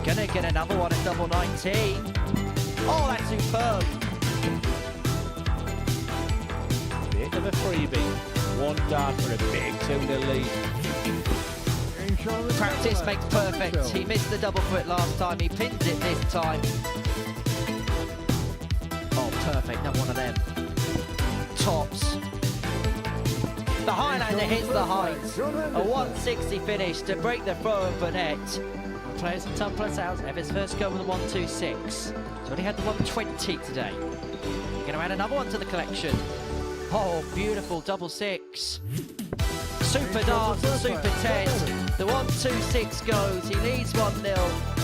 Gonna get another one at double 19. Oh, that's superb. Bit of a freebie. One dart for a big 2-0 lead. Practice makes perfect. He missed the double foot last time. He pins it this time. Oh, perfect. Not one of them. Tops. The Highlander hits the heights. A 160 finish to break the throw of Burnett. Players and ton plus outs. Evetts first go with the 126. He's already had the 120 today. Going to add another one to the collection. Oh, beautiful double six. Super dart and super 10. The 126 goes. He leads 1-0.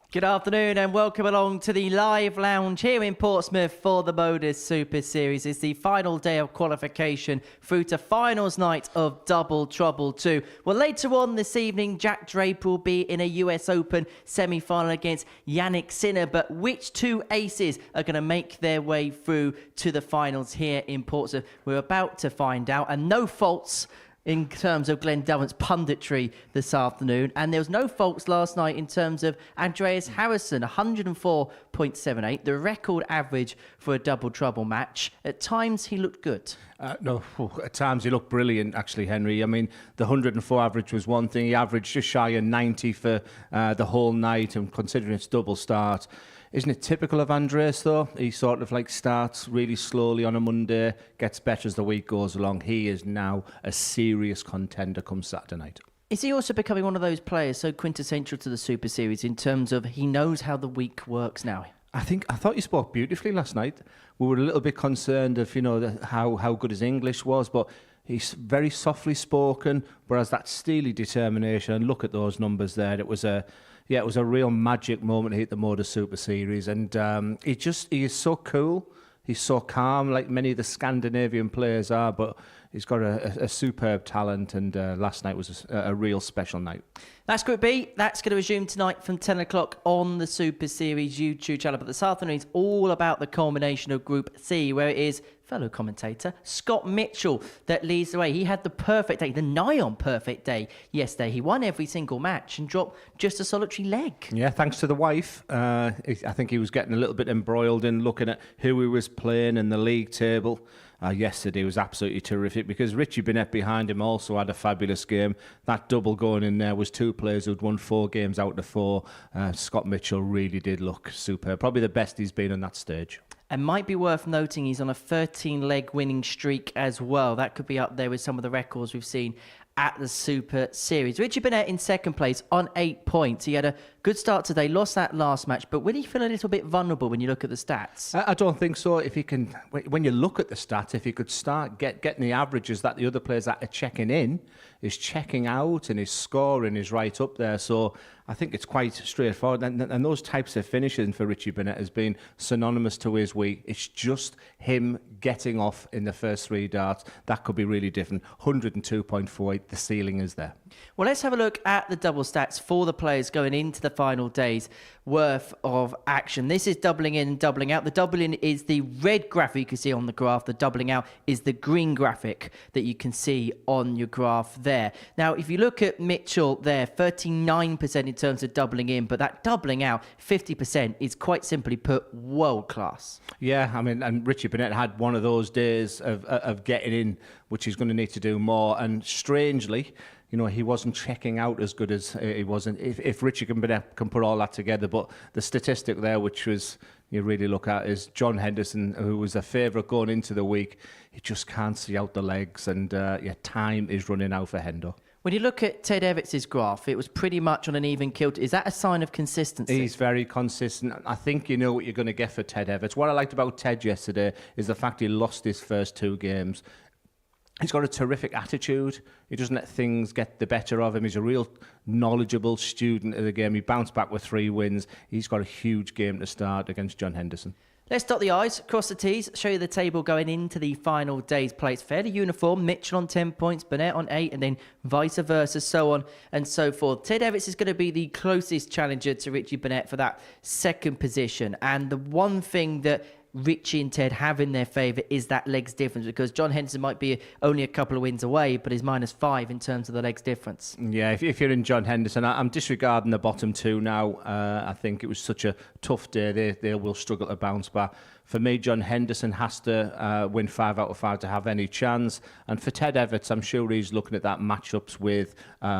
Good afternoon and welcome along to the live lounge here in Portsmouth for the Modus Super Series. It's the final day of qualification through to finals night of Double Trouble 2. Well, later on this evening, Jack Draper will be in a US Open semi-final against Yannick Sinner. But which two aces are going to make their way through to the finals here in Portsmouth? We're about to find out, and no faults in terms of Glenn Davant's punditry this afternoon. And there was no faults last night in terms of Andreas Harrison, 104.78, the record average for a double trouble match. At times, he looked good. No, at times he looked brilliant, actually, Henry. I mean, the 104 average was one thing. He averaged just shy of 90 for the whole night, and considering it's double start. Isn't it typical of Andreas, though? He sort of like starts really slowly on a Monday, gets better as the week goes along. He is now a serious contender come Saturday night. Is he also becoming one of those players so quintessential to the Super Series in terms of he knows how the week works now? I thought you spoke beautifully last night. We were a little bit concerned of, how good his English was, but he's very softly spoken, whereas that steely determination, and look at those numbers there, it was a real magic moment here at the Modus Super Series, and he is so cool. He's so calm, like many of the Scandinavian players are, but he's got a superb talent, and last night was a real special night. That's Group B. That's going to resume tonight from 10 o'clock on the Super Series YouTube channel. But this afternoon is all about the culmination of Group C, where it is fellow commentator Scott Mitchell that leads the way. He had the perfect day, the nigh-on perfect day yesterday. He won every single match and dropped just a solitary leg. Yeah, thanks to the wife. I think he was getting a little bit embroiled in looking at who he was playing in the league table. Yesterday was absolutely terrific because Richie Burnett behind him also had a fabulous game. That double going in there was two players who'd won 4 games out of 4. Scott Mitchell really did look superb. Probably the best he's been on that stage. And might be worth noting he's on a 13-leg winning streak as well. That could be up there with some of the records we've seen at the Super Series. Richie Burnett in second place on 8 points. He had a good start today, lost that last match, but will he feel a little bit vulnerable when you look at the stats? I don't think so. If he can, when you look at the stats, if he could start getting the averages that the other players that are checking in, is checking out, and his scoring is right up there. So I think it's quite straightforward. And those types of finishing for Richie Burnett has been synonymous to his week. It's just him getting off in the first 3 darts. That could be really different. 102.48, the ceiling is there. Well, let's have a look at the double stats for the players going into the final days worth of action. This is doubling in and doubling out. The doubling is the red graphic you can see on the graph. The doubling out is the green graphic that you can see on your graph there. Now, if you look at Mitchell there, 39% in terms of doubling in, but that doubling out, 50%, is quite simply put world class. Yeah, I mean, and Richie Burnett had one of those days of getting in, which he's going to need to do more. And strangely, he wasn't checking out as good as he wasn't. If Richie Burnett can put all that together, but the statistic there, which was you really look at, is John Henderson, who was a favourite going into the week. He just can't see out the legs, and time is running out for Hendo. When you look at Ted Evetts' graph, it was pretty much on an even kilt. Is that a sign of consistency? He's very consistent. I think you know what you're going to get for Ted Evetts. What I liked about Ted yesterday is the fact he lost his first 2 games. He's got a terrific attitude. He doesn't let things get the better of him. He's a real knowledgeable student of the game. He bounced back with 3 wins. He's got a huge game to start against John Henderson. Let's dot the I's, cross the T's, show you the table going into the final day's play. It's fairly uniform. Mitchell on 10 points, Burnett on 8, and then vice versa, so on and so forth. Ted Evetts is going to be the closest challenger to Richie Burnett for that second position. And the one thing that Richie and Ted have in their favour is that legs difference, because John Henderson might be only a couple of wins away, but is -5 in terms of the legs difference. Yeah, if you're in John Henderson, I'm disregarding the bottom two now. I think it was such a tough day. They will struggle to bounce back. For me, John Henderson has to win 5 out of 5 to have any chance. And for Ted Evetts, I'm sure he's looking at that matchups with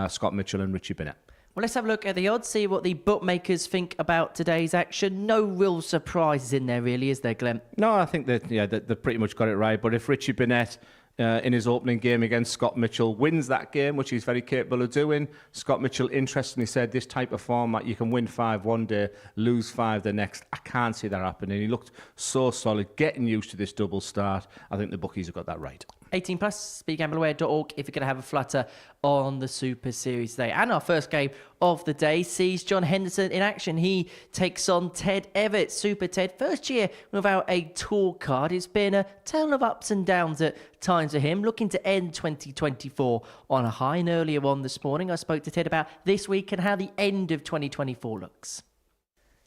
Scott Mitchell and Richie Burnett. Well, let's have a look at the odds, see what the bookmakers think about today's action. No real surprises in there, really, is there, Glenn? No, I think that they've pretty much got it right. But if Richie Burnett, in his opening game against Scott Mitchell, wins that game, which he's very capable of doing, Scott Mitchell interestingly said this type of format, you can win 5 one day, lose 5 the next. I can't see that happening. He looked so solid, getting used to this double start. I think the bookies have got that right. 18 plus, speedgambleware.org if you're going to have a flutter on the Super Series today. And our first game of the day sees John Henderson in action. He takes on Ted Evetts. Super Ted, first year without a tour card. It's been a tale of ups and downs at times for him, looking to end 2024 on a high. And earlier on this morning, I spoke to Ted about this week and how the end of 2024 looks.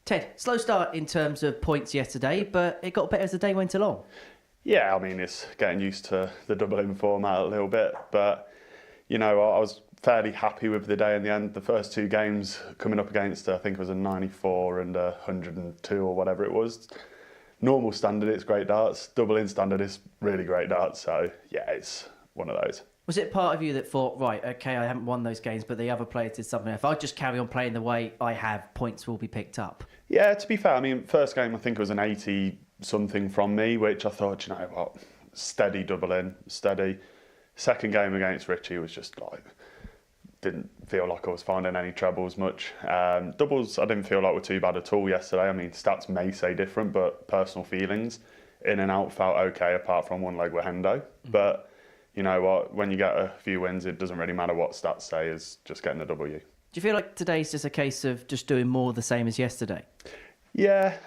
Ted, slow start in terms of points yesterday, but it got better as the day went along. Yeah, I mean, it's getting used to the double-in format a little bit, but, you know, I was fairly happy with the day in the end. The first 2 games coming up against, I think it was a 94 and a 102 or whatever it was. Normal standard, it's great darts. Double-in standard is really great darts, so, yeah, it's one of those. Was it part of you that thought, right, okay, I haven't won those games, but the other players did something. If I just carry on playing the way I have, points will be picked up? Yeah, to be fair, I mean, first game I think it was an 80-something from me, which I thought, you know what, steady double in, steady. Second game against Richie was just like, didn't feel like I was finding any troubles much. Doubles I didn't feel like were too bad at all yesterday. I mean, stats may say different, but personal feelings, in and out felt okay apart from one leg with Hendo. But you know what, when you get a few wins, it doesn't really matter what stats say, it's just getting the W. Do you feel like today's just a case of just doing more the same as yesterday? Yeah,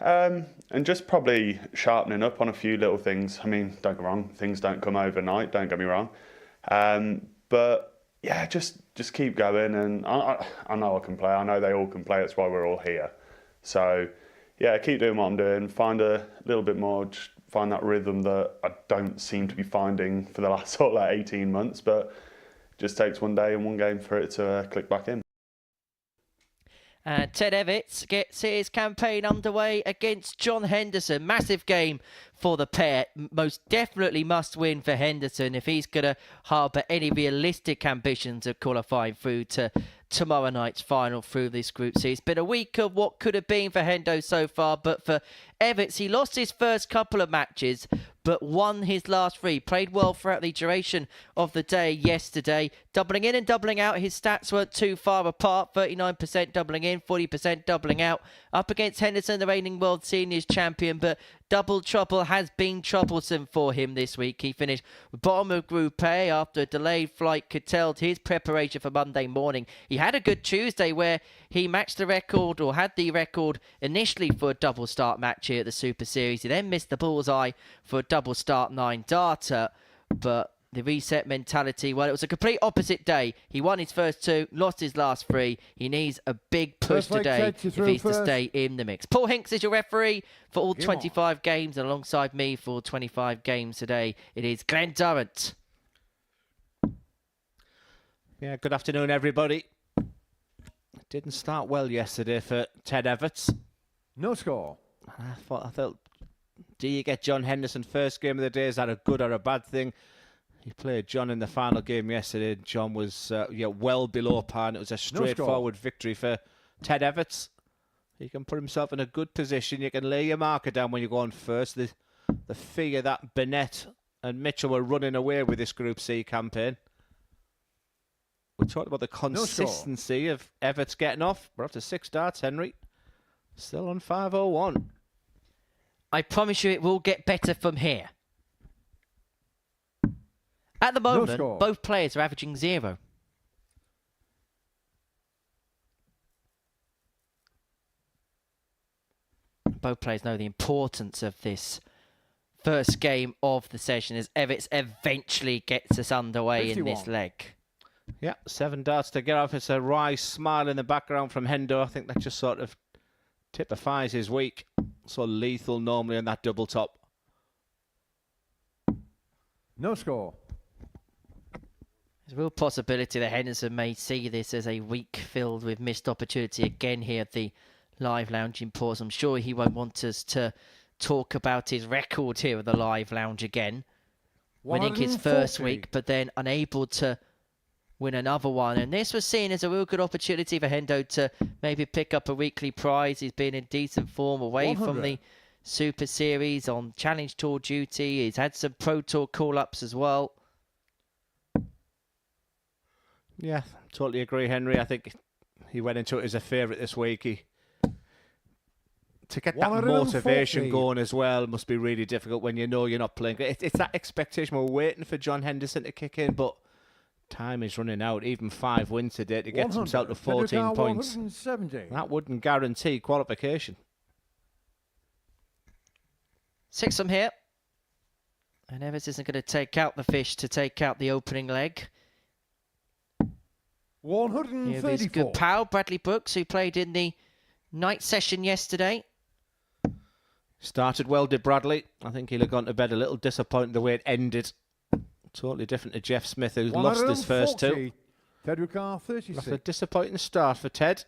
and just probably sharpening up on a few little things. I mean, don't get me wrong, things don't come overnight, don't get me wrong. But yeah, just keep going, and I know I can play, I know they all can play, that's why we're all here. So yeah, keep doing what I'm doing, find a little bit more, just find that rhythm that I don't seem to be finding for the last sort of like 18 months, but just takes one day and one game for it to click back in. Ted Evetts gets his campaign underway against John Henderson. Massive game for the pair. Most definitely must win for Henderson if he's going to harbour any realistic ambitions of qualifying through to tomorrow night's final through this group C. It's been a week of what could have been for Hendo so far, but for Evetts, he lost his first couple of matches, but won his last 3. Played well throughout the duration of the day yesterday. Doubling in and doubling out, his stats weren't too far apart. 39% doubling in, 40% doubling out. Up against Henderson, the reigning World Seniors champion, but double trouble has been troublesome for him this week. He finished bottom of Group A after a delayed flight curtailed his preparation for Monday morning. He had a good Tuesday where he matched the record, or had the record initially for a double start match here at the Super Series. He then missed the bullseye for a double start 9 darter, but the reset mentality, well, it was a complete opposite day. He won his first 2, lost his last 3. He needs a big push today if he's to stay in the mix. Paul Hinks is your referee for all 25 games, and alongside me for 25 games today, it is Glenn Durrant. Yeah, good afternoon, everybody. Didn't start well yesterday for Ted Evetts. No score. I thought, do you get John Henderson first game of the day? Is that a good or a bad thing? He played John in the final game yesterday. John was well below par, and it was a straightforward victory for Ted Evetts. He can put himself in a good position. You can lay your marker down when you go on first. The figure that Burnett and Mitchell were running away with this Group C campaign. We talked about the consistency of Evetts getting off. We're up to 6 darts, Henry. Still on 501. I promise you it will get better from here. At the moment, both players are averaging 0. Both players know the importance of this first game of the session as Evetts eventually gets us underway 51. In this leg. Yeah, 7 darts to get off. It's a wry smile in the background from Hendo. I think that just sort of typifies his week. so lethal normally on that double top. No score. There's a real possibility that Henderson may see this as a week filled with missed opportunity again here at the Live Lounge in Ports. I'm sure he won't want us to talk about his record here at the Live Lounge again. Winning his first week, but then unable to win another one. And this was seen as a real good opportunity for Hendo to maybe pick up a weekly prize. He's been in decent form away from the Super Series on Challenge Tour duty. He's had some Pro Tour call-ups as well. Yeah, totally agree, Henry. I think he went into it as a favourite this week. To get that motivation going as well must be really difficult when you know you're not playing. It's that expectation. We're waiting for John Henderson to kick in, but time is running out. Even 5 wins today to get himself to 14 points. That wouldn't guarantee qualification. 6 from here. And Evetts isn't going to take out the fish to take out the opening leg. 134. His good pal, Bradley Brooks, who played in the night session yesterday. Started well, did Bradley. I think he'll have gone to bed a little disappointed the way it ended. Totally different to Jeff Smith, who's lost his first 2. Ted 36. That's a disappointing start for Ted.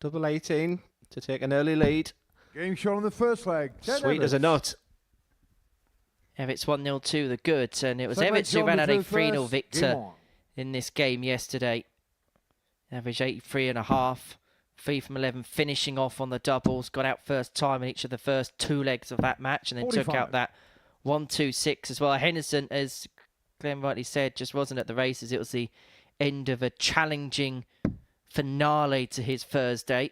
Double 18 to take an early lead. Game shot on the first leg. Ted Sweet Evetts. as a nut. Evetts 1-0 to the good. And it was Second leg Evetts who shot ran on out the a 3-0 first. victor Game on. in this game yesterday. Average 83.5. 3 from 11, finishing off on the doubles. Got out first time in each of the first 2 legs of that match, and then 45. took out that 1-2-6 as well. Henderson, as Glenn rightly said, just wasn't at the races. It was the end of a challenging finale to his Thursday.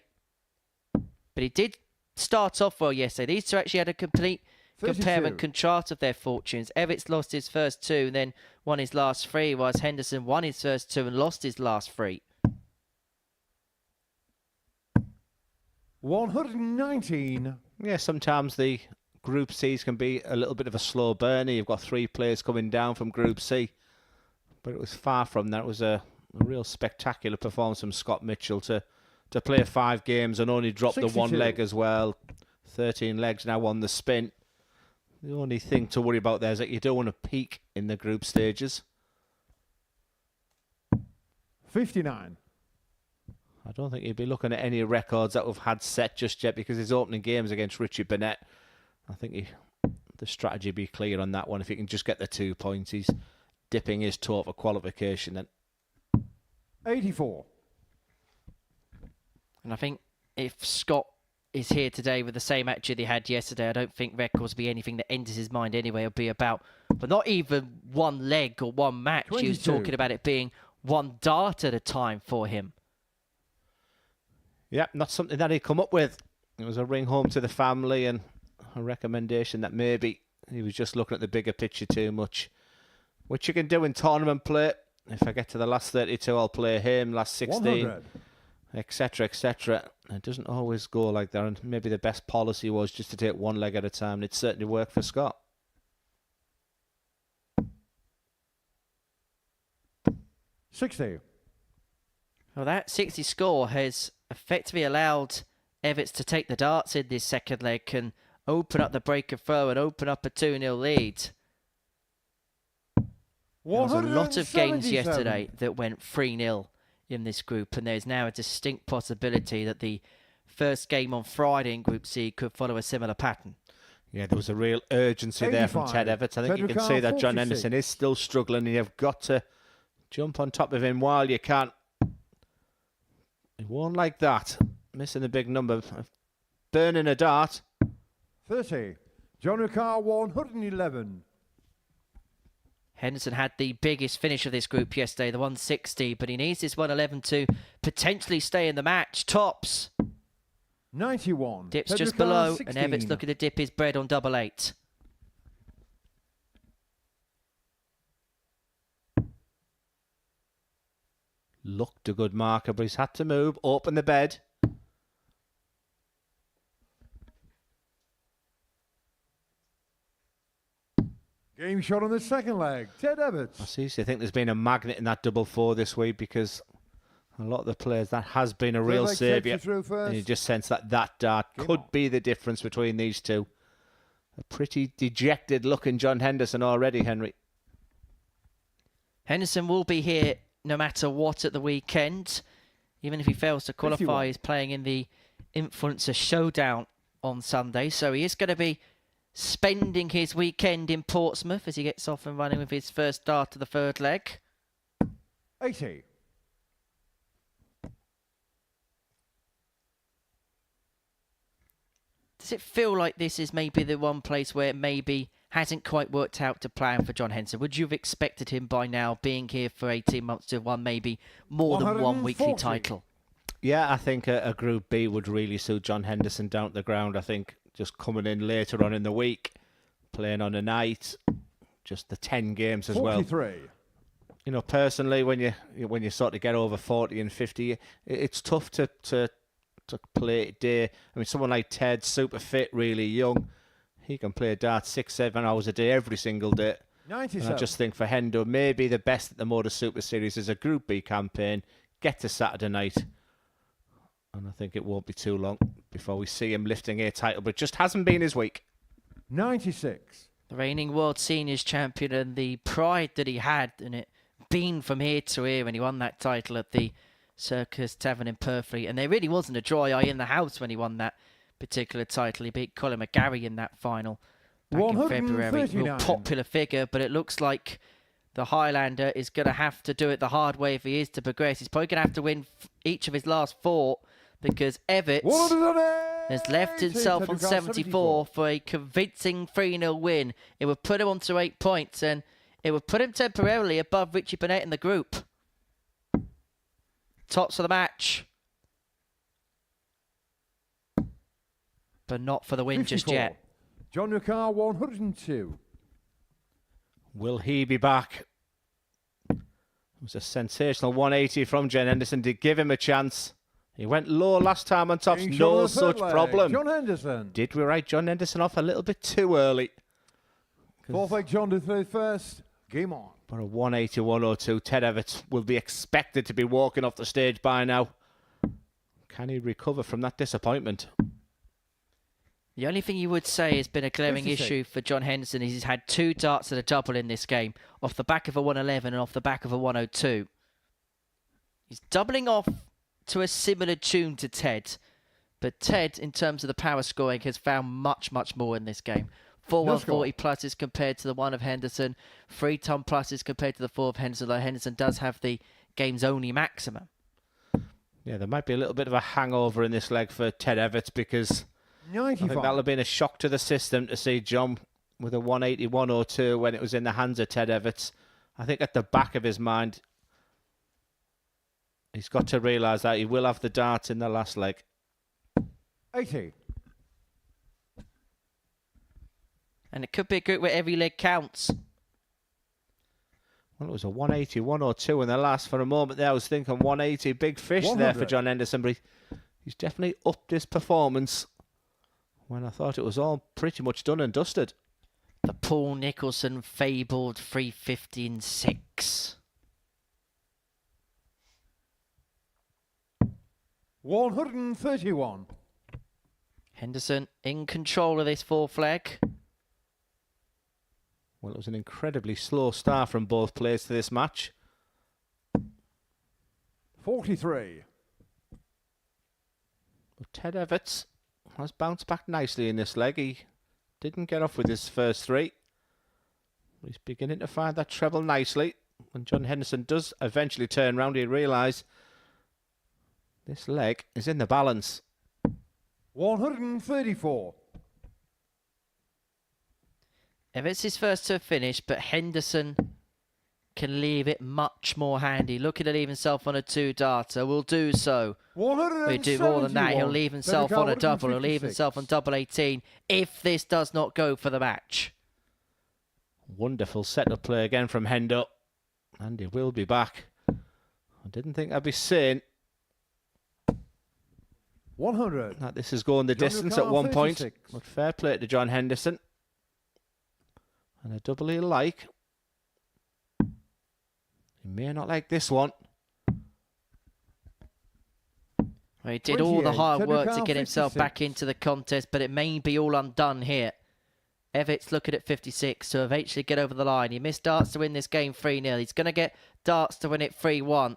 But he did start off well yesterday. These two actually had a complete 32. compare and contrast of their fortunes. Evetts lost his first 2 and then won his last 3, whilst Henderson won his first 2 and lost his last 3. 119. Yeah, sometimes the Group C's can be a little bit of a slow burner. You've got 3 players coming down from Group C. But it was far from that. It was a real spectacular performance from Scott Mitchell to play 5 games and only drop 62. the 1 leg as well. 13 legs now on the spin. The only thing to worry about there is that you don't want to peak in the group stages. 59. I don't think he'd be looking at any records that we've had set just yet because his opening games against Richie Burnett. I think the strategy would be clear on that one. If he can just get the 2 points, he's dipping his toe for qualification. And 84. And I think if Scott is here today with the same attitude he had yesterday, I don't think records will be anything that enters his mind anyway. It'll be about, but not even 1 leg or 1 match. 22. He was talking about it being 1 dart at a time for him. yeah, not something that he'd come up with. It was a ring home to the family and a recommendation that maybe he was just looking at the bigger picture too much, which you can do in tournament play. If I get to the last 32, I'll play him, last 16, 100. etc., etc. It doesn't always go like that, and maybe the best policy was just to take 1 leg at a time, and it certainly worked for Scott. 60. Well, that 60 score has effectively allowed Evetts to take the darts in this second leg and open up the break and throw and open up a 2-0 lead. There was a lot of games 177. yesterday that went 3-0 in this group, and there's now a distinct possibility that the first game on Friday in Group C could follow a similar pattern. Yeah, there was a real urgency there from Ted 85. Evetts. I think you can see that John 46. Henderson is still struggling, and you've got to jump on top of him while you can. He won't like that. Missing the big number. Burning a dart. 30. John Ricard 111. Henderson had the biggest finish of this group yesterday, the 160, but he needs this 111 to potentially stay in the match. Tops 91. dips Ted just Ricard, below, 16. and Evetts looking to dip his bread on double 8. Looked a good marker, but he's had to move. Open the bed. Game shot on the second leg. Ted I Evetts. seriously think there's been a magnet in that double 4 this week because A lot of the players, that has been a real Whitlock takes saviour. you through And first. you just sense that that dart Game could on. be the difference between these two. A pretty dejected looking John Henderson already, Henry. Henderson will be here no matter what at the weekend. Even if he fails to qualify, 51. he's playing in the Influencer Showdown on Sunday. So he is going to be spending his weekend in Portsmouth as he gets off and running with his first start of the third leg. 80. Does it feel like this is maybe the one place where it maybe hasn't quite worked out to plan for John Henderson? Would you have expected him by now, being here for 18 months, to have won maybe more than one weekly 140. title? Yeah, I think a Group B would really suit John Henderson down to the ground. I think just coming in later on in the week, playing on a night, just the 10 games as well. 43. You know, personally, when you sort of get over 40 and 50, it's tough to play today. I mean, someone like Ted, super fit, really young, he can play darts 6-7 hours a day every single day. 97. And I just think for Hendo, maybe the best at the Modus Super Series is a Group B campaign. Get to Saturday night. And I think it won't be too long before we see him lifting a title, but it just hasn't been his week. 96. The reigning World Seniors champion, and the pride that he had in it, been from here to here when he won that title at the Circus Tavern in Purfleet. And there really wasn't a dry eye in the house when he won that particular title. He beat Colin McGarry in that final back in February. Real 139. popular figure, but it looks like the Highlander is going to have to do it the hard way if he is to progress. He's probably going to have to win each of his last 4, because Evetts 180. has left himself on 74 for a convincing 3-0 win. It would put him onto 8 points, and it would put him temporarily above Richie Burnett in the group. Tops of the match. But not for the win just 54. yet. John Ricard 102. Will he be back? It was a sensational 180 from John Henderson to give him a chance. He went low last time on tops, Being no shot on the such third leg, problem. John Henderson. Did we write John Henderson off a little bit too early? Fourth leg, John to third first. Game on. For a 180, 102, Ted Evetts will be expected to be walking off the stage by now. Can he recover from that disappointment? The only thing you would say has been a glaring 56. issue for John Henderson is he's had 2 darts at a double in this game, off the back of a 111 and off the back of a 102. He's doubling off to a similar tune to Ted, but Ted, in terms of the power scoring, has found much, much more in this game. 4 No score. 140 pluses compared to the 1 of Henderson, 3 ton pluses compared to the 4 of Henderson, though Henderson does have the game's only maximum. Yeah, there might be a little bit of a hangover in this leg for Ted Evetts, because I 95. think that'll have been a shock to the system to see John with a 180, 102 when it was in the hands of Ted Evetts. I think at the back of his mind, he's got to realise that he will have the darts in the last leg. 80. And it could be a group where every leg counts. Well, it was a 180, 102 in the last. For a moment there, I was thinking 180, big fish there for 100. John Henderson, but he's definitely upped his performance when I thought it was all pretty much done and dusted. The Paul Nicholson fabled 350 in 6. 131. Henderson in control of this 4th leg. Well, it was an incredibly slow start from both players to this match. 43. But Ted Evetts has bounced back nicely in this leg. He didn't get off with his first 3. He's beginning to find that treble nicely. When John Henderson does eventually turn round, he realise this leg is in the balance. 134. Evetts is first to have finished, but Henderson can leave it much more handy. Looking to leave himself on a 2-darter, will do so. He'll do more than that. He'll leave himself on a double. He'll leave himself on double 18 if this does not go for the match. Wonderful setup play again from Hendo. And he will be back. I didn't think I'd be saying 100. that this is going the John distance at Ricard, one point. 36. But fair play to John Henderson. And a double he'll like. He may not like this one. Well, he did all the 28, hard work to Technical get himself 56. back into the contest, but it may be all undone here. Evetts looking at 56 to eventually get over the line. He missed darts to win this game 3-0. He's going to get darts to win it 3-1.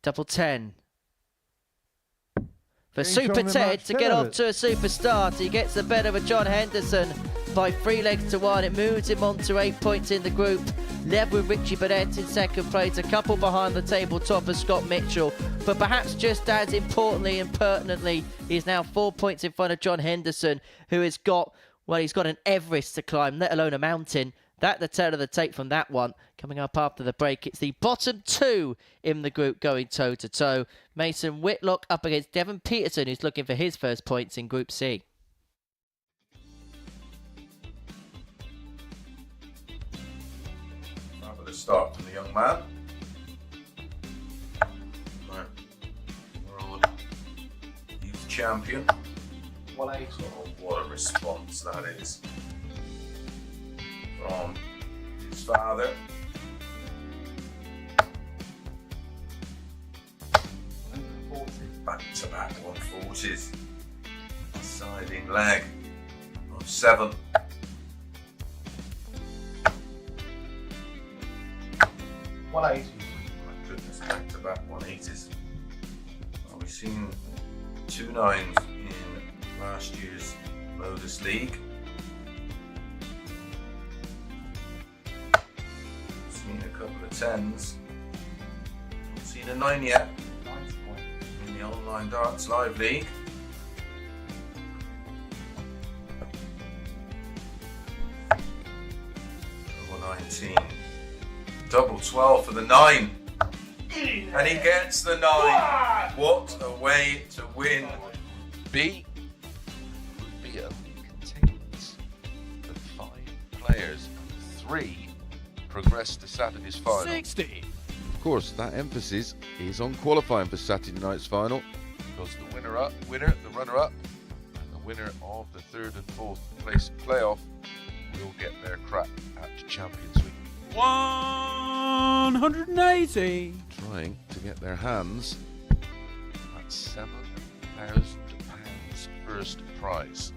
Double 10. For Being Super shown the Ted match to get off Evetts. to a super start. He gets the better of John Henderson by 3 legs to 1. It moves him on to 8 points in the group. Level with Richie Burnett in second place. A couple behind the table top of Scott Mitchell. But perhaps just as importantly and pertinently, he's now 4 points in front of John Henderson, who has got, well, he's got an Everest to climb, let alone a mountain. That the tail of the tape from that one. Coming up after the break, it's the bottom 2 in the group going toe-to-toe. Mason Whitlock up against Devon Petersen, who's looking for his first points in Group C. Fabulous start from the young man. Right. World Youth Champion. Oh, what a response that is from his father. Back-to-back 140s. Siding leg of 7. My goodness, back-to-back 180s. Well, we've seen 2 9s in last year's Modus League. Seen a couple of 10s. Haven't seen a 9 yet in the Online Darts Live League. Double 19. Double 12 for the 9. And he gets the 9. What a way to win. B. Group B contains the 5 players. 3 progress to Saturday's final. 60. Of course, that emphasis is on qualifying for Saturday night's final, because the winner, the runner-up, and the winner of the 3rd and 4th place playoff will get their crack at Champions League. 180. Trying to get their hands at £7,000 first prize.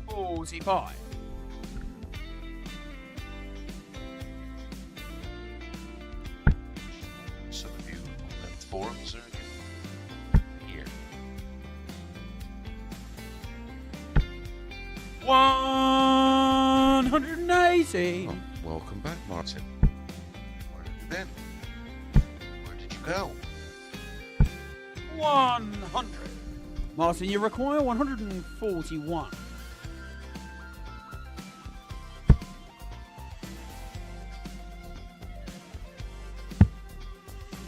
45. Some of you on the forums are here. 180. Oh, welcome back, Martin. Where have you been? Where did you go? 100. Martin, you require 141.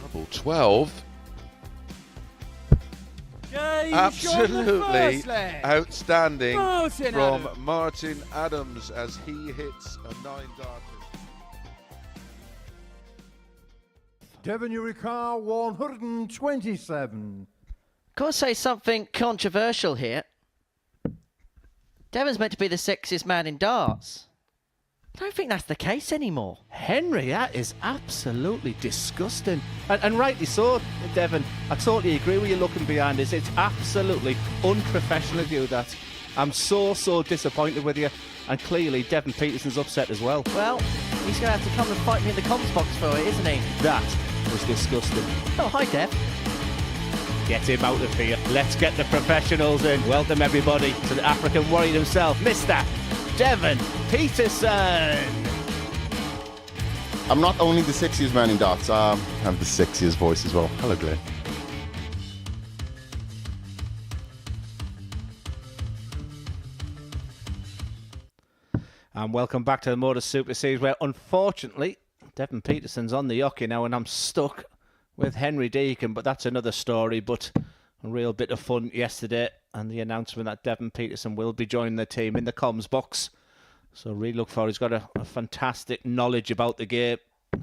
Double 12. Gage Absolutely on the first leg. outstanding Martin from Adams. Martin Adams as he hits a 9-darter. Devon Eureka 127. Got to say something controversial here. Devon's meant to be the sexiest man in darts. I don't think that's the case anymore. Henry, that is absolutely disgusting. And rightly so, Devon. I totally agree with you looking behind us. It's absolutely unprofessional to do that. I'm so disappointed with you. And clearly, Devon Petersen's upset as well. Well, he's going to have to come and fight me in the comms box for it, isn't he? That was disgusting. Oh, hi, Dev. Get him out of here. Let's get the professionals in. Welcome, everybody, to the African warrior himself, Mr. Devon Petersen. I'm not only the sexiest man in darts, I have the sexiest voice as well. Hello, Glenn. And welcome back to the Modus Super Series, where unfortunately Devon Petersen's on the hockey now, and I'm stuck with Henry Deacon, but that's another story. But a real bit of fun yesterday, and the announcement that Devon Petersen will be joining the team in the comms box. So really look forward. He's got a fantastic knowledge about the game,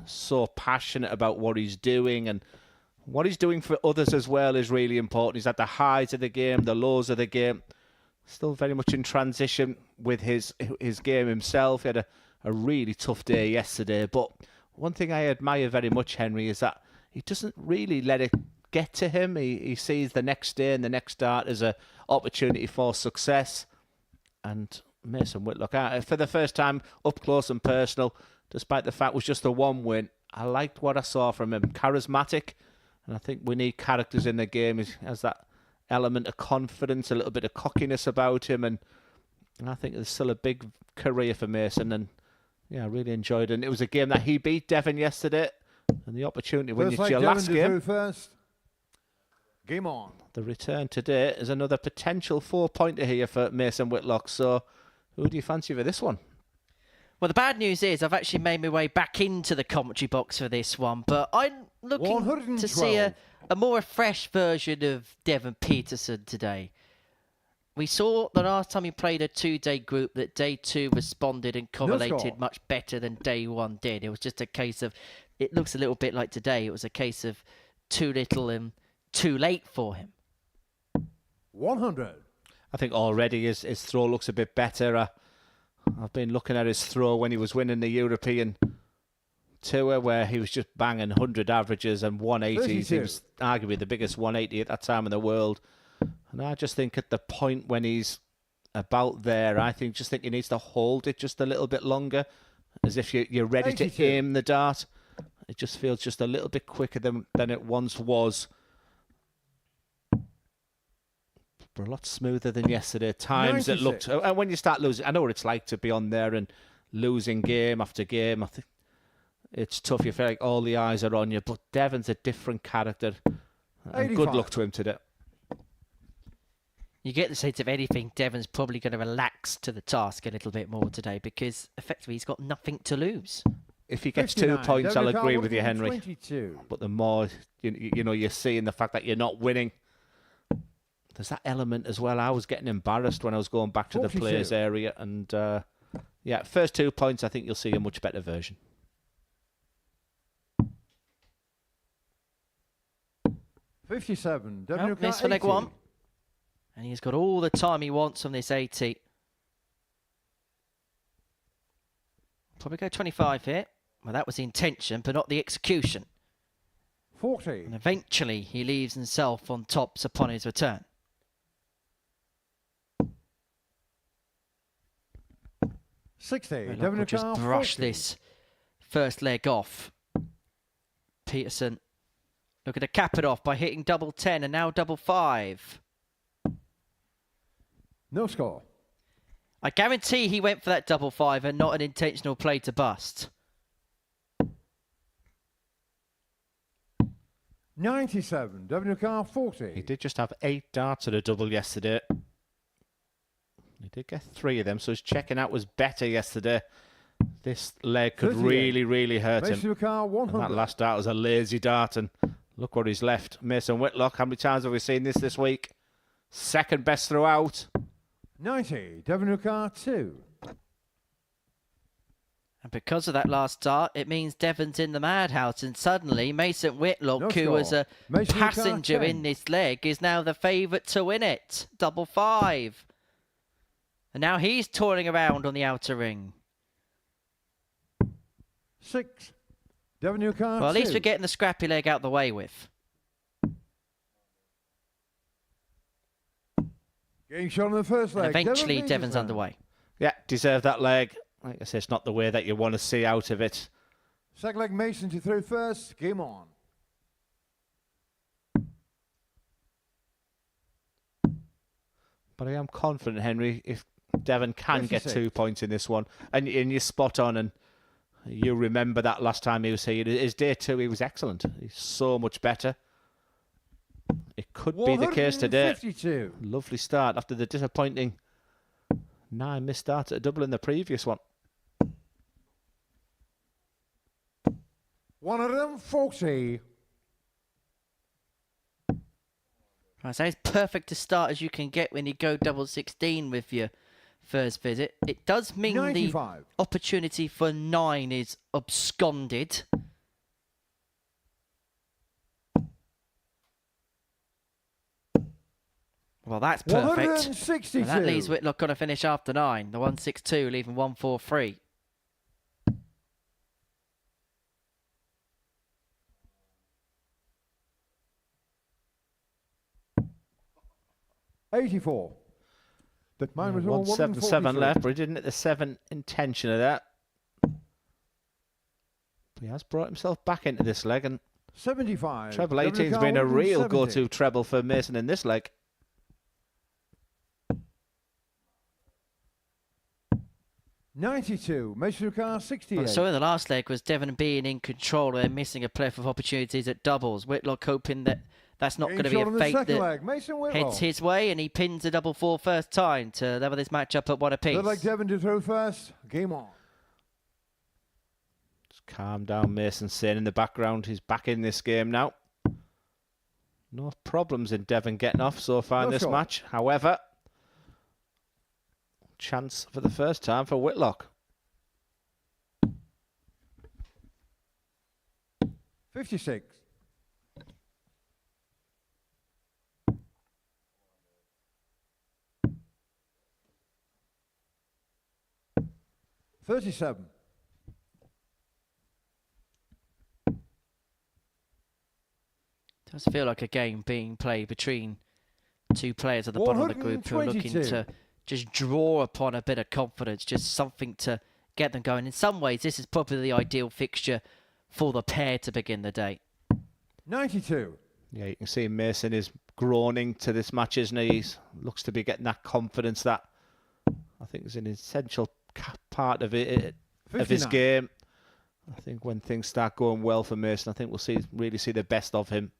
so passionate about what he's doing, and what he's doing for others as well is really important. He's at the highs of the game, the lows of the game. Still very much in transition with his game himself. He had a really tough day yesterday. But one thing I admire very much, Henry, is that he doesn't really let it get to him. He sees the next day and the next start as an opportunity for success. And Mason Whitlock, for the first time, up close and personal, despite the fact it was just a one win, I liked what I saw from him. Charismatic, and I think we need characters in the game. He has that element of confidence, a little bit of cockiness about him, and I think there's still a big career for Mason. And yeah, I really enjoyed it. And it was a game that he beat Devon yesterday, and the opportunity when it's your last game. First. Game on. The return today is another potential 4-pointer here for Mason Whitlock. So, who do you fancy for this one? Well, the bad news is I've actually made my way back into the commentary box for this one, but I'm looking to see a more fresh version of Devon Petersen today. We saw the last time he played a 2-day group that day 2 responded and correlated much better than day 1 did. It was just a case of, it looks a little bit like today, it was a case of too little and too late for him. 100. I think already his throw looks a bit better. I've been looking at his throw when he was winning the European Tour, where he was just banging 100 averages and 180s. He was arguably the biggest 180 at that time in the world. And I just think at the point when he's about there, I think he needs to hold it just a little bit longer, as if you're ready 82. to aim the dart. It just feels just a little bit quicker than it once was. But a lot smoother than yesterday. Times 96. it looked... And when you start losing... I know what it's like to be on there and losing game after game. I think it's tough. You feel like all the eyes are on you. But Devon's a different character. And good luck to him today. You get the sense of anything, Devon's probably going to relax to the task a little bit more today because effectively he's got nothing to lose. If he gets 2 points, I'll agree with you, Henry. 22. But the more you're seeing the fact that you're not winning, there's that element as well. I was getting embarrassed when I was going back to 42. the players area, and yeah, first 2 points, I think you'll see a much better version. 57. Missed for leg 1. And he's got all the time he wants on this 80. Probably go 25 here. Well, that was the intention, but not the execution. 40. And eventually he leaves himself on tops upon his return. 60. Whitlock will just brush this first leg off. Petersen looking to cap it off by hitting double 10 and now double 5. No score. I guarantee he went for that double 5 and not an intentional play to bust. 97. WK 40. He did just have 8 darts at a double yesterday. He did get 3 of them, so his checking out was better yesterday. This leg could 38. really, really hurt him. WK 100. And that last dart was a lazy dart, and look what he's left. Mason Whitlock, how many times have we seen this week? Second best throughout. 90. WK 2. And because of that last start, it means Devon's in the madhouse. And suddenly, Mason Whitlock, No who score. was a Mason passenger Whitlock, in 10. this leg, is now the favourite to win it. Double 5. And now he's touring around on the outer ring. 6. WK 2. Well, at least we're getting the scrappy leg out the way with. Getting shot on the first leg. And eventually, Devon Devon's Petersen. underway. Yeah, deserved that leg. Like I say, it's not the way that you want to see out of it. Second leg Mason to through first. Game on. But I am confident, Henry, if Devon can get 56. 2 points in this one, and you're spot on, and you remember that last time he was here, his day 2, he was excellent. He's so much better. It could be the case today. 152. Lovely start after the disappointing 9 missed starts at a double in the previous one. 140. Right, so it's perfect to start as you can get when you go double 16 with your first visit. It does mean 95. the opportunity for 9 is absconded. Well, that's perfect. 162. And that leaves Whitlock got to finish after 9. The 162 leaving 143. 84. That mine was all 177 142. left, but he didn't hit the 7 intention of that. But he has brought himself back into this leg, and 75. treble 18's been a real go-to treble for Mason in this leg. 92. Mason Car 68. So in the last leg was Devon being in control and missing a plethora of opportunities at doubles. Whitlock hoping that that's not going to be a fate that heads his way, and he pins a double 4 first time to level this match up at 1 apiece. Third leg Devon to throw first. Game on. Just calm down, Mason saying in the background. He's back in this game now. No problems in Devon getting off so far in this match. However, chance for the first time for Whitlock. 56. $37. Does feel like a game being played between two players at the bottom of the group who are looking to just draw upon a bit of confidence, just something to get them going. In some ways, this is probably the ideal fixture for the pair to begin the day. 92. Yeah, you can see Mason is groaning to this match, isn't he? He looks to be getting that confidence that I think is an essential part of it, of his game. I think when things start going well for Mason, I think we'll really see the best of him.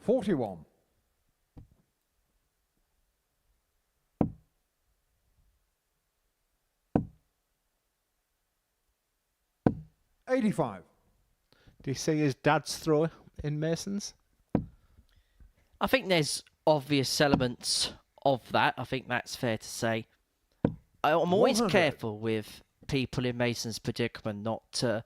41. $85. Do you see his dad's throw in Mason's? I think there's obvious elements of that. I think that's fair to say. I'm always 100. careful with people in Mason's predicament not to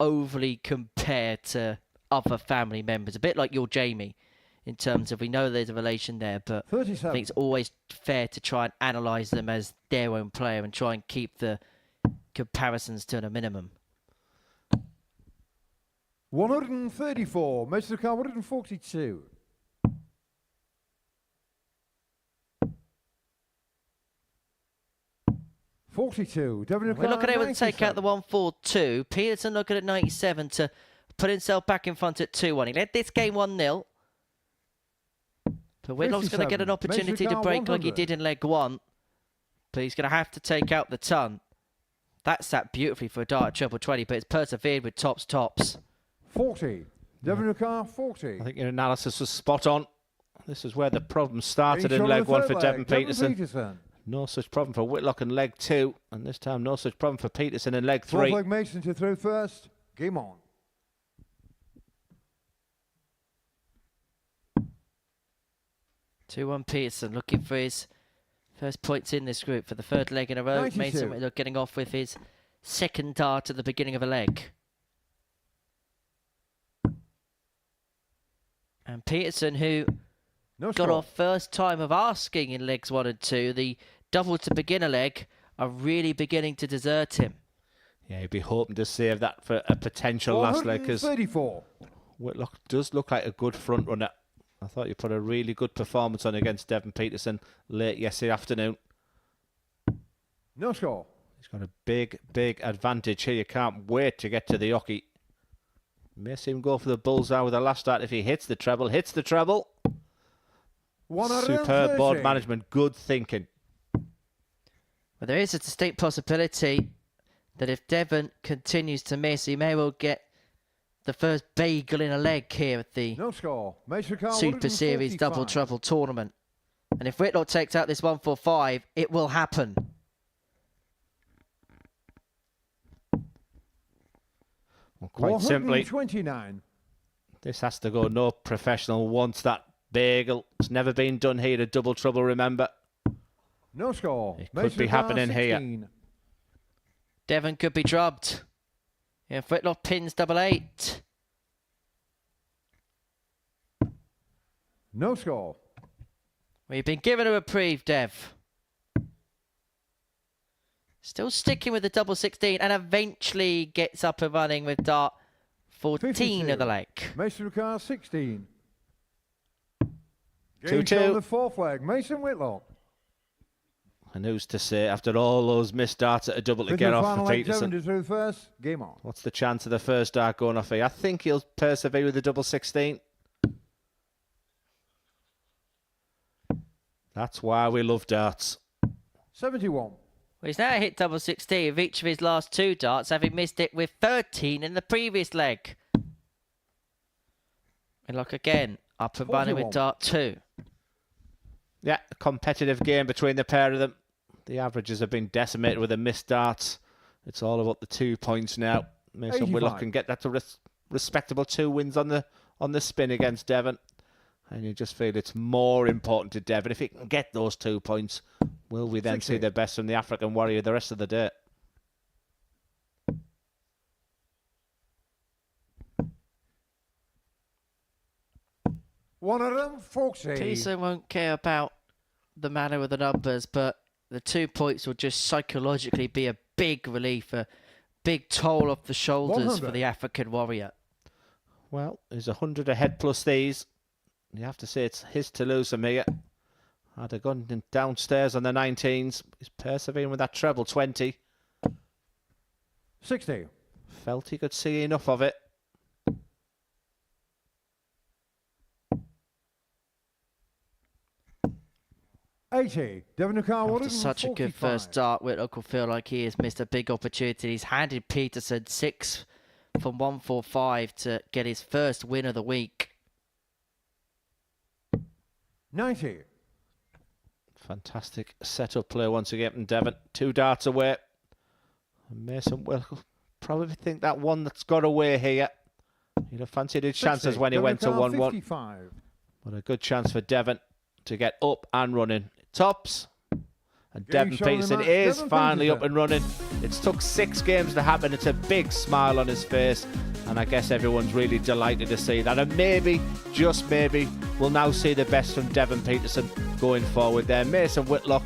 overly compare to other family members. A bit like your Jamie, in terms of we know there's a relation there, but 37. I think it's always fair to try and analyse them as their own player and try and keep the comparisons to a minimum. 134. Mason Car 142. $42. We're looking able to take out the 142. Petersen looking at 97 to put himself back in front at 2-1. He led this game 1-0. But Whitlock's going to get an opportunity to break like he did in leg 1. But he's going to have to take out the ton. That sat beautifully for a dart treble 20, but it's persevered with tops. 40. Devon Car 40. I think your analysis was spot on. This is where the problem started in leg 1 for Devon Petersen. No such problem for Whitlock in leg 2, and this time no such problem for Petersen in leg 3. Fourth leg Mason to throw first. Game on. Two-1 Petersen looking for his first points in this group for the third leg in a row. 92. Mason Whitlock getting off with his second dart at the beginning of a leg. And Petersen, who got off first time of asking in legs 1 and 2, the double to beginner leg, are really beginning to desert him. Yeah, he'd be hoping to save that for a potential last leg, because 34. Whitlock does look like a good front runner. I thought you put a really good performance on against Devon Petersen late yesterday afternoon. No score. He's got a big advantage here. You can't wait to get to the hockey. May see him go for the bullseye with the last start if he hits the treble. Hits the treble. Superb board management. Good thinking. But there is a distinct possibility that if Devon continues to miss, he may well get the first bagel in a leg here at the Super Series Double Trouble Tournament. And if Whitlock takes out this 145, it will happen. Well, quite simply, 29. this has to go. No professional wants that bagel. It's never been done here at Double Trouble, remember. No score. It could be happening 16. here. Devon could be drubbed. If Whitlock pins 88. No score. We've been given a reprieve, Dev. Still sticking with the double 16 and eventually gets up and running with dart 14 52. of the leg. Mason Ricard, 16. 2-2. Game on the fourth leg. Mason Whitlock. And who's to say, after all those missed darts at a double to get off for Petersen, Devon first. Game on. what's the chance of the first dart going off here? I think he'll persevere with the double 16. That's why we love darts. 71. Well, he's now hit double 16 with each of his last 2 darts, having missed it with 13 in the previous leg. Whitlock again, up and running with 41. dart 2. Yeah, a competitive game between the pair of them. The averages have been decimated with the missed darts. It's all about the 2 points now. Mason 85. Whitlock can get that to respectable 2 wins on the spin against Devon. And you just feel it's more important to Devon. If he can get those 2 points, will we then 60. see the best from the African warrior the rest of the day? One of them, Foxy. Petersen won't care about the manner of the numbers, but the 2 points will just psychologically be a big relief, a big toll off the shoulders 100. for the African warrior. Well, he's 100 ahead plus these. You have to say it's his to lose from here. Had a gone downstairs on the 19s. He's persevering with that treble 20. 60. Felt he could see enough of it. Devon Ricard, After such a good first start, Whitlock will feel like he has missed a big opportunity. He's handed Petersen 6 from 145 to get his first win of the week. 90. Fantastic setup play once again from Devon. 2 darts away. And Mason will probably think that one that's got away here. He'd have fancied his chances when he went to 1-1. 55. But a good chance for Devon to get up and running. Tops. And Game Devon show of the Petersen match, is Devon finally Petersen. up and running. It's took 6 games to happen. It's a big smile on his face. And I guess everyone's really delighted to see that. And maybe, just maybe, we'll now see the best from Devon Petersen going forward there. Mason Whitlock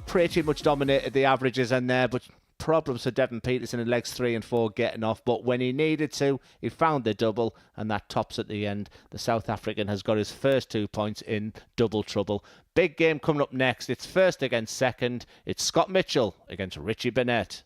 pretty much dominated the averages in there, but problems for Devon Petersen in legs 3 and 4 getting off. But when he needed to, he found the double, and that tops at the end. The South African has got his first 2 points in double trouble. Big game coming up next. It's first against second. It's Scott Mitchell against Richie Burnett.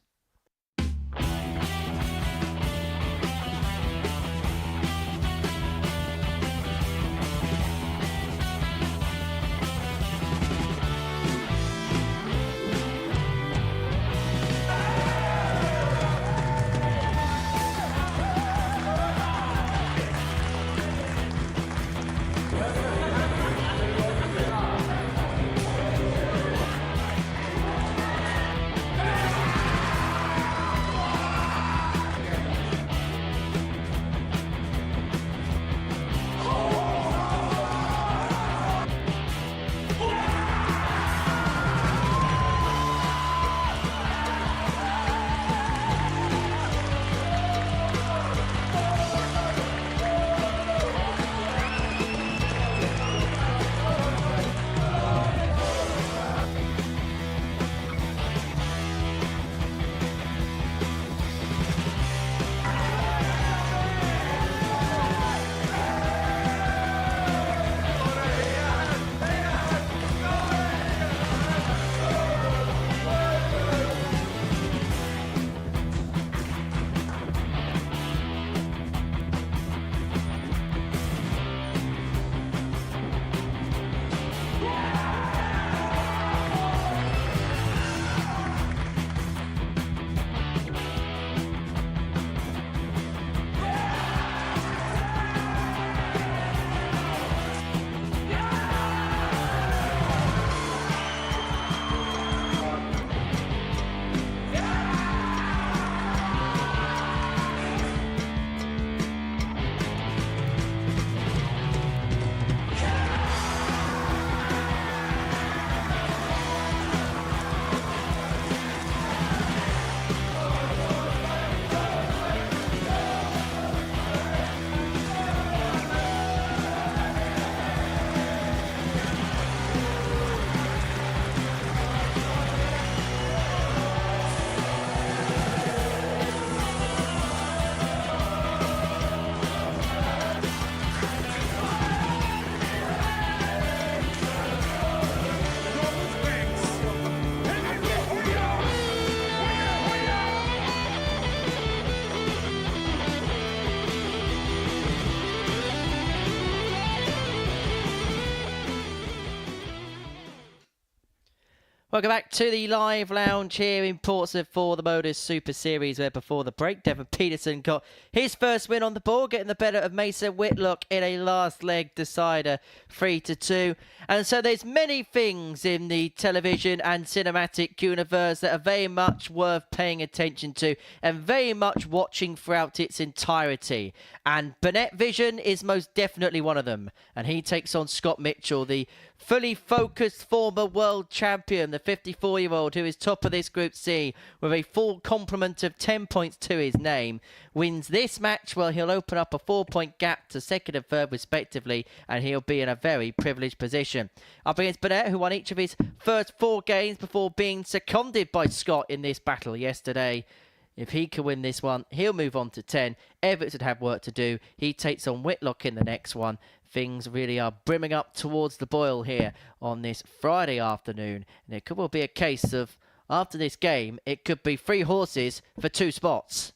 Welcome back to the live lounge here in Portsmouth for the Modus Super Series, where before the break, Devon Petersen got his first win on the board, getting the better of Mason Whitlock in a last leg decider, 3-2. And so there's many things in the television and cinematic universe that are very much worth paying attention to and very much watching throughout its entirety. And Burnett Vision is most definitely one of them. And he takes on Scott Mitchell, the fully focused former world champion, the 54-year-old who is top of this Group C with a full complement of 10 points to his name. Wins this match, well, he'll open up a 4-point gap to second and third respectively, and he'll be in a very privileged position. Up against Burnett, who won each of his first 4 games before being seconded by Scott in this battle yesterday. If he can win this one, he'll move on to 10. Evetts would have work to do. He takes on Whitlock in the next one. Things really are brimming up towards the boil here on this Friday afternoon. And it could well be a case of, after this game, it could be 3 horses for 2 spots.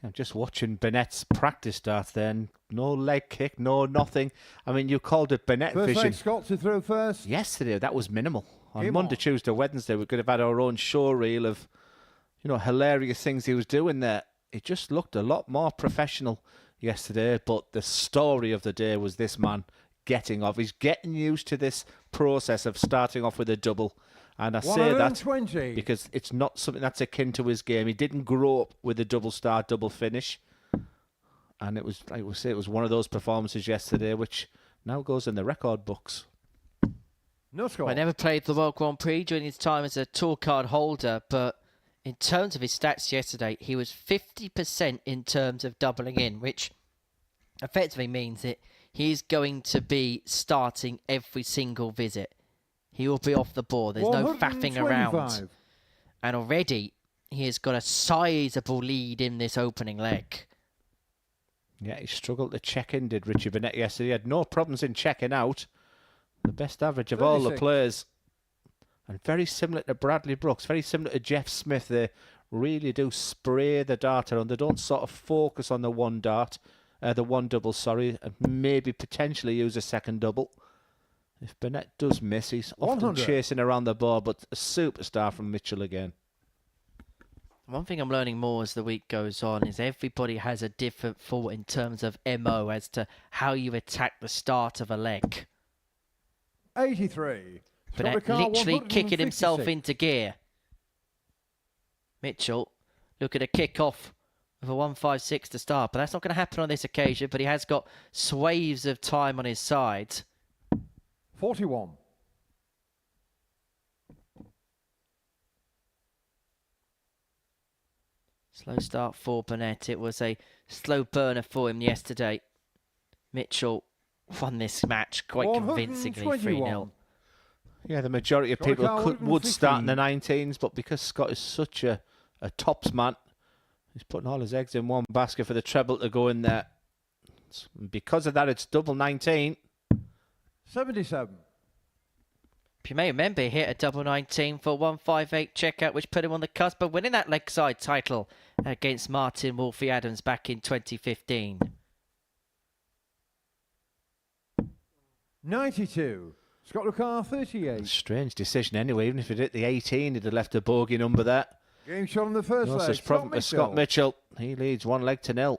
I'm just watching Burnett's practice start then. No leg kick, no nothing. I mean, you called it Burnett First Vision. leg, Scott to throw first. Yesterday, that was minimal. On Game Monday, on. Tuesday, Wednesday, we could have had our own show reel of, hilarious things he was doing there. It just looked a lot more professional yesterday, but the story of the day was this man getting off. He's getting used to this process of starting off with a double. And I say that 120. because it's not something that's akin to his game. He didn't grow up with a double start, double finish. And it was, like we say, it was one of those performances yesterday which now goes in the record books. No score. I never played the World Grand Prix during his time as a tour card holder, but in terms of his stats yesterday, he was 50% in terms of doubling in, which effectively means that he's going to be starting every single visit. He will be off the board. There's no faffing around. 125. And already he has got a sizable lead in this opening leg. Yeah, he struggled to check in, did Richie Burnett yesterday. He had no problems in checking out. The best average of all the 36. players. And very similar to Bradley Brooks, very similar to Jeff Smith. They really do spray the dart around. They don't sort of focus on the one dart, the one double, sorry, and maybe potentially use a second double. If Burnett does miss, he's often 100. chasing around the ball, but a superstar from Mitchell again. One thing I'm learning more as the week goes on is everybody has a different thought in terms of MO as to how you attack the start of a leg. 83. Burnett Scott Ricard, literally kicking himself 156. into gear. Mitchell looking to kick off with a 1.56 to start, but that's not going to happen on this occasion, but he has got swaves of time on his side. 41. Slow start for Burnett. It was a slow burner for him yesterday. Mitchell won this match quite convincingly 3-0. Yeah, the majority of Scott people Ricard, would start in the 115. 19s, but because Scott is such a tops man, he's putting all his eggs in one basket for the treble to go in there. Because of that, it's double 19. 77. If you may remember, he hit a double 19 for 158 checkout, which put him on the cusp of winning that leg side title against Martin Wolfie Adams back in 2015. 92. Scott Ricard, 38. Strange decision anyway. Even if he'd hit the 18, he'd have left a bogey number there. Game shot on the first No leg. such problem for Scott Mitchell. He leads 1-0.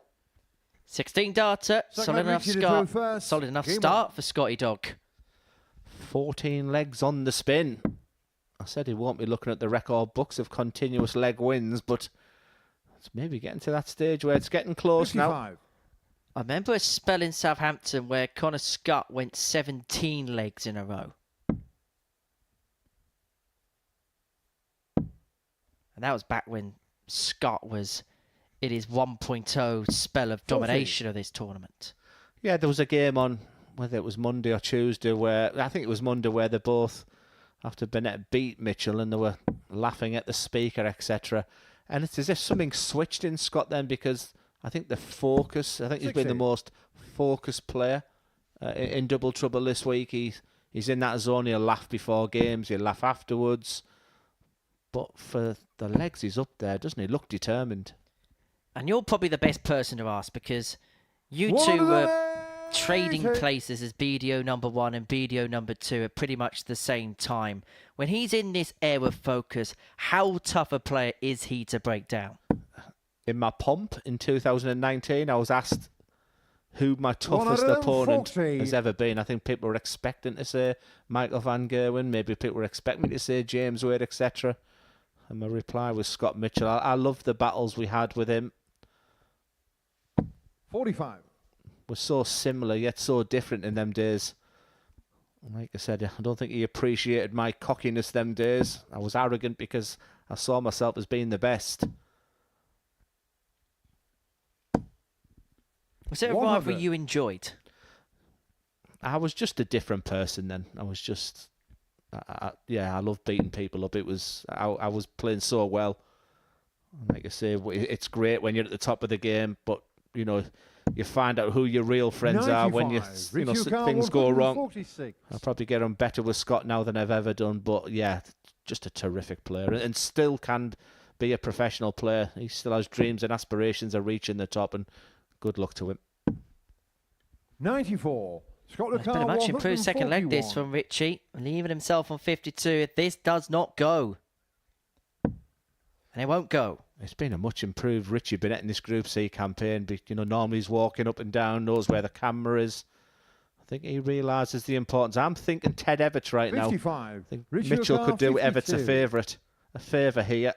16 darter, Second solid leg, enough Richie to start, throw first. solid enough Game start on. for Scotty Dog. 14 legs on the spin. I said he won't be looking at the record books of continuous leg wins, but it's maybe getting to that stage where it's getting close now. 55. I remember a spell in Southampton where Connor Scott went 17 legs in a row. And that was back when Scott was in his 1.0 spell of domination of this tournament. Yeah, there was a game on, whether it was Monday or Tuesday, where I think it was Monday, where they both, after Burnett beat Mitchell, and they were laughing at the speaker, etc. And it's as if something switched in Scott then, because I think the focus, I think he's been the 60. most focused player in double trouble this week. He's in that zone. He'll laugh before games, he'll laugh afterwards. But for the legs, he's up there, doesn't he? Look determined. And you're probably the best person to ask because you One two of were trading places as BDO number 1 and BDO number 2 at pretty much the same time. When he's in this air of focus, how tough a player is he to break down? In my pomp in 2019, I was asked who my toughest opponent has ever been. I think people were expecting to say Michael van Gerwen. Maybe people were expecting me to say James Wade, etc. And my reply was Scott Mitchell. I love the battles we had with him. 45. We're so similar yet so different in them days. Like I said, I don't think he appreciated my cockiness them days. I was arrogant because I saw myself as being the best. Was it a rivalry you enjoyed? I was just a different person then. I was just, I love beating people up. It was, I was playing so well. Like I say, it's great when you're at the top of the game, but you know, you find out who your real friends are when things go wrong. I'll probably get on better with Scott now than I've ever done, but yeah, just a terrific player and still can be a professional player. He still has dreams and aspirations of reaching the top, and good luck to him. 94. Scott It's been a much improved second leg this from Richie, leaving himself on 52. If this does not go, and it won't go. It's been a much improved Richie Burnett in this Group C campaign. You know, normally he's walking up and down, knows where the camera is. I think he realises the importance. I'm thinking Ted Evetts right 55. now. I think Mitchell could do Evetts a favour here.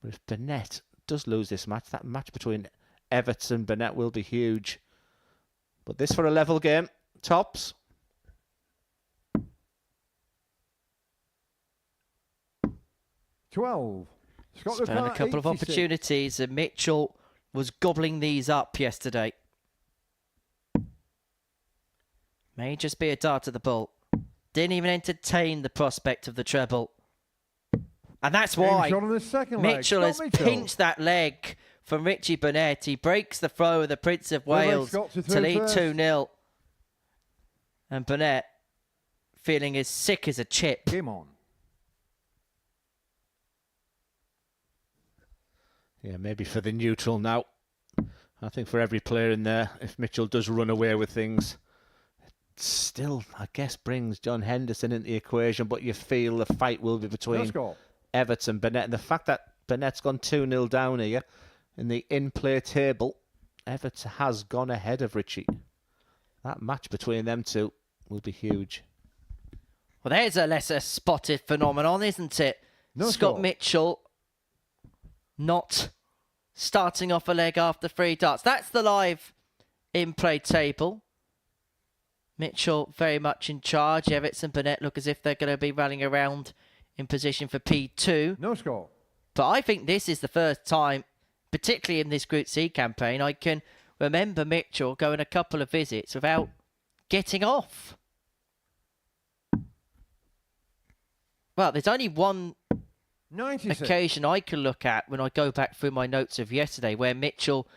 But if Burnett does lose this match, that match between Evetts and Burnett will be huge. But this for a level game. Tops. Spent a couple of opportunities, and Mitchell was gobbling these up yesterday. May just be a dart at the bull. Didn't even entertain the prospect of the treble. And that's why Mitchell has pinched that leg from Richie Burnett. He breaks the throw of the Prince of Wales to lead 2-0. And Burnett feeling as sick as a chip. Game on. Yeah, maybe for the neutral now. I think for every player in there, if Mitchell does run away with things, it still, I guess, brings John Henderson into the equation, but you feel the fight will be between Evetts and Burnett. And the fact that Burnett's gone 2-0 down here in the in-play table, Evetts has gone ahead of Richie. That match between them two will be huge. Well, there's a lesser spotted phenomenon, isn't it? Scott Mitchell not starting off a leg after 3 darts. That's the live in-play table. Mitchell very much in charge. Evetts and Burnett look as if they're going to be running around in position for P2. No score. But I think this is the first time, particularly in this Group C campaign, I can remember Mitchell going a couple of visits without getting off. Well, there's only one 96. occasion I can look at when I go back through my notes of yesterday where Mitchell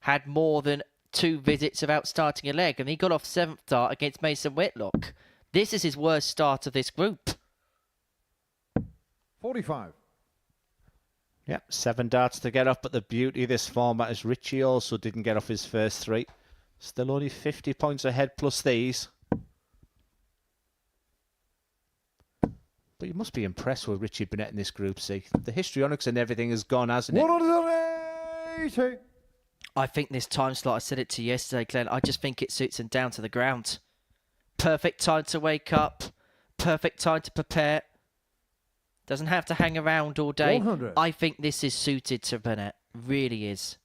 had more than 2 visits without starting a leg, and he got off 7th dart against Mason Whitlock. This is his worst start of this group. 45. Yep, 7 darts to get off, but the beauty of this format is Richie also didn't get off his first 3. Still only 50 points ahead plus these. But you must be impressed with Richie Burnett in this Group C. The histrionics and everything has gone, hasn't it? 180. I think this time slot, I said it to you yesterday, Glenn, I just think it suits him down to the ground. Perfect time to wake up. Perfect time to prepare. Doesn't have to hang around all day. 100. I think this is suited to Burnett. Really is.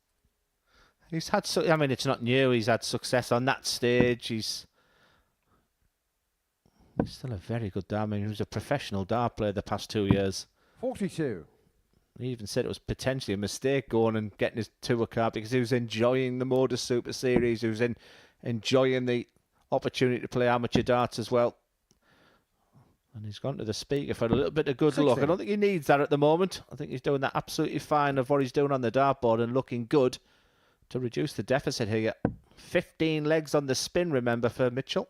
He's had, I mean, it's not new. He's had success on that stage. He's still a very good dart. I mean, he was a professional dart player the past 2 years. 42. He even said it was potentially a mistake going and getting his tour card because he was enjoying the Modus Super Series. He was enjoying the opportunity to play amateur darts as well. And he's gone to the speaker for a little bit of good luck. I don't think he needs that at the moment. I think he's doing that absolutely fine of what he's doing on the dartboard and looking good to reduce the deficit here. 15 legs on the spin, remember, for Mitchell.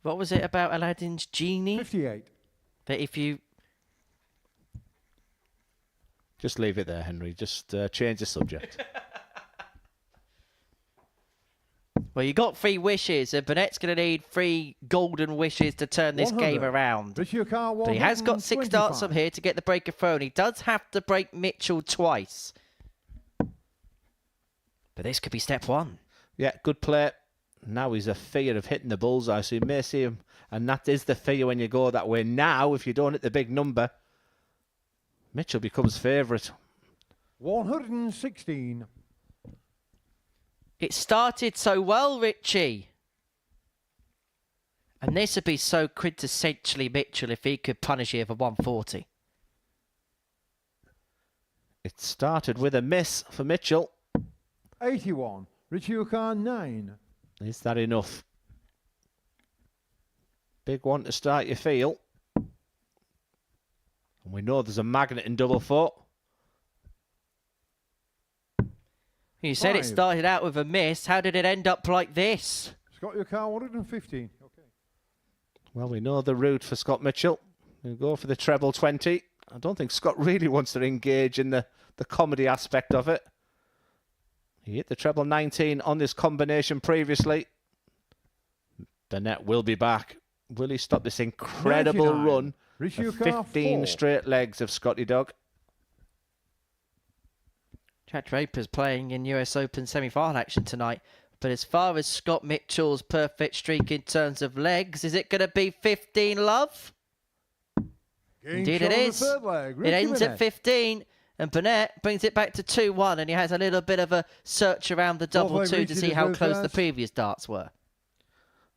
What was it about Aladdin's genie? 58. That if you... Just leave it there, Henry. Just change the subject. Well, you got 3 wishes, and Burnett's going to need 3 golden wishes to turn this game 100. around. Richie O'Connor, But he has got 6 darts from 125. here to get the breaker thrown. He does have to break Mitchell twice. But this could be step 1. Yeah, good play. Now he's a fear of hitting the bullseye, so you may see him. And that is the fear when you go that way. Now, if you don't hit the big number, Mitchell becomes favourite. 116. It started so well, Richie. And this would be so quintessentially Mitchell if he could punish here for 140. It started with a miss for Mitchell. 81. Richie O'Connor, 9. Is that enough? Big one to start, you feel. And we know there's a magnet in double 4. You said it 5. started out with a miss. How did it end up like this? Scott O'Connor, 115. Okay. Well, we know the route for Scott Mitchell. He'll go for the treble 20. I don't think Scott really wants to engage in the comedy aspect of it. He hit the treble 19 on this combination previously. Burnett will be back. Will he stop this incredible 99. run Richie of O'Connor, 15 4. straight legs of Scotty Dog? Chad Draper's playing in US Open semi-final action tonight. But as far as Scott Mitchell's perfect streak in terms of legs, is it going to be 15 love? Game Indeed shot it on the is. third leg. It Richie ends Burnett. at 15. And Burnett brings it back to 2-1. And he has a little bit of a search around the double leg 2 to Richie see to how go close the first. previous darts were.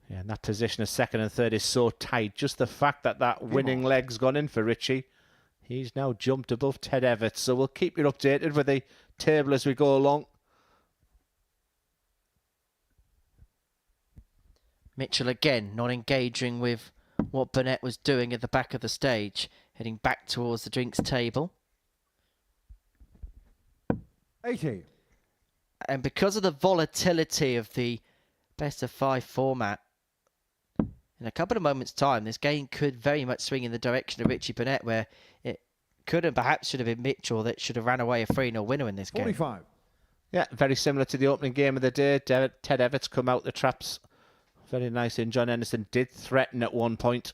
Yeah, and that position of second and third is so tight. Just the fact that that winning leg's gone in for Richie. He's now jumped above Ted Evetts. So we'll keep you updated with the table as we go along. Mitchell again not engaging with what Burnett was doing at the back of the stage. Heading back towards the drinks table. 80. And because of the volatility of the best of 5 format, in a couple of moments' time, this game could very much swing in the direction of Richie Burnett, where it could and perhaps should have been Mitchell that should have ran away a 3-0 winner in this game. 45. Yeah, very similar to the opening game of the day. Ted Evetts come out the traps very nicely, and John Henderson did threaten at one point.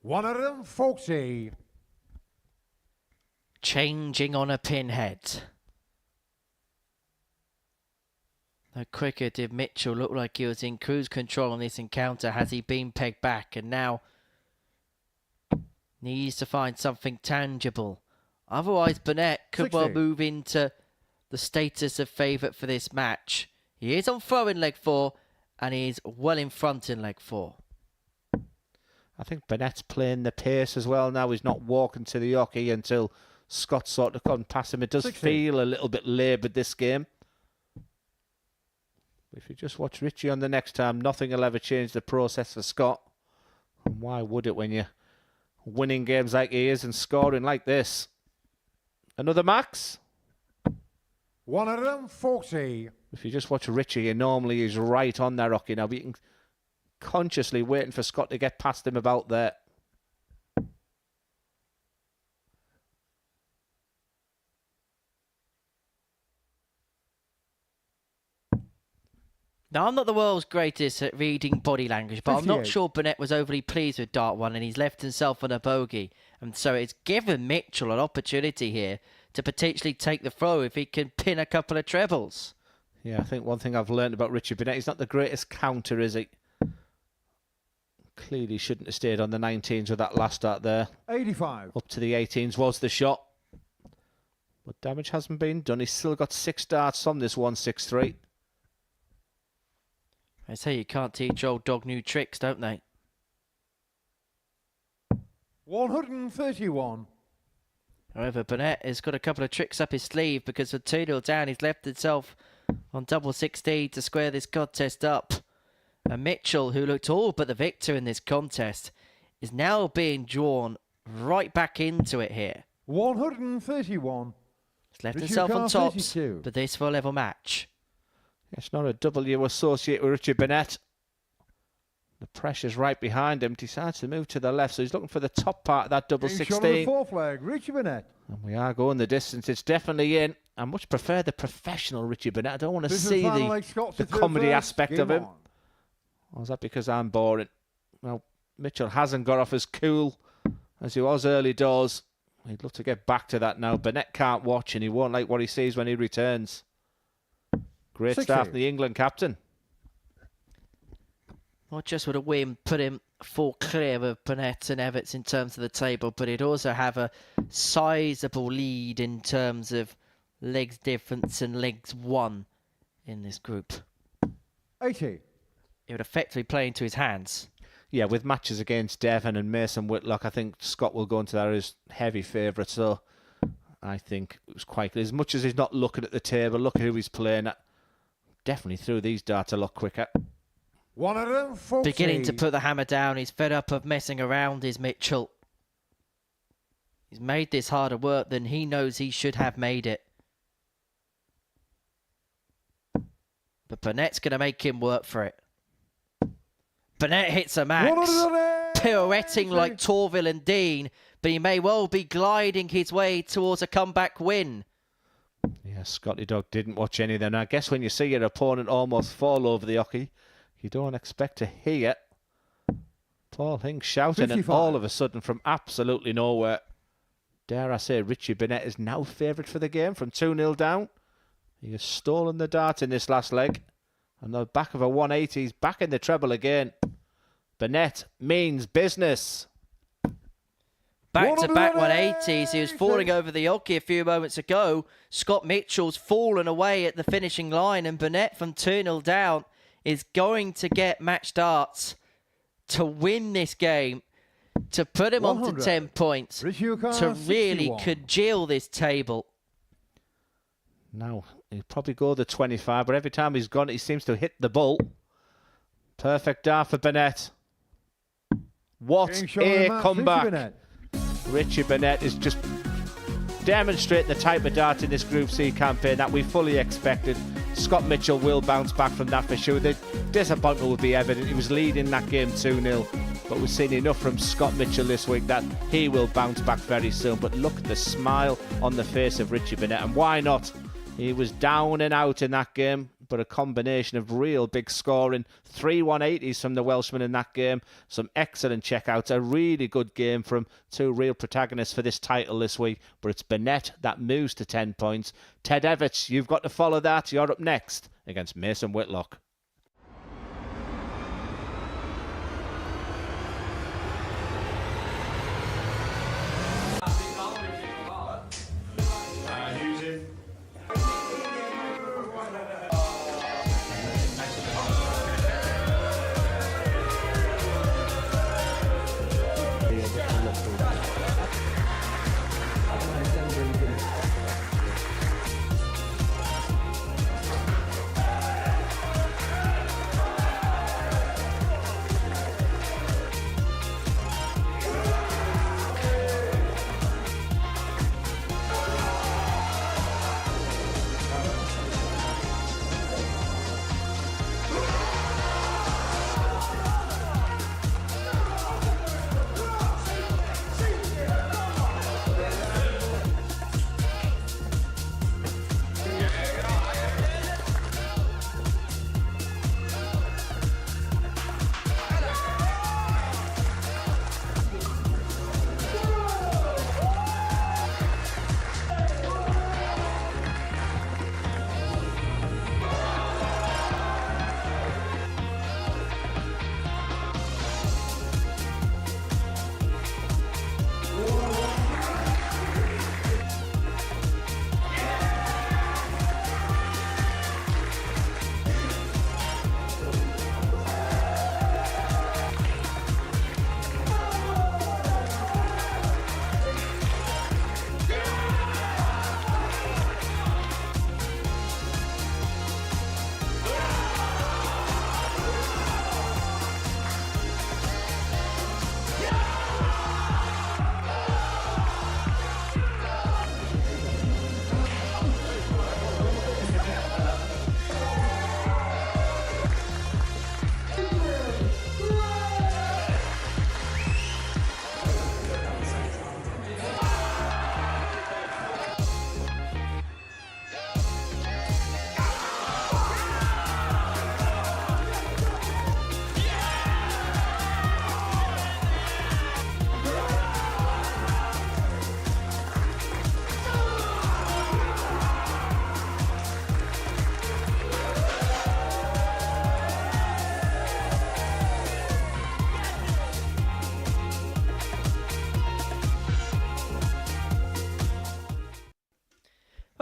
One of them, Folksy. Changing on a pinhead. No quicker did Mitchell look like he was in cruise control on this encounter. Has he been pegged back and now needs to find something tangible. Otherwise, Burnett could 60. well move into the status of favourite for this match. He is on throw in leg 4 and he is well in front in leg 4. I think Burnett's playing the pace as well now. He's not walking to the hockey until Scott sort of gone past him. It does 60. feel a little bit laboured, this game. If you just watch Richie on the next time, nothing will ever change the process for Scott. And why would it when you're winning games like he is and scoring like this? Another max? One of them, Folksy. If you just watch Richie, he normally is right on there hockey now. But you can consciously waiting for Scott to get past him about there. Now, I'm not the world's greatest at reading body language, but I'm not 58. sure Burnett was overly pleased with Dart 1 and he's left himself on a bogey. And so it's given Mitchell an opportunity here to potentially take the throw if he can pin a couple of trebles. Yeah, I think one thing I've learned about Richie Burnett, he's not the greatest counter, is he? Clearly shouldn't have stayed on the 19s with that last start there. 85. Up to the 18s was the shot. But damage hasn't been done. He's still got 6 darts from this 163. I say you can't teach old dog new tricks, don't they? 131. However, Burnett has got a couple of tricks up his sleeve because with 2-0 down, he's left himself on double 16 to square this contest up. And Mitchell, who looked all but the victor in this contest, is now being drawn right back into it here. 131. He's left Richie himself on O'Connor, tops, 32. but this for a level match. It's not a W associate with Richie Burnett. The pressure's right behind him. Decides to move to the left, so he's looking for the top part of that double Getting shot on the 16. fourth leg, Richie Burnett. And we are going the distance. It's definitely in. I much prefer the professional Richie Burnett. I don't want to see the comedy aspect of him. Or is that because I'm boring? Well, Mitchell hasn't got off as cool as he was early doors. He'd love to get back to that now. Burnett can't watch and he won't like what he sees when he returns. Great start from the England captain. Not just would a win put him full clear of Burnett and Evetts in terms of the table, but he'd also have a sizable lead in terms of legs difference and legs won in this group. 80. It would effectively play into his hands. Yeah, with matches against Devon and Mason Whitlock, I think Scott will go into that as heavy favourite. So I think it was quite clear. As much as he's not looking at the table, look at who he's playing at. Definitely threw these darts a lot quicker. 140. Beginning to put the hammer down. He's fed up of messing around, is Mitchell. He's made this harder work than he knows he should have made it. But Burnett's going to make him work for it. Burnett hits a max, pirouetting like Torvill and Dean, but he may well be gliding his way towards a comeback win. Yeah, Scotty Dog didn't watch any of them. I guess when you see your opponent almost fall over the hockey, you don't expect to hear Paul Hinks shouting, 55. And all of a sudden, from absolutely nowhere, dare I say, Richie Burnett is now favourite for the game from 2-0 down. He has stolen the dart in this last leg. On the back of a 180, he's back in the treble again. Burnett means business. Back-to-back 180s. He was falling over the hockey a few moments ago. Scott Mitchell's fallen away at the finishing line, and Burnett from 2-0 down is going to get match darts to win this game, to put him on to 10 points, to really congeal this table. Now, he'll probably go the 25, but every time he's gone, he seems to hit the bull. Perfect dart for Burnett. What a comeback. Richie Burnett is just demonstrating the type of dart in this Group C campaign that we fully expected. Scott Mitchell will bounce back from that for sure. The disappointment will be evident. He was leading that game 2-0, but we've seen enough from Scott Mitchell this week that he will bounce back very soon. But look at the smile on the face of Richie Burnett, and why not? He was down and out in that game, but a combination of real big scoring. 3 180s from the Welshman in that game. Some excellent checkouts. A really good game from two real protagonists for this title this week. But it's Burnett that moves to 10 points. Ted Evetts, you've got to follow that. You're up next against Mason Whitlock.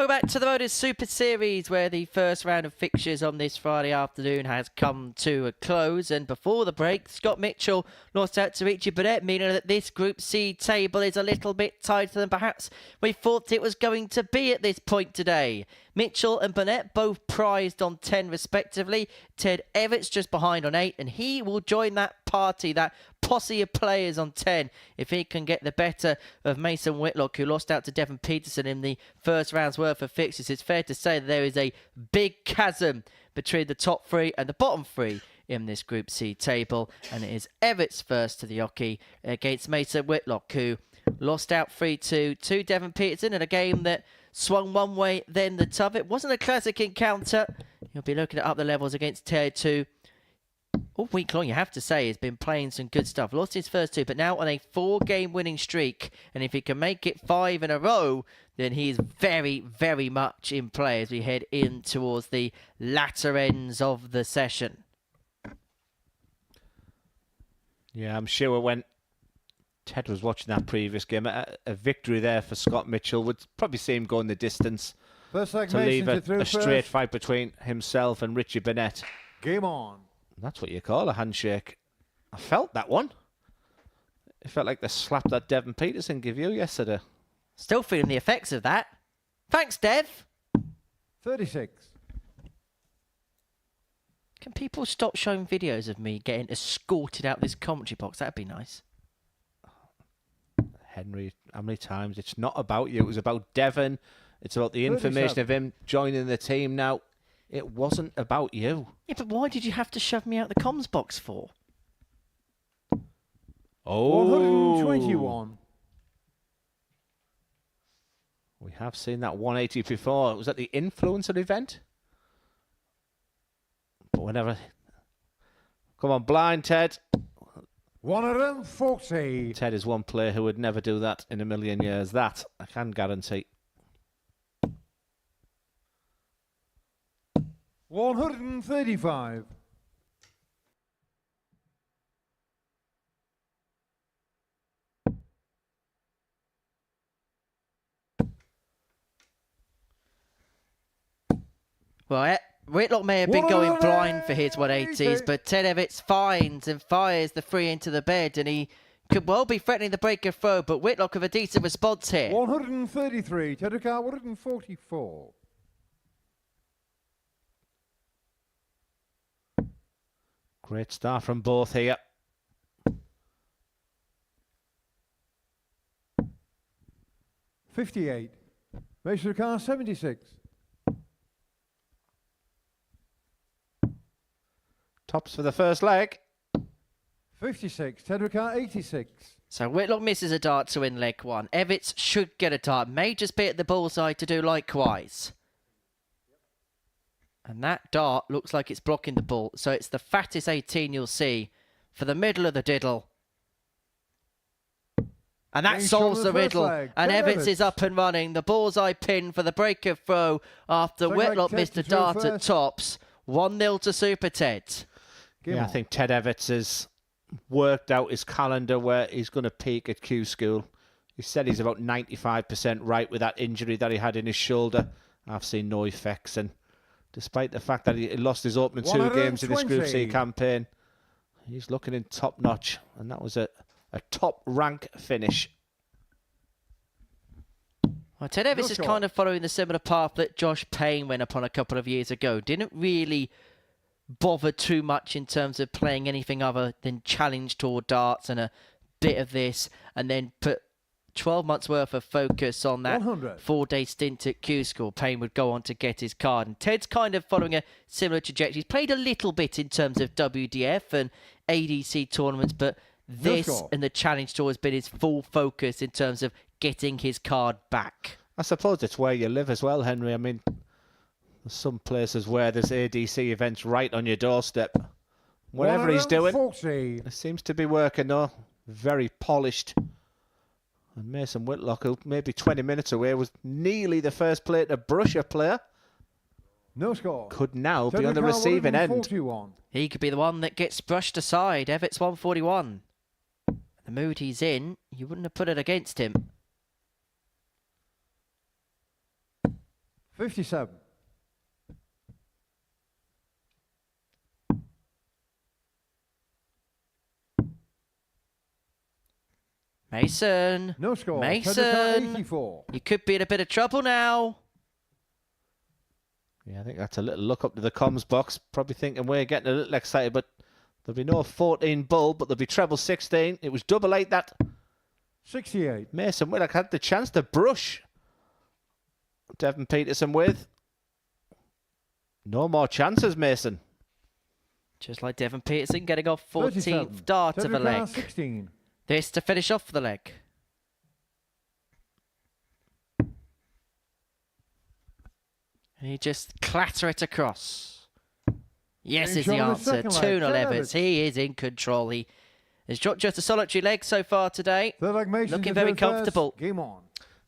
Welcome back to the Modus Super Series, where the first round of fixtures on this Friday afternoon has come to a close. And before the break, Scott Mitchell lost out to Richie Burnett, meaning that this Group C table is a little bit tighter than perhaps we thought it was going to be at this point today. Mitchell and Burnett both prized on 10 respectively. Ted Evetts just behind on 8, and he will join that party, that posse of players on 10, if he can get the better of Mason Whitlock, who lost out to Devon Petersen in the first round's worth of fixtures. It's fair to say that there is a big chasm between the top 3 and the bottom 3 in this Group C table, and it is Evetts first to the hockey against Mason Whitlock, who lost out 3-2 to Devon Petersen in a game that swung one way, then the t'other. It wasn't a classic encounter. You'll be looking at up the levels against Ted, who all week long, you have to say, has been playing some good stuff. Lost his first 2, but now on a 4-game winning streak. And if he can make it 5 in a row, then he is very, very much in play as we head in towards the latter ends of the session. Yeah, I'm sure when Ted was watching that previous game, a victory there for Scott Mitchell would probably see him go in the distance First leg, to leave Mason, a straight fight between himself and Richie Burnett. Game on. That's what you call a handshake. I felt that one. It felt like the slap that Devon Petersen gave you yesterday. Still feeling the effects of that. Thanks, Dev. 36. Can people stop showing videos of me getting escorted out this commentary box? That'd be nice. Henry, how many times? It's not about you. It was about Devon. It's about the information of him joining the team now. It wasn't about you. Yeah, but why did you have to shove me out the comms box for? Oh. 121. We have seen that 180 before. It was at the influencer event. But whenever... Come on, blind Ted. 140. Ted is one player who would never do that in a million years. That I can guarantee. 135. Well, Whitlock may have been going blind for his 180s, but Ted Evetts finds and fires the 3 into the bed, and he could well be threatening the break of throw, but Whitlock with a decent response here. 133. Tedukar 144. Great start from both here. $58. Mason Car 76. Tops for the first leg. 56. Tedukar 86. So Whitlock misses a dart to win leg 1. Evetts should get a dart. May just be at the bullseye to do likewise. And that dart looks like it's blocking the ball. So it's the fattest 18 you'll see for the middle of the diddle. And that solves the riddle. And Evetts is up and running. The bullseye pin for the break of throw after Whitlock missed a dart at tops. 1-0 to Super Ted. I think Ted Evetts has worked out his calendar where he's going to peak at Q School. He said he's about 95% right with that injury that he had in his shoulder. I've seen no effects, and despite the fact that he lost his opening 2 games in this Group C campaign, he's looking in top notch, and that was a top rank finish. Well, Ted Evetts is kind of following the similar path that Josh Payne went upon a couple of years ago. Didn't really bother too much in terms of playing anything other than challenge tour darts and a bit of this, and then put 12 months worth of focus on that 4-day stint at Q School. Payne would go on to get his card, and Ted's kind of following a similar trajectory. He's played a little bit in terms of WDF and ADC tournaments, but this and the challenge tour has been his full focus in terms of getting his card back. I suppose it's where you live as well, Henry. I mean, there's some places where there's ADC events right on your doorstep. Whatever he's doing, it seems to be working though. Very polished. And Mason Whitlock, who maybe 20 minutes away, was nearly the first player to brush a player. No score. Could now be on the receiving end. He could be the one that gets brushed aside. Evetts 141. The mood he's in, you wouldn't have put it against him. 57. Mason. No score. Mason. 84. You could be in a bit of trouble now. Yeah, I think that's a little look up to the comms box. Probably thinking we're getting a little excited, but there'll be no 14 bull, but there'll be treble 16. It was double 8 that 68. Mason Whitlock had the chance to brush Devon Petersen with. No more chances, Mason. Just like Devon Petersen getting off 14th 37. dart of a Teddy Carr, leg. 16. This to finish off the leg. And he just clatter it across. Yes James is the Shaw on the answer. second leg. 2-0 Ted Evetts. Evetts. He is in control. He has dropped just a solitary leg so far today. Third leg Mason Looking to very third first. comfortable. Game on.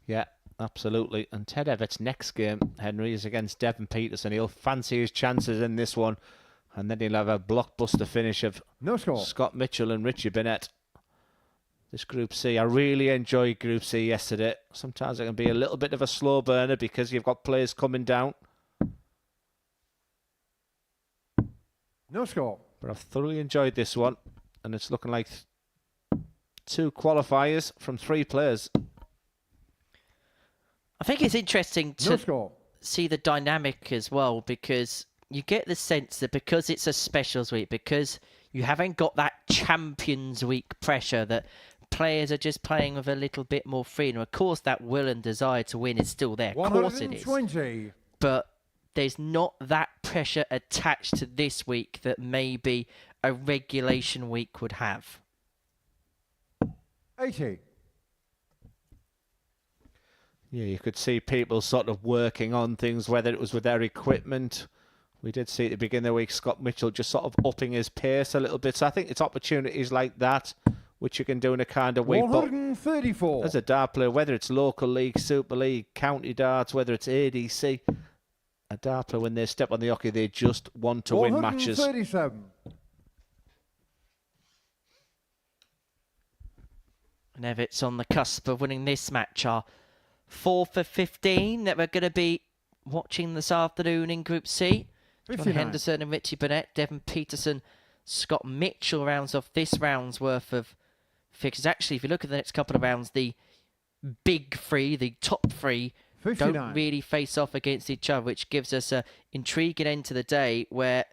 Yeah, absolutely. And Ted Evetts' next game, Henry, is against Devon Petersen. He'll fancy his chances in this one. And then he'll have a blockbuster finish of No score. Scott Mitchell and Richie Burnett. This Group C, I really enjoyed Group C yesterday. Sometimes it can be a little bit of a slow burner because you've got players coming down. No score. But I've thoroughly enjoyed this one. And it's looking like 2 qualifiers from 3 players. I think it's interesting No to score. see the dynamic as well, because you get the sense that because it's a specials week, because you haven't got that Champions Week pressure, that players are just playing with a little bit more freedom. Of course, that will and desire to win is still there. Of course it is. 120. But there's not that pressure attached to this week that maybe a regulation week would have. 80. Yeah, you could see people sort of working on things, whether it was with their equipment. We did see at the beginning of the week Scott Mitchell just sort of upping his pace a little bit. So I think it's opportunities like that which you can do in a kind of week. But 134. as a dart player, whether it's local league, Super League, county darts, whether it's ADC, a dart player, when they step on the hockey, they just want to win matches. 137. And Evetts on the cusp of winning this match are 4 for 15 that we're going to be watching this afternoon in Group C. From 59. Henderson and Richie Burnett, Devon Petersen, Scott Mitchell rounds off this round's worth of fixtures. Actually, if you look at the next couple of rounds, the big 3, the top 3, 59. don't really face off against each other, which gives us an intriguing end to the day where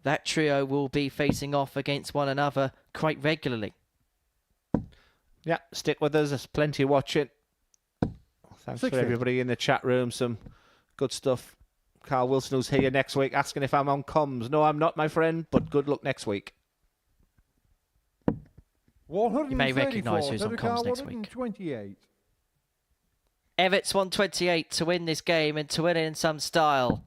that trio will be facing off against one another quite regularly. Yeah, stick with us. There's plenty watching. Thanks 60. for everybody in the chat room. Some good stuff. Carl Wilson, who's here next week, asking if I'm on comms. No, I'm not, my friend, but good luck next week. 134. You may recognise who's on Teddy Carr, comms next week. 128. Evetts 128 to win this game and to win it in some style.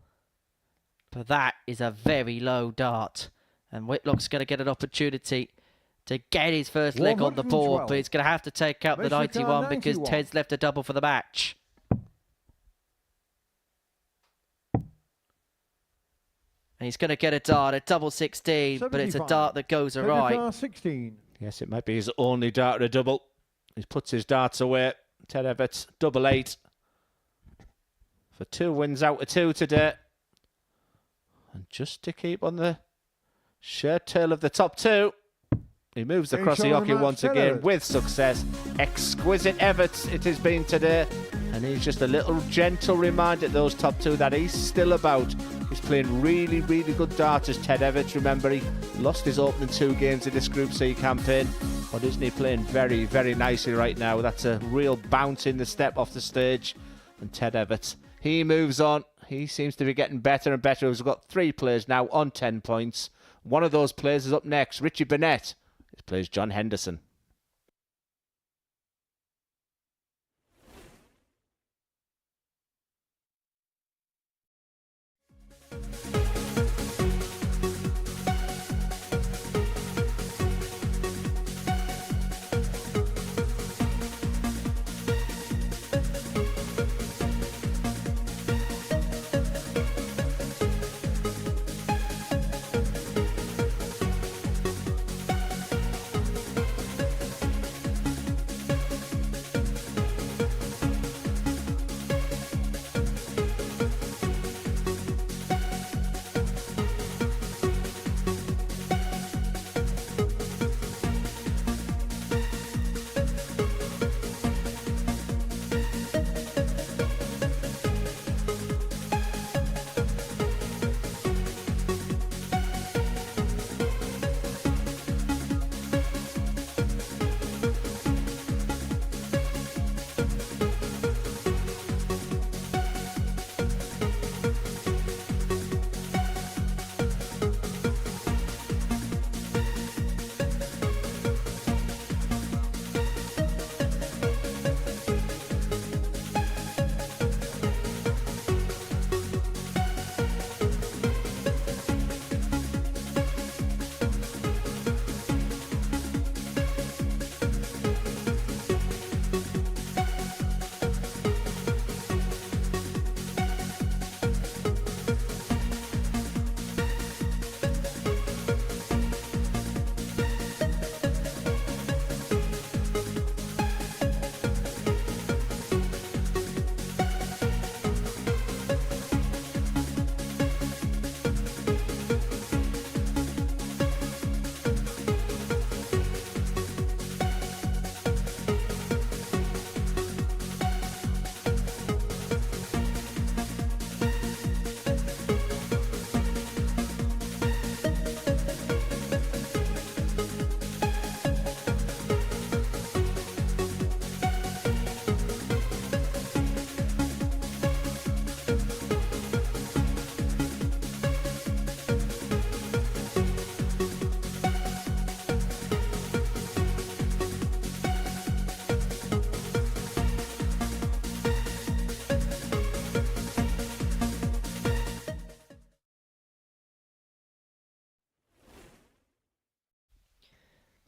But that is a very low dart. And Whitlock's going to get an opportunity to get his first leg on the board, 112. but he's going to have to take out the Mr. Carr, 91 because 91. Ted's left a double for the match. And he's going to get a dart, a double 16, but it's a 75. dart that goes Teddy awry. Carr, 16. Yes, it might be his only dart or a double. He puts his darts away. Ted Evetts, double 8. For 2 wins out of 2 today. And just to keep on the shirt tail of the top 2, he moves across the James Shaw on hockey the match, once Ted again Evetts. with success. Exquisite Evetts it has been today. And he's just a little gentle reminder to those top 2 that he's still about. He's playing really, really good darts as Ted Evetts. Remember, he lost his opening 2 games of this Group C campaign. But isn't he playing very, very nicely right now? That's a real bounce in the step off the stage. And Ted Evetts, he moves on. He seems to be getting better and better. We've got 3 players now on 10 points. One of those players is up next, Richie Burnett. This plays John Henderson.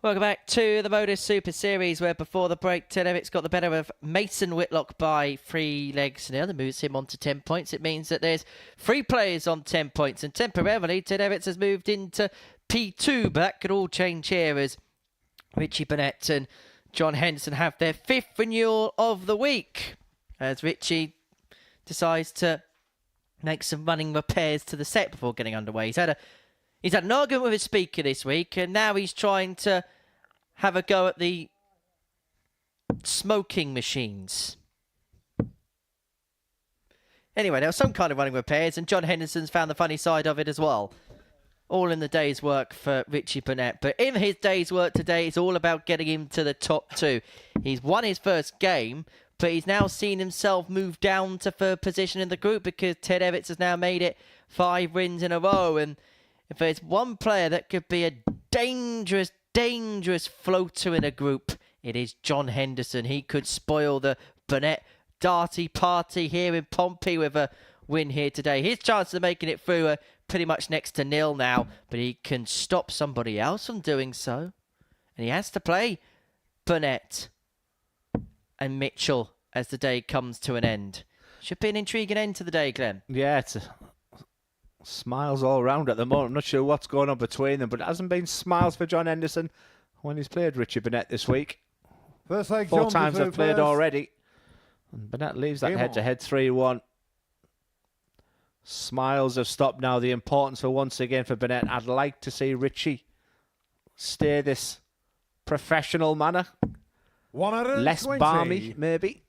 Welcome back to the Modus Super Series, where before the break, Ted Evetts got the better of Mason Whitlock by 3 legs nil. That moves him on to 10 points. It means that there's 3 players on 10 points, and temporarily Ted Evetts has moved into P2, but that could all change here as Richie Burnett and John Henderson have their 5th renewal of the week, as Richie decides to make some running repairs to the set before getting underway. He's had an argument with his speaker this week, and now he's trying to have a go at the smoking machines. Anyway, there was some kind of running repairs, and John Henderson's found the funny side of it as well. All in the day's work for Richie Burnett. But in his day's work today, it's all about getting him to the top 2. He's won his first game, but he's now seen himself move down to 3rd position in the group because Ted Evetts has now made it 5 wins in a row. And if there's one player that could be a dangerous floater in a group, it is John Henderson. He could spoil the Burnett Darty party here in Pompey with a win here today. His chances of making it through are pretty much next to nil now, but he can stop somebody else from doing so. And he has to play Burnett and Mitchell as the day comes to an end. Should be an intriguing end to the day, Glenn. Yeah, it's smiles all round at the moment. I'm not sure what's going on between them, but it hasn't been smiles for John Henderson when he's played Richie Burnett this week. First leg, 4 John times they've played first. already. And Burnett leaves that head-to-head 3-1. Smiles have stopped now. The importance for once again for Burnett. I'd like to see Richie stay this professional manner. 120. Less balmy, maybe.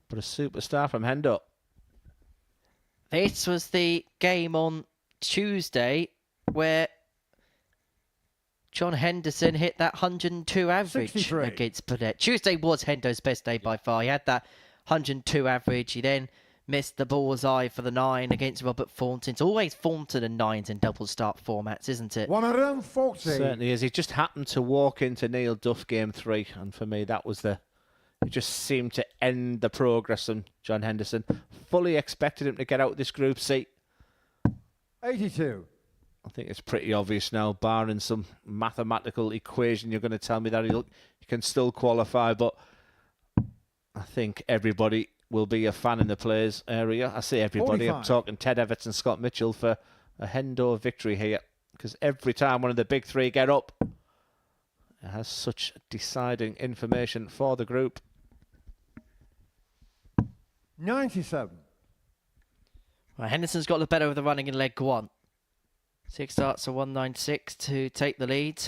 But a superstar from Hendo. This was the game on Tuesday where John Henderson hit that 102 average 63. against Burnett. Tuesday was Hendo's best day by far. He had that 102 average. He then missed the bullseye for the 9 against Robert Thornton. It's always Thornton and 9s in double start formats, isn't it? 140. Certainly is. He just happened to walk into Neil Duff game 3, and for me that was it just seemed to end the progress on John Henderson. Fully expected him to get out of this Group C. 82. I think it's pretty obvious now, barring some mathematical equation, you're going to tell me that he can still qualify, but I think everybody will be a fan in the players area. I say everybody. 45. I'm talking Ted Evetts and Scott Mitchell for a Hendo victory here, because every time one of the big 3 get up, it has such deciding information for the group. 97. Well, Henderson's got the better of the running in leg 1. 6 starts to 196 to take the lead.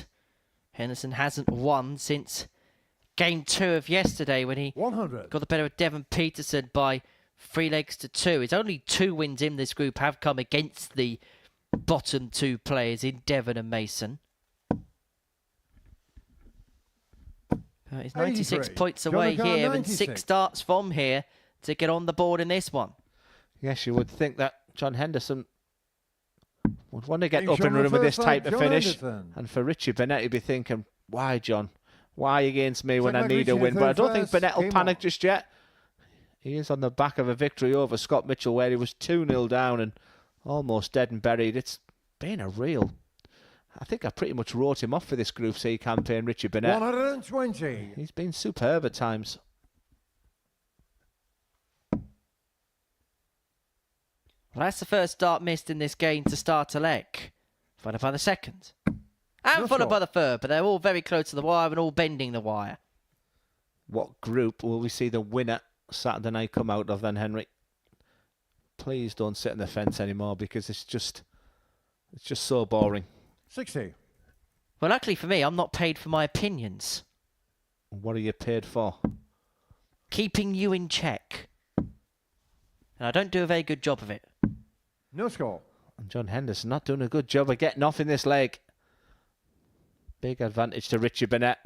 Henderson hasn't won since game 2 of yesterday when he 100. got the better of Devon Petersen by 3 legs to 2. His only 2 wins in this group have come against the bottom 2 players in Devon and Mason. He's 96 83. points away Jonathan, here and 96. 6 starts from here to get on the board in this one. Yes, you would think that John Henderson would want to get Being up and shown the running with this first type leg, of John finish. Henderson. And for Richie Burnett, he'd be thinking, why, John? Why against me when I Second need a Richie, win? the But I third don't think first, Burnett will game panic on. just yet. He is on the back of a victory over Scott Mitchell, where he was 2-0 down and almost dead and buried. It's been a real... I think I pretty much wrote him off for this Group C campaign, Richie Burnett. 120. He's been superb at times. Well, that's the first start missed in this game to start a leg, followed by the second, and No followed score. by the third, but they're all very close to the wire and all bending the wire. What group will we see the winner Saturday night come out of then, Henry? Please don't sit on the fence anymore, because it's just so boring. 60. Well, luckily for me, I'm not paid for my opinions. What are you paid for? Keeping you in check. And I don't do a very good job of it. No score. And John Henderson not doing a good job of getting off in this leg. Big advantage to Richie Burnett.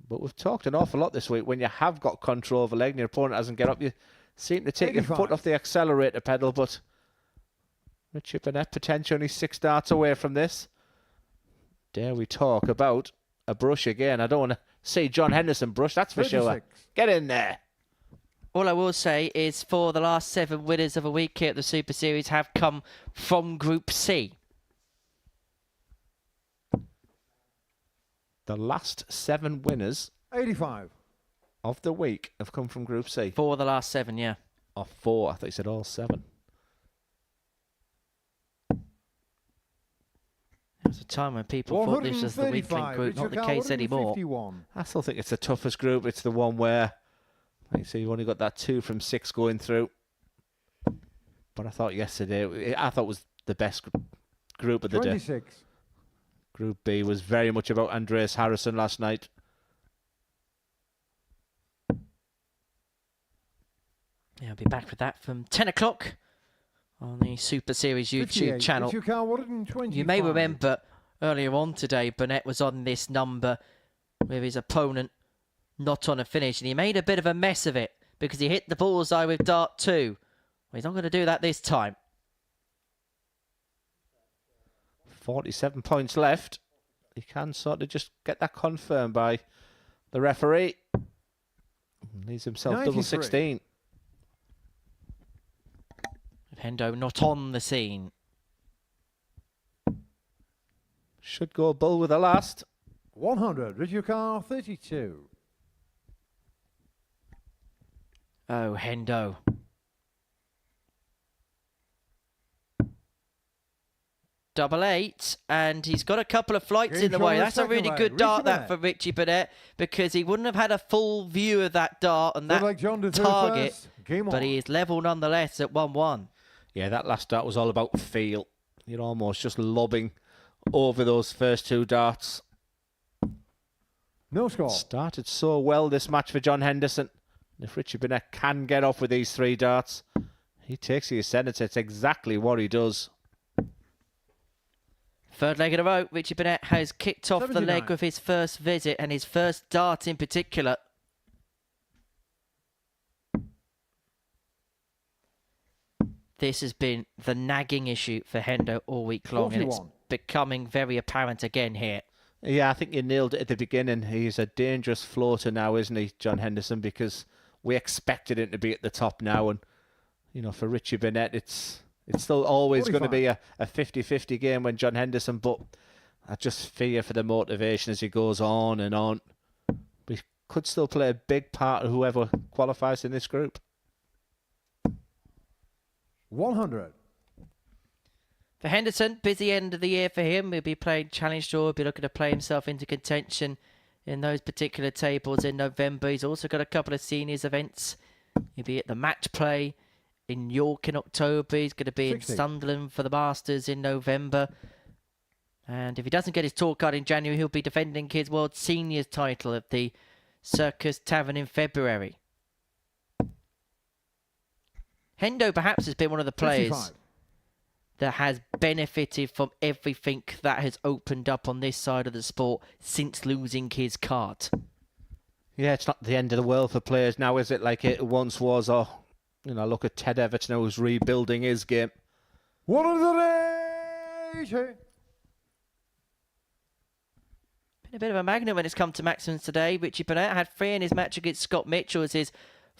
But we've talked an awful lot this week. When you have got control of a leg and your opponent hasn't get up, you seem to take your 85. foot off the accelerator pedal. But Richie Burnett potentially only 6 starts away from this. Dare we talk about a brush again? I don't want to see John Henderson brush, that's for sure. 36. Get in there. All I will say is for the last 7 winners of a week here at the Super Series have come from Group C. The last 7 winners 85. of the week have come from Group C. 4 of the last 7, yeah. Or 4, I thought you said all 7. There was a time when people thought this was the weak link group, not the case anymore. 151. I still think it's the toughest group. It's the one where, like you see, you've only got that 2 from 6 going through. But I thought yesterday, I thought it was the best group of the day. 26. Group B was very much about Andreas Harrison last night. Yeah, I'll be back with that from 10 o'clock on the Super Series YouTube 58. channel. Richard Carr, 125. You may remember earlier on today, Burnett was on this number with his opponent not on a finish, and he made a bit of a mess of it because he hit the bullseye with dart 2. Well, he's not going to do that this time. 47 points left. He can sort of just get that confirmed by the referee. Leaves himself 93. double 16. Hendo not on the scene. Should go bull with the last. 100. Richard Carr, 32. Oh, Hendo. Double 8, and he's got a couple of flights Game in the way. shot That's a really second good leg. dart, Richie that, for Richie Burnett, because he wouldn't have had a full view of that dart and that Like John to third target, first. Game but on. he is level nonetheless at 1-1. Yeah, that last dart was all about feel. You're almost just lobbing over those first 2 darts. No score. Started so well this match for John Henderson. If Richie Burnett can get off with these 3 darts, he takes the ascendant. It's exactly what he does. Third leg in a row, Richie Burnett has kicked off the 79. leg with his first visit and his first dart in particular. This has been the nagging issue for Hendo all week long, and it's 41. becoming very apparent again here. Yeah, I think you nailed it at the beginning. He's a dangerous floater now, isn't he, John Henderson? Because we expected him to be at the top now. And, you know, for Richie Burnett, it's still always going to be a 50-50 game when John Henderson, but I just fear for the motivation as he goes on and on. We could still play a big part of whoever qualifies in this group. 100. For Henderson, busy end of the year for him. He'll be playing Challenge Tour. He'll be looking to play himself into contention in those particular tables in November. He's also got a couple of seniors events. He'll be at the match play in York in October. He's going to be 60. in Sunderland for the Masters in November. And if he doesn't get his tour card in January, he'll be defending his World Seniors title at the Circus Tavern in February. Hendo perhaps has been one of the players 55. that has benefited from everything that has opened up on this side of the sport since losing his card. Yeah, it's not the end of the world for players now, is it? Like it once was. Or, you know, look at Ted Evetts now, who's rebuilding his game. 180. Been a bit of a magnet when it's come to maximums today. Richie Burnett had 3 in his match against Scott Mitchell as his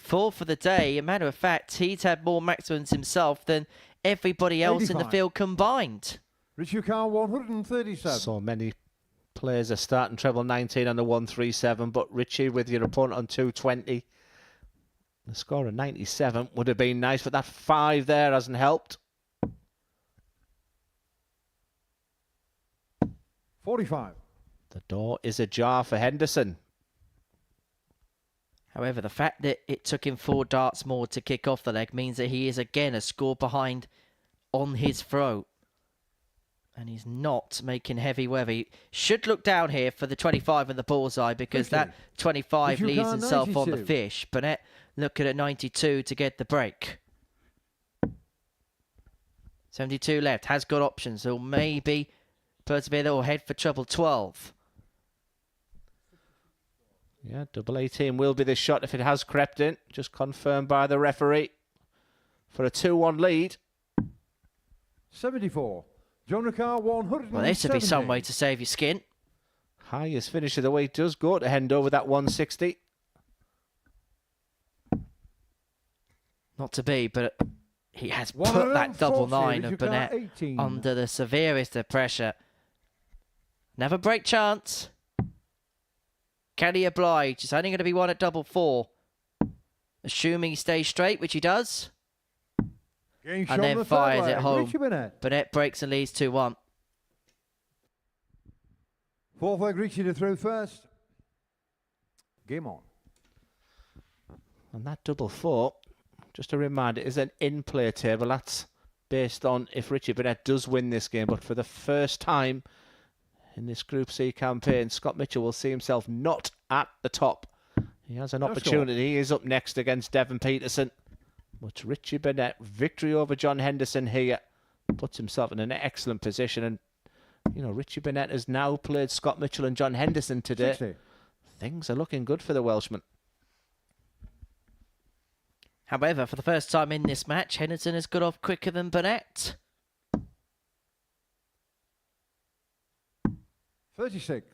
4th for the day. A matter of fact, he's had more maximums himself than everybody else in the 85. field combined. Richard Carr, 137. So many players are starting treble 19 on the 137, but Richie with your opponent on 220. The score of 97 would have been nice, but that 5 there hasn't helped. 45. The door is ajar for Henderson. However, the fact that it took him 4 darts more to kick off the leg means that he is again a score behind on his throw. And he's not making heavy weather. He should look down here for the 25 and the bullseye because 50. that 25 Richard leaves Carr, himself on the 92. fish. Burnett looking at 92 to get the break. 72 left, has got options. So maybe persevere or head for treble 12. Yeah, double 18 will be the shot if it has crept in. Just confirmed by the referee for a 2-1 lead. 74. John Carr, 170. Well, this would be some way to save your skin. Highest finish of the week does go to Hendo with that 160. Not to be, but he has put that double 9 of Richard Carr, Burnett 18. under the severest of pressure. Never break chance. Can he oblige? It's only going to be one at double 4. Assuming he stays straight, which he does. Game And then fires it home. Richie Burnett. Burnett breaks and leads 2-1. Fourth leg, Richie to throw first. Game on. And that double 4, just a reminder, is an in-play table. That's based on if Richie Burnett does win this game. But for the first time in this Group C campaign, Scott Mitchell will see himself not at the top. He has an opportunity. He is up next against Devon Petersen. But Richie Burnett, victory over John Henderson here, puts himself in an excellent position. And, you know, Richie Burnett has now played Scott Mitchell and John Henderson today. 60. Things are looking good for the Welshman. However, for the first time in this match, Henderson has got off quicker than Burnett. 36.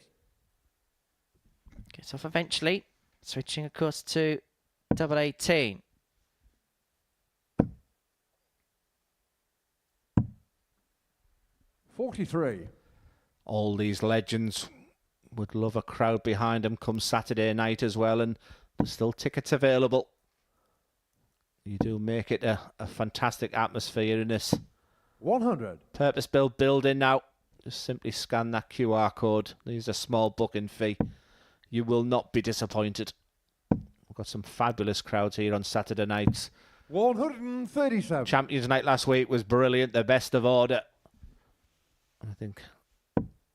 Gets off eventually. Switching across to double 18. $43. All these legends would love a crowd behind them come Saturday night as well, and there's still tickets available. You do make it a fantastic atmosphere in this 100. purpose-built building now. Just simply scan that QR code. There's a small booking fee. You will not be disappointed. We've got some fabulous crowds here on Saturday nights. 137. Champions Night last week was brilliant, the best of order. I think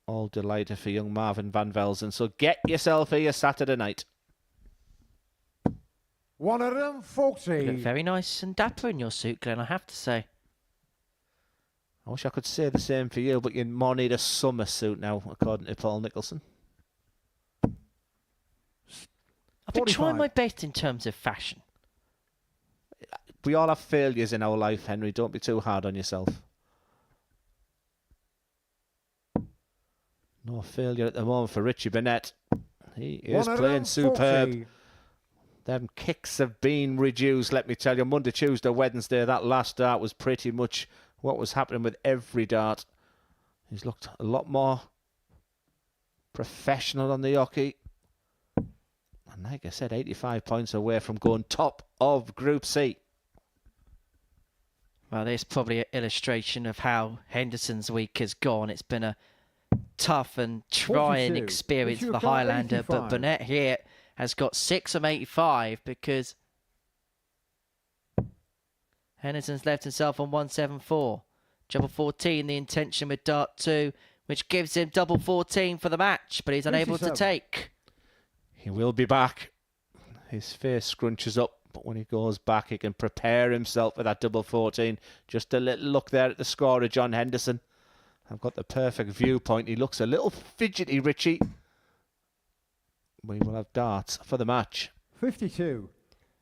all delighted for young Marvin Van Velzen. So get yourself here Saturday night. 140. You look very nice and dapper in your suit, Glenn, I have to say. I wish I could say the same for you, but you more need a summer suit now, according to Paul Nicholson. I've been trying my best in terms of fashion. We all have failures in our life, Henry. Don't be too hard on yourself. No failure at the moment for Richie Burnett. He is playing superb. Them kicks have been reduced, let me tell you. Monday, Tuesday, Wednesday, that last dart was pretty much what was happening with every dart. He's looked a lot more professional on the hockey. And like I said, 85 points away from going top of Group C. Well, there's probably an illustration of how Henderson's week has gone. It's been a tough and trying 42. experience for the Which you got Highlander, 85. but Burnett here has got 6 from 85 because Henderson's left himself on 174. Double 14, the intention with dart 2, which gives him double 14 for the match, but he's unable to 57. take. He will be back. His face scrunches up, but when he goes back, he can prepare himself for that double 14. Just a little look there at the scorer, John Henderson. I've got the perfect viewpoint. He looks a little fidgety, Richie. We will have darts for the match. 52.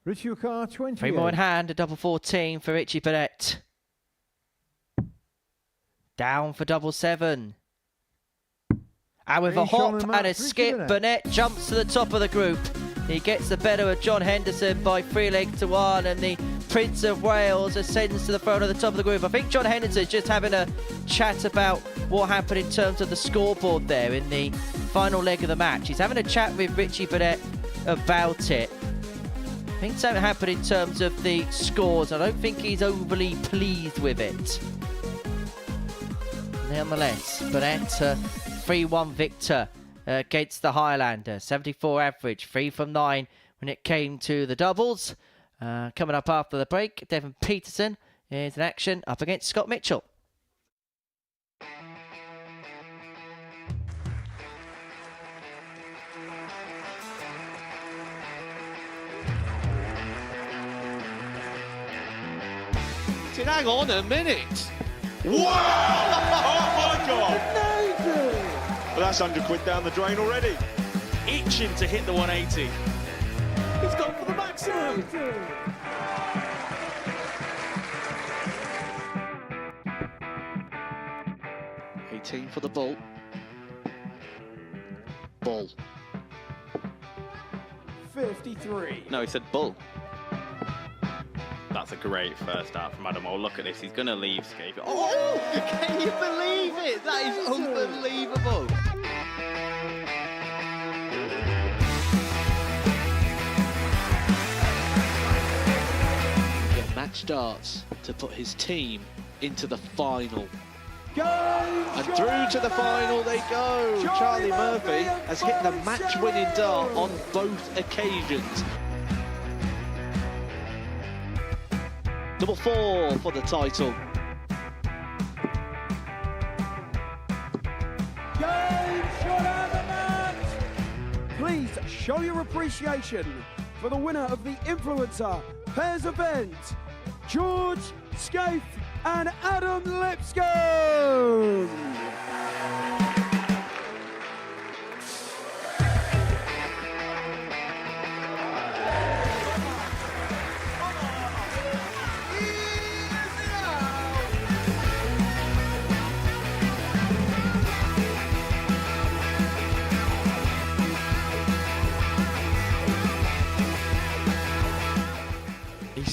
Richie Ukar, 28. 3 more in hand, a double 14 for Richie Burnett. Down for double 7. And with a hop and a skip, Burnett jumps to the top of the group. He gets the better of John Henderson by 3 legs to 1, and the Prince of Wales ascends to the throne at the top of the group. I think John Henderson's just having a chat about what happened in terms of the scoreboard there in the final leg of the match. He's having a chat with Richie Burnett about it. Things haven't happened in terms of the scores. I don't think he's overly pleased with it. Nonetheless, Burnett, 3-1 victor against the Highlander. 74 average, 3 from 9 when it came to the doubles. Coming up after the break, Devon Petersen is in action up against Scott Mitchell. Hang on a minute. Wow! Oh my God! Well, that's £100 down the drain already. Itching to hit the 180. He's gone for the maximum. 18 for the bull. Bull. 53. No, he said bull. That's a great first out from Adam. Oh, look at this. He's going to leave Skate. Oh, can you believe it? That is unbelievable. starts to put his team into the final. Game And through to the final they go. Charlie Murphy has hit the match-winning dart on both occasions. Double 4 for the title. Game shot out of the match. Please show your appreciation for the winner of the Influencer Pairs event, George Scaife and Adam Lipscomb. He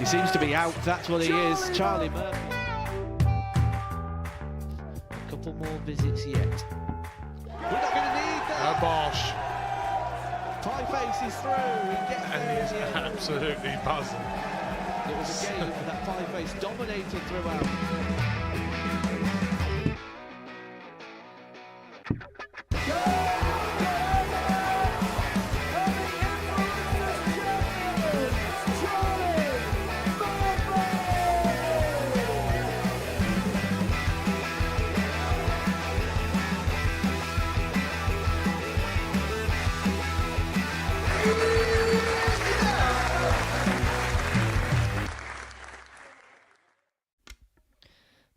seems to be out, that's what he is, Charlie Murphy. A couple more visits yet. We're not going to need that. Bosh. Pie Face is through. He gets there. And he's absolutely buzzing. It was a game that Pie Face dominated throughout.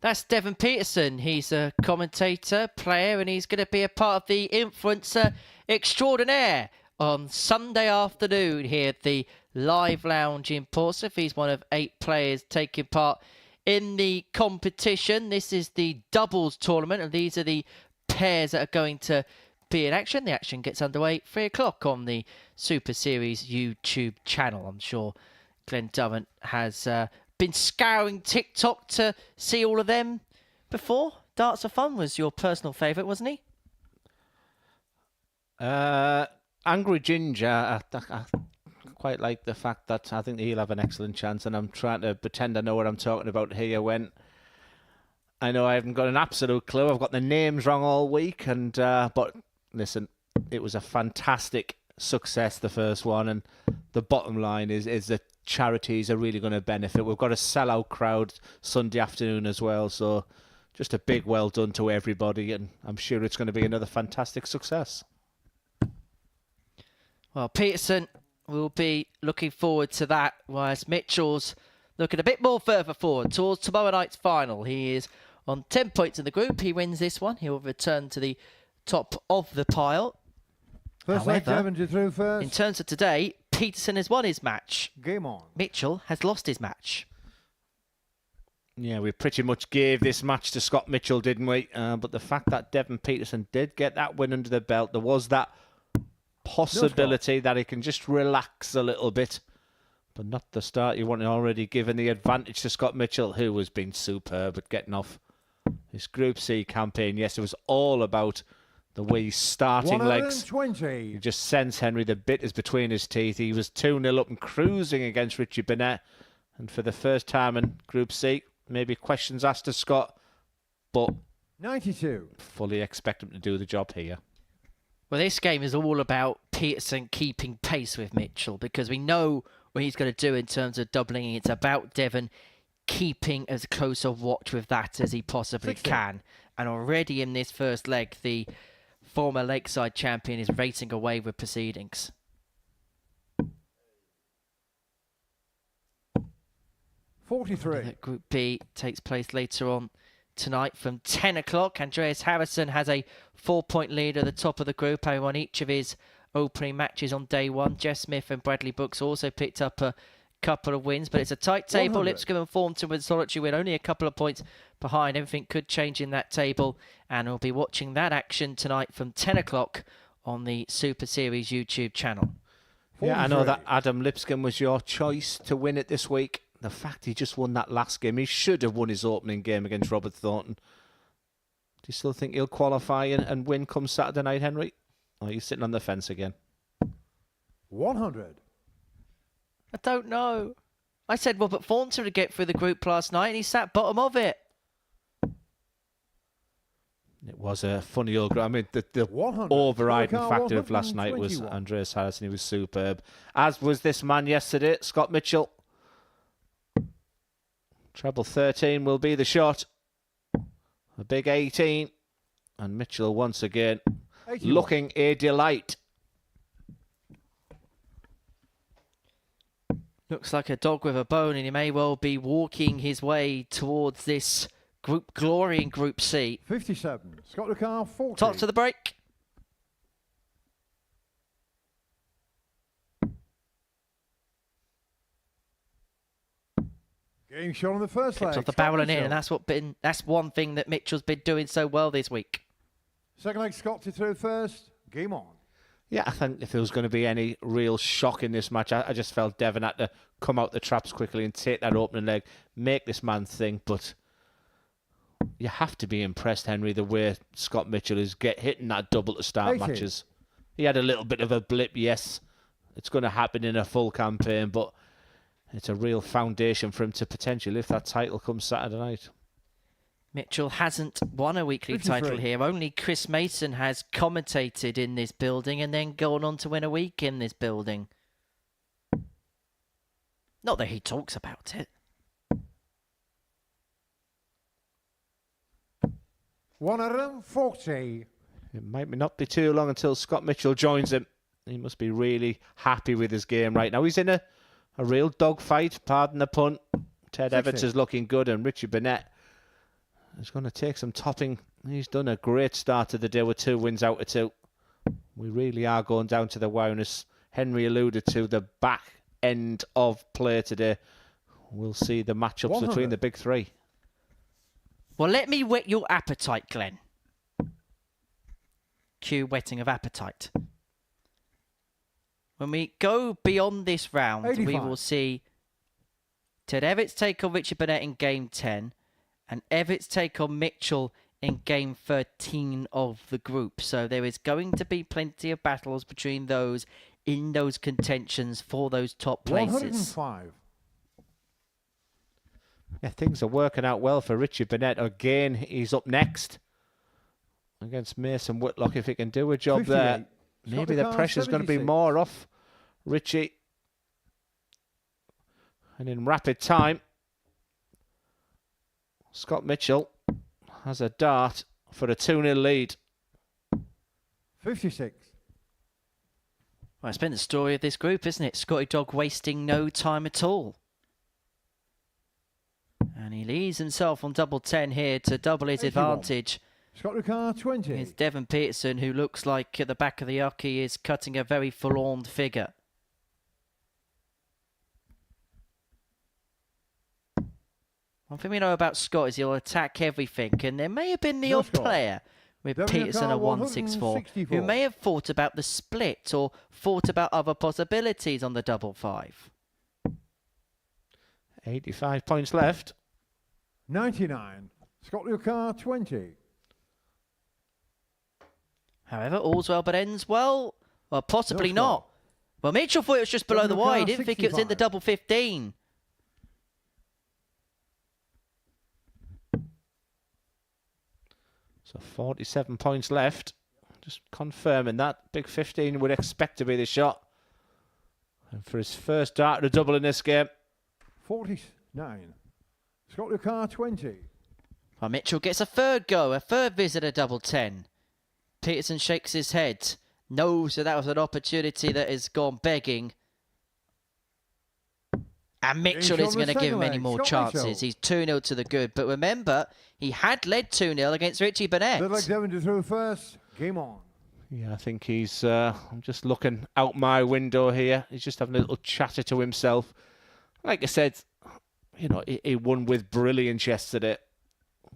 That's Devon Petersen. He's a commentator, player, and he's going to be a part of the Influencer Extraordinaire on Sunday afternoon here at the Live Lounge in Portsmouth. He's one of 8 players taking part in the competition. This is the doubles tournament, and these are the pairs that are going to be in action. The action gets underway 3 o'clock on the Super Series YouTube channel. I'm sure Glenn Durrant has been scouring TikTok to see all of them before. Darts of Fun was your personal favourite, wasn't he? Angry Ginger, I quite like the fact that I think he'll have an excellent chance, and I'm trying to pretend I know what I'm talking about here when I know I haven't got an absolute clue. I've got the names wrong all week, and but listen, it was a fantastic success, the first one, and the bottom line is that charities are really going to benefit. We've got a sellout crowd Sunday afternoon as well, so just a big well done to everybody, and I'm sure it's going to be another fantastic success. Well, Petersen will be looking forward to that, whereas Mitchell's looking a bit more further forward towards tomorrow night's final. He is on 10 points in the group. He wins this one. He will return to the top of the pile. First leg, Devon, you through first. In terms of today, Petersen has won his match. Game on. Mitchell has lost his match. Yeah, we pretty much gave this match to Scott Mitchell, didn't we? But the fact that Devon Petersen did get that win under the belt, there was that possibility that he can just relax a little bit. But not the start you wanted, already given the advantage to Scott Mitchell, who has been superb at getting off his Group C campaign. Yes, it was all about the wee starting legs. You just sense, Henry, the bit is between his teeth. He was 2-0 up and cruising against Richie Burnett. And for the first time in Group C, maybe questions asked to Scott, but 92. Fully expect him to do the job here. Well, this game is all about Petersen keeping pace with Mitchell, because we know what he's going to do in terms of doubling. It's about Devon keeping as close a watch with that as he possibly can. And already in this first leg, the former Lakeside champion is racing away with proceedings. 43. Group B takes place later on tonight from 10 o'clock. Andreas Harrison has a 4-point lead at the top of the group. Having won each of his opening matches on day one. Jeff Smith and Bradley Brooks also picked up a couple of wins, but it's a tight table. 100. Lipscomb and Thornton with a solitary win, only a couple of points behind. Everything could change in that table, and we'll be watching that action tonight from 10 o'clock on the Super Series YouTube channel. Yeah, I know that Adam Lipscomb was your choice to win it this week. The fact he just won that last game, he should have won his opening game against Robert Thornton. Do you still think he'll qualify and win come Saturday night, Henry? Or are you sitting on the fence again? 100. I don't know. I said Robert Thornton to get through the group last night, and he sat bottom of it. It was a funny old. I mean, the overriding factor of last night was Andreas Harrison. He was superb, as was this man yesterday, Scott Mitchell. Treble 13 will be the shot. A big 18, and Mitchell once again 81. Looking a delight. Looks like a dog with a bone, and he may well be walking his way towards this group glory in Group C. 57. Scott Ricard, 40. Top to the break. Game shot on the first leg. Kept off the barrel and in, and that's one thing that Mitchell's been doing so well this week. Second leg, Scott to throw first. Game on. Yeah, I think if there was going to be any real shock in this match, I just felt Devon had to come out the traps quickly and take that opening leg, make this man think. But you have to be impressed, Henry, the way Scott Mitchell is hitting that double to start matches. He had a little bit of a blip, yes. It's going to happen in a full campaign, but it's a real foundation for him to potentially lift that title come Saturday night. Mitchell hasn't won a weekly title here. Only Chris Mason has commentated in this building and then gone on to win a week in this building. Not that he talks about it. 140. It might not be too long until Scott Mitchell joins him. He must be really happy with his game right now. He's in a real dogfight, pardon the pun. Ted 60. Evetts is looking good, and Richie Burnett is going to take some topping. He's done a great start to the day with 2 wins out of 2. We really are going down to the wire, and as Henry alluded to, the back end of play today. We'll see the matchups 100. between the big 3. Well, let me whet your appetite, Glenn. Cue whetting of appetite. When we go beyond this round, 85. we will see Ted Evetts take on Richard Burnett in Game 10 and Evetts take on Mitchell in Game 13 of the group. So there is going to be plenty of battles between those in those contentions for those top places. 105. Yeah, things are working out well for Richard Burnett. Again, he's up next against Mason Whitlock. If he can do a job 58. there, maybe the pressure's going to be 76. more off Richie. And in rapid time, Scott Mitchell has a dart for a 2-0 lead. 56. Well, it's been the story of this group, isn't it? Scotty Dog wasting no time at all. And he leaves himself on double 10 here to double his 81. advantage. Scott Ricard, 20. It's Devon Petersen, who looks like at the back of the ucky is cutting a very forlorn figure. One thing we know about Scott is he'll attack everything, and there may have been the odd player with Devon Petersen Ricard, at 164 who 164. may have thought about the split or thought about other possibilities on the double 5. 85 points left. 99. Scott Ricard, 20. However, all's well but ends well. Well, possibly No not. Well, Mitchell thought it was just below Devon the wide. Ricard, Didn't think it was in the 65. double 15. So 47 points left. Just confirming that. Big 15 would expect to be the shot. And for his first dart to double in this game. 49. Scott Ricard, 20. Well, Mitchell gets a third go, a third visit at double 10. Petersen shakes his head. Knows that was an opportunity that has gone begging. And Mitchell isn't going to give him any more chances. He's 2-0 to the good. But remember, he had led 2-0 against Richie Burnett. They'd like Devon to throw first. Game on. Yeah, I think he's... I'm just looking out my window here. He's just having a little chatter to himself. Like I said, you know, he won with brilliance yesterday.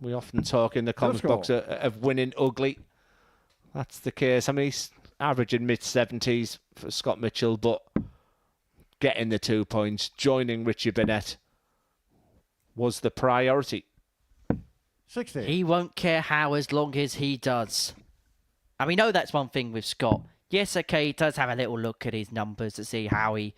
We often talk in the comments box of winning ugly. That's the case. I mean, he's averaging mid-70s for Scott Mitchell, but getting the 2 points, joining Richie Burnett was the priority. 60. He won't care how, as long as he does. And we know that's one thing with Scott. Yes, okay, he does have a little look at his numbers to see how he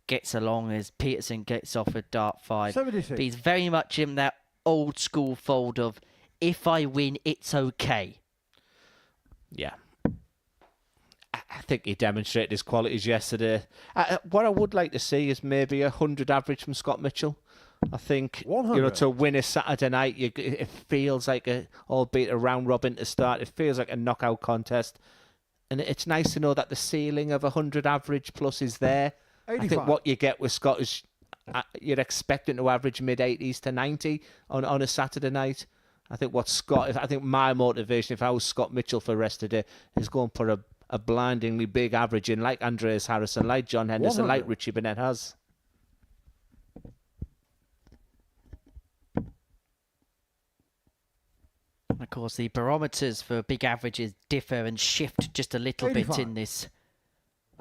gets along as Petersen gets off a dart 5. 76. But he's very much in that old school fold of, if I win, it's okay. Yeah. I think he demonstrated his qualities yesterday. What I would like to see is maybe 100 average from Scott Mitchell. I think 100. to win a Saturday night, it feels like albeit a round robin to start, it feels like a knockout contest. And it's nice to know that the ceiling of 100 average plus is there. 85. I think what you get with Scott is you're expecting to average mid-80s to 90 on a Saturday night. I think my motivation, if I was Scott Mitchell for the rest of the day, is go and put a blindingly big average in, like Andreas Harrison, like John Henderson, 100. like Richie Burnett has. Of course, the barometers for big averages differ and shift just a little 85. bit in this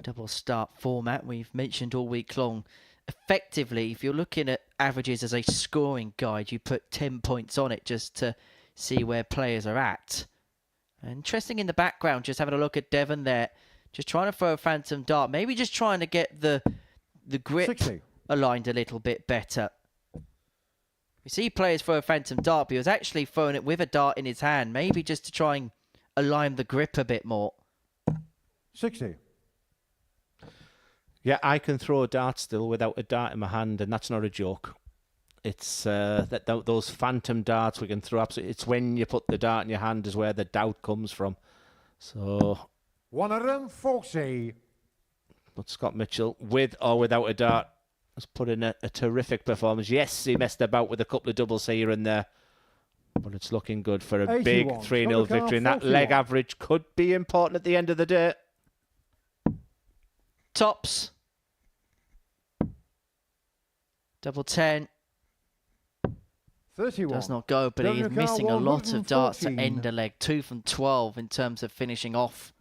double start format we've mentioned all week long. Effectively, if you're looking at averages as a scoring guide, you put 10 points on it just to see where players are at. Interesting in the background, just having a look at Devon there, just trying to throw a phantom dart, maybe just trying to get the grip 60. aligned a little bit better. We see players throw a phantom dart, but he was actually throwing it with a dart in his hand, maybe just to try and align the grip a bit more. 60. Yeah, I can throw a dart still without a dart in my hand, and that's not a joke. It's those phantom darts we can throw. Absolutely, it's when you put the dart in your hand is where the doubt comes from. So 140. But Scott Mitchell, with or without a dart, has put in a terrific performance. Yes, he messed about with a couple of doubles here and there, but it's looking good for a 81. big 3-0 victory. And that leg average could be important at the end of the day. Tops. Double 10. 31. Does not go, but he is Dominic missing a lot of darts to 114. end a leg. 2 from 12 in terms of finishing off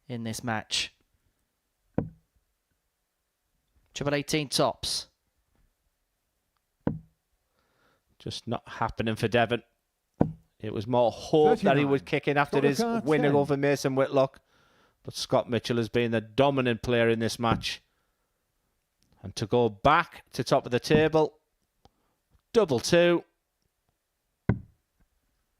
in this match. Triple 18 tops. Just not happening for Devon. It was more hope that he 39. would kick in after Got a his card winning 10. over Mason Whitlock. But Scott Mitchell has been the dominant player in this match. And to go back to top of the table, double 2.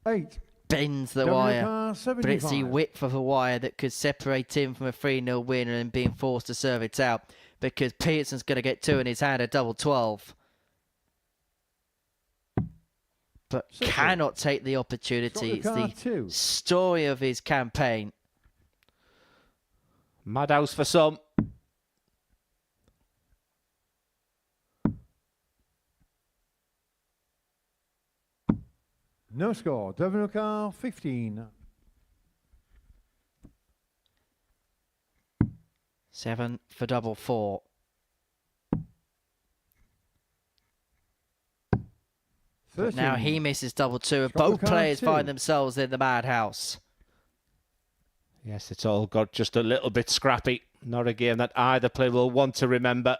8. Bends the Dominic wire. R, But it's the 75. width of a wire that could separate him from a 3-0 win and being forced to serve it out, because Petersen's going to get 2 in his hand, a double 12. But 60. cannot take the opportunity. It's Got the the card 2. story of his campaign. Madhouse for some. No score. Devon O'Carr, 15. 7 for double 4. But now 13. he misses double 2, and Got the both card players 2. find themselves in the madhouse. Yes, it's all got just a little bit scrappy. Not a game that either player will want to remember.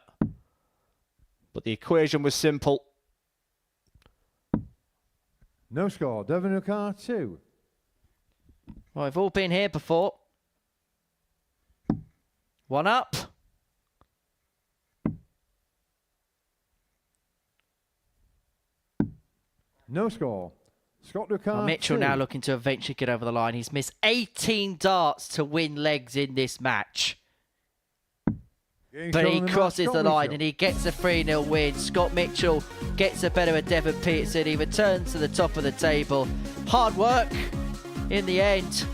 But the equation was simple. No score. Devon O'Carr, 2. Well, we've all been here before. 1 up. No score. Scott O'Carr, Well, Mitchell 2. now looking to eventually get over the line. He's missed 18 darts to win legs in this match. Getting But shown he in the match, crosses Scott the line Mitchell. and he gets a 3-0 win. Scott Mitchell gets a better at Devon Petersen. He returns to the top of the table. Hard work in the end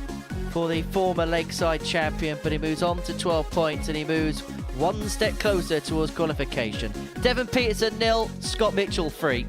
for the former Lakeside champion, but he moves on to 12 points and he moves one step closer towards qualification. Devon Petersen 0, Scott Mitchell 3.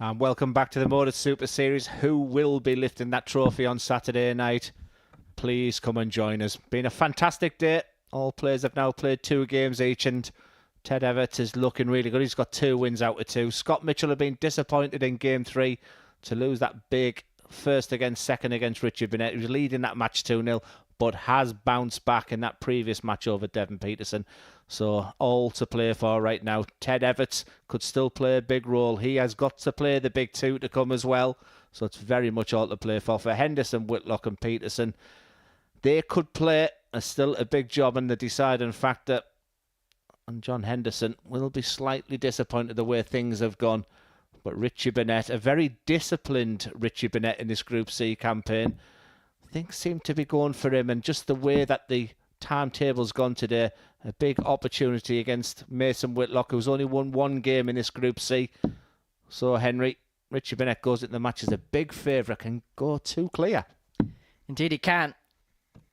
And welcome back to the Modus Super Series. Who will be lifting that trophy on Saturday night? Please come and join us. Been a fantastic day. All players have now played 2 games each, and Ted Evetts is looking really good. He's got 2 wins out of 2. Scott Mitchell have been disappointed in Game 3 to lose that big first against second against Richie Burnett. He was leading that match 2-0, but has bounced back in that previous match over Devon Petersen. So all to play for right now. Ted Evetts could still play a big role. He has got to play the big 2 to come as well. So it's very much all to play for. For Henderson, Whitlock and Petersen, they could play still a big job in the deciding factor. And John Henderson will be slightly disappointed the way things have gone. But Richie Burnett, a very disciplined Richie Burnett in this Group C campaign, things seem to be going for him. And just the way that the timetable's gone today, a big opportunity against Mason Whitlock, who's only won 1 game in this Group C. So, Henry, Richie Burnett goes into the match as a big favourite, can go 2 clear. Indeed he can.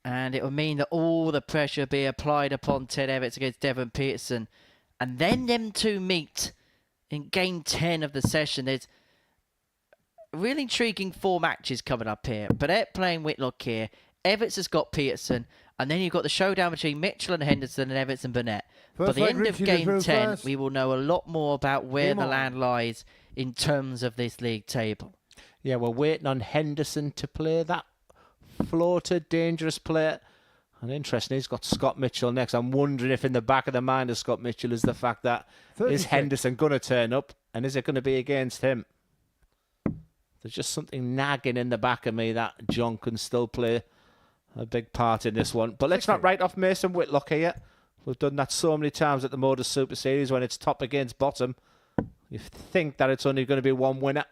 And it will mean that all the pressure be applied upon Ted Evetts against Devon Petersen. And then them 2 meet in Game 10 of the session. There's really intriguing 4 matches coming up here. Burnett playing Whitlock here. Evetts has got Petersen. And then you've got the showdown between Mitchell and Henderson and Evetts and Burnett. By the end of Game 10, we will know a lot more about where the land lies in terms of this league table. Yeah, we're waiting on Henderson to play that floater, dangerous player. And interesting, he's got Scott Mitchell next. I'm wondering if in the back of the mind of Scott Mitchell is the fact that 36. Is Henderson going to turn up, and is it going to be against him? There's just something nagging in the back of me that John can still play a big part in this one. But let's 60. not write off Mason Whitlock here. We've done that so many times at the Modus Super Series when it's top against bottom. You think that it's only going to be 1 winner.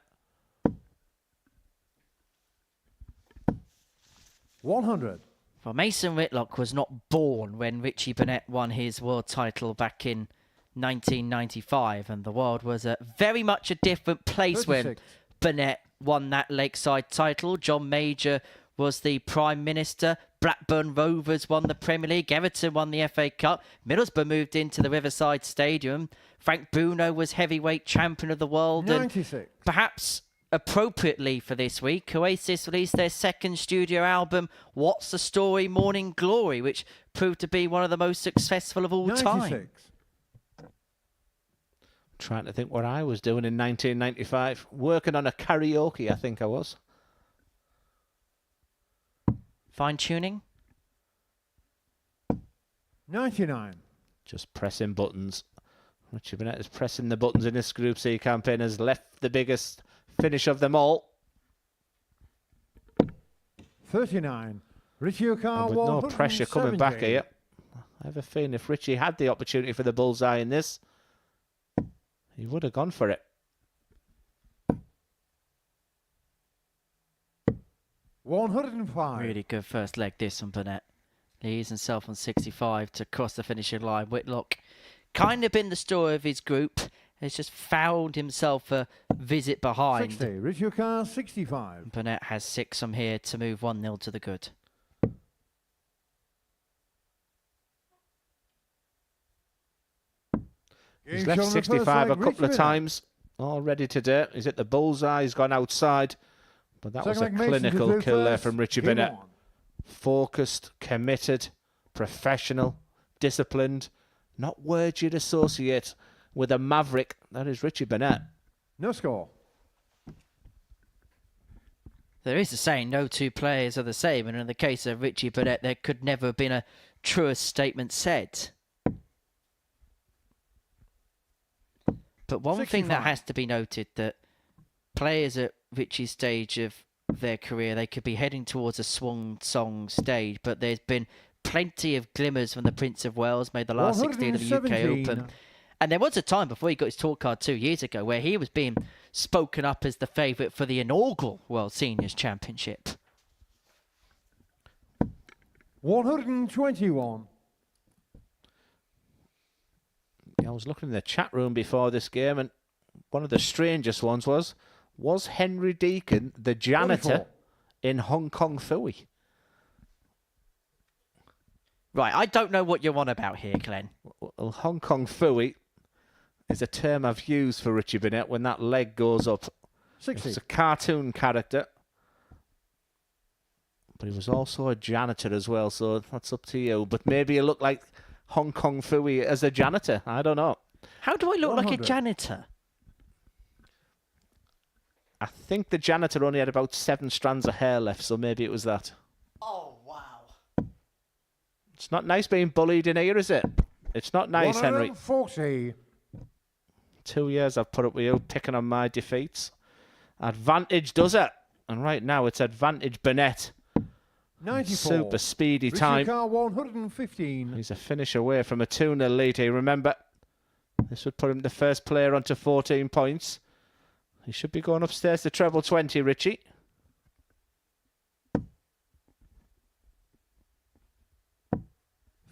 100. Well, Mason Whitlock was not born when Richie Burnett won his world title back in 1995, and the world was very much a different place 36. when Burnett won that Lakeside title. John Major was the Prime Minister. Blackburn Rovers won the Premier League. Everton won the FA Cup. Middlesbrough moved into the Riverside Stadium. Frank Bruno was heavyweight champion of the world. 96. And perhaps appropriately for this week, Oasis released their 2nd studio album, What's the Story? Morning Glory, which proved to be one of the most successful of all 96. time. Trying to think what I was doing in 1995. Working on a karaoke, I think I was. Fine tuning? 99. Just pressing buttons. Richie Burnett is pressing the buttons in this Group C campaign, has left the biggest finish of them all. 39. Richie O'Carr, with no pressure coming back here. I have a feeling if Richie had the opportunity for the bullseye in this, he would have gone for it. 105. Really good first leg this on Burnett. Leaves himself on 65 to cross the finishing line. Whitlock, kind of been the story of his group, has just found himself a visit behind. 60. Richie O'Carr, 65. Burnett has 6 from here to move 1-0 to the good. He's left 65 a couple of times already today. He's hit the bullseye, he's gone outside. But that was a clinical kill there from Richie Burnett. Focused, committed, professional, disciplined. Not words you'd associate with a maverick. That is Richie Burnett. No score. There is a saying, no 2 players are the same. And in the case of Richie Burnett, there could never have been a truer statement said. But one 65. thing that has to be noted, that players at Richie's stage of their career, they could be heading towards a swan song stage, but there's been plenty of glimmers from the Prince of Wales, made the last 16 of the UK Open. And there was a time before he got his talk card 2 years ago where he was being spoken up as the favourite for the inaugural World Seniors Championship. 121. I was looking in the chat room before this game, and one of the strangest ones was Henry Deacon, the janitor in Hong Kong Phooey? Right, I don't know what you're on about here, Glenn. Well, Hong Kong Phooey is a term I've used for Richie Burnett when that leg goes up 60. It's a cartoon character. But he was also a janitor as well, so that's up to you. But maybe you look like Hong Kong Fooey as a janitor. I don't know. How do I look like a 100. janitor? I think the janitor only had about 7 strands of hair left, so maybe it was that. Oh, wow. It's not nice being bullied in here, is it? It's not nice, Henry. 140. 2 years I've put up with you picking on my defeats. Advantage does it. And right now it's advantage Burnett. 94. Super speedy Richard time. Carr 115. He's a finish away from a 2-0 lead here. Remember, this would put him the first player onto 14 points. He should be going upstairs to treble 20, Richie.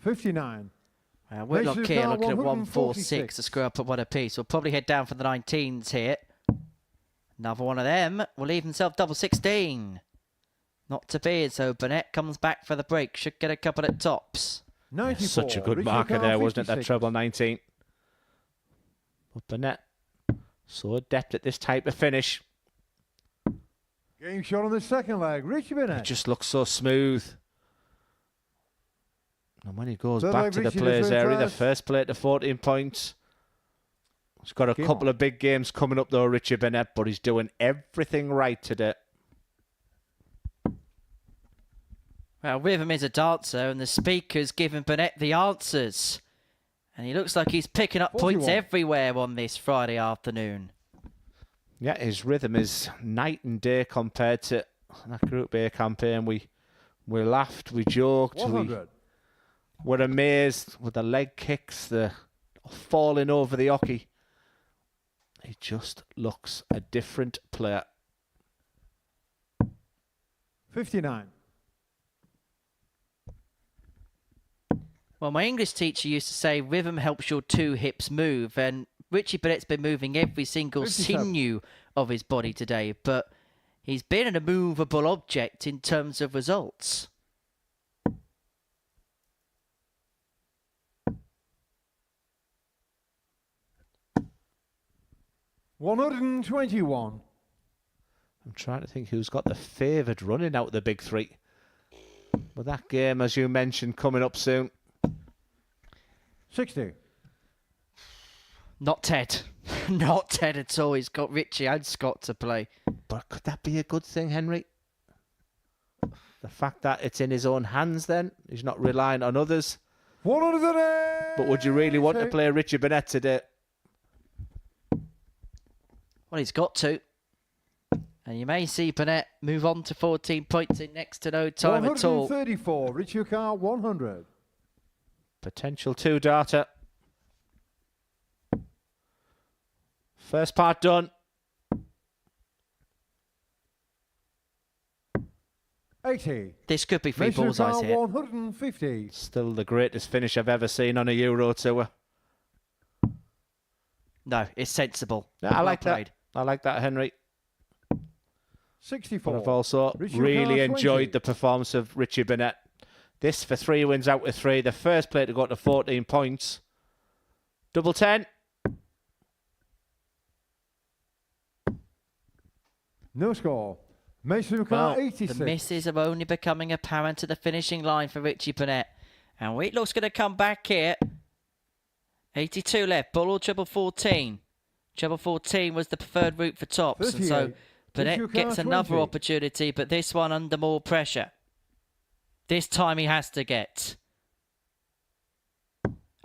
$59. Whitlock Richard here Carr, looking at 146. 146 to screw up at one apiece. We'll probably head down for the 19s here. Another one of them will leave himself double 16. Not to be, so Burnett comes back for the break. Should get a couple at tops. 94. Such a good Richard marker Carr, there, wasn't it? That 56. treble 19. But Burnett, so adept at this type of finish. Game shot on the second leg. Richie Burnett. It just looks so smooth. And when he goes Third back leg, to the Richie, the players third area, the first. first play to 14 points. He's got a Game couple on. of big games coming up though, Richie Burnett, but he's doing everything right today. Well, Rhythm is a dancer, and the speaker's giving Burnett the answers. And he looks like he's picking up points 41. everywhere on this Friday afternoon. Yeah, his rhythm is night and day compared to that Group A campaign. We laughed, we joked, we 100. were amazed with the leg kicks, the falling over the hockey. He just looks a different player. 59. Well, my English teacher used to say rhythm helps your 2 hips move, and Richie Burnett's been moving every single 57. sinew of his body today, but he's been an immovable object in terms of results. $121. I'm trying to think who's got the favoured running out of the big 3. But that game, as you mentioned, coming up soon. 60. Not Ted. Not Ted at all. He's got Richie and Scott to play. But could that be a good thing, Henry? The fact that it's in his own hands then? He's not relying on others. 108. But would you really want to play Richie Burnett today? Well, he's got to. And you may see Burnett move on to 14 points in next to no time at all. 134. Richard Carr 100. Potential 2 data. First part done. 80. This could be 3 Richard bullseyes Carr here. 150. Still the greatest finish I've ever seen on a Euro tour. No, it's sensible. Yeah, I Well like played. that. I like that, Henry. 64. But I've also Richard really Carr, enjoyed 20. the performance of Richie Burnett. This for 3 wins out of 3. The first player to go to 14 points. Double 10. No score. Mason Carr Well, 86. the misses are only becoming apparent at the finishing line for Richie Burnett. And Whitlock's going to come back here. 82 left. Ball or treble 14. Treble 14 was the preferred route for tops. And so 38. Burnett Richard Carr, gets another 20. opportunity, but this one under more pressure. This time he has to get.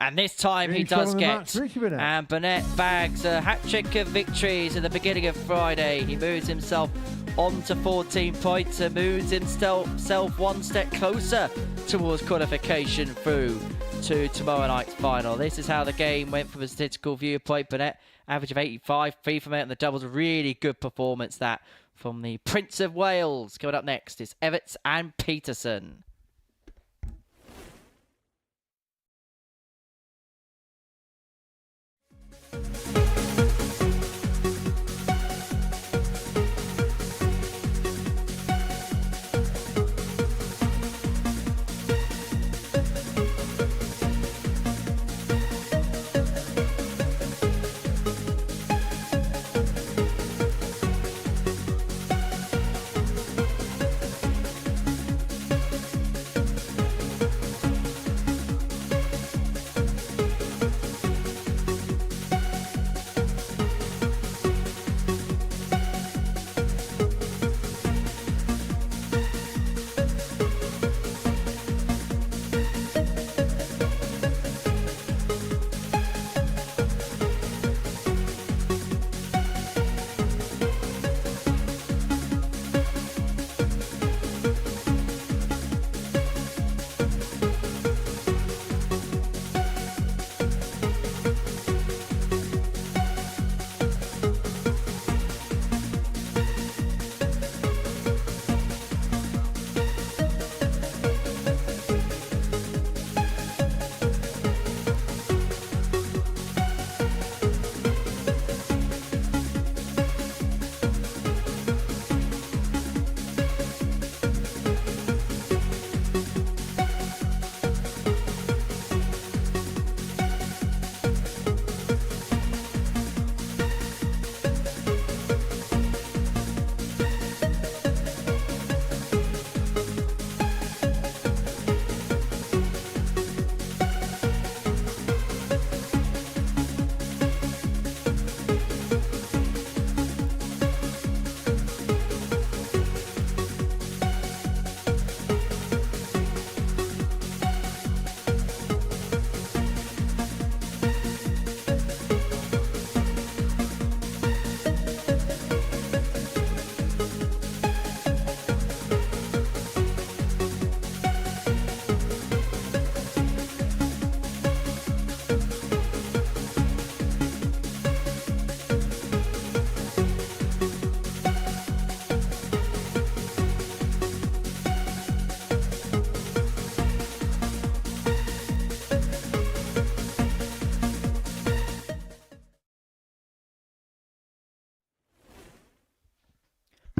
And this time he Game shot does on the get. match, Richie Burnett. And Burnett bags a hat-trick of victories at the beginning of Friday. He moves himself on to 14 points and moves himself one step closer towards qualification through to tomorrow night's final. This is how the game went from a statistical viewpoint. Burnett, average of 85, 3 from 8 on the doubles. Really good performance that from the Prince of Wales. Coming up next is Evetts and Petersen.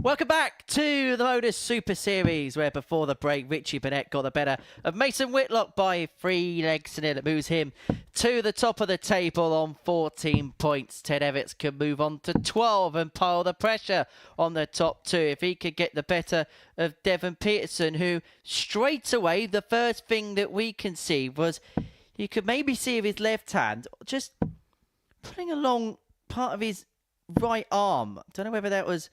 Welcome back to the Modus Super Series, where before the break, Richie Burnett got the better of Mason Whitlock by 3 legs to nil. It moves him to the top of the table on 14 points. Ted Evetts can move on to 12 and pile the pressure on the top 2 if he could get the better of Devon Petersen, who straight away, the first thing that we can see was you could maybe see of his left hand just pulling along part of his right arm. I don't know whether that was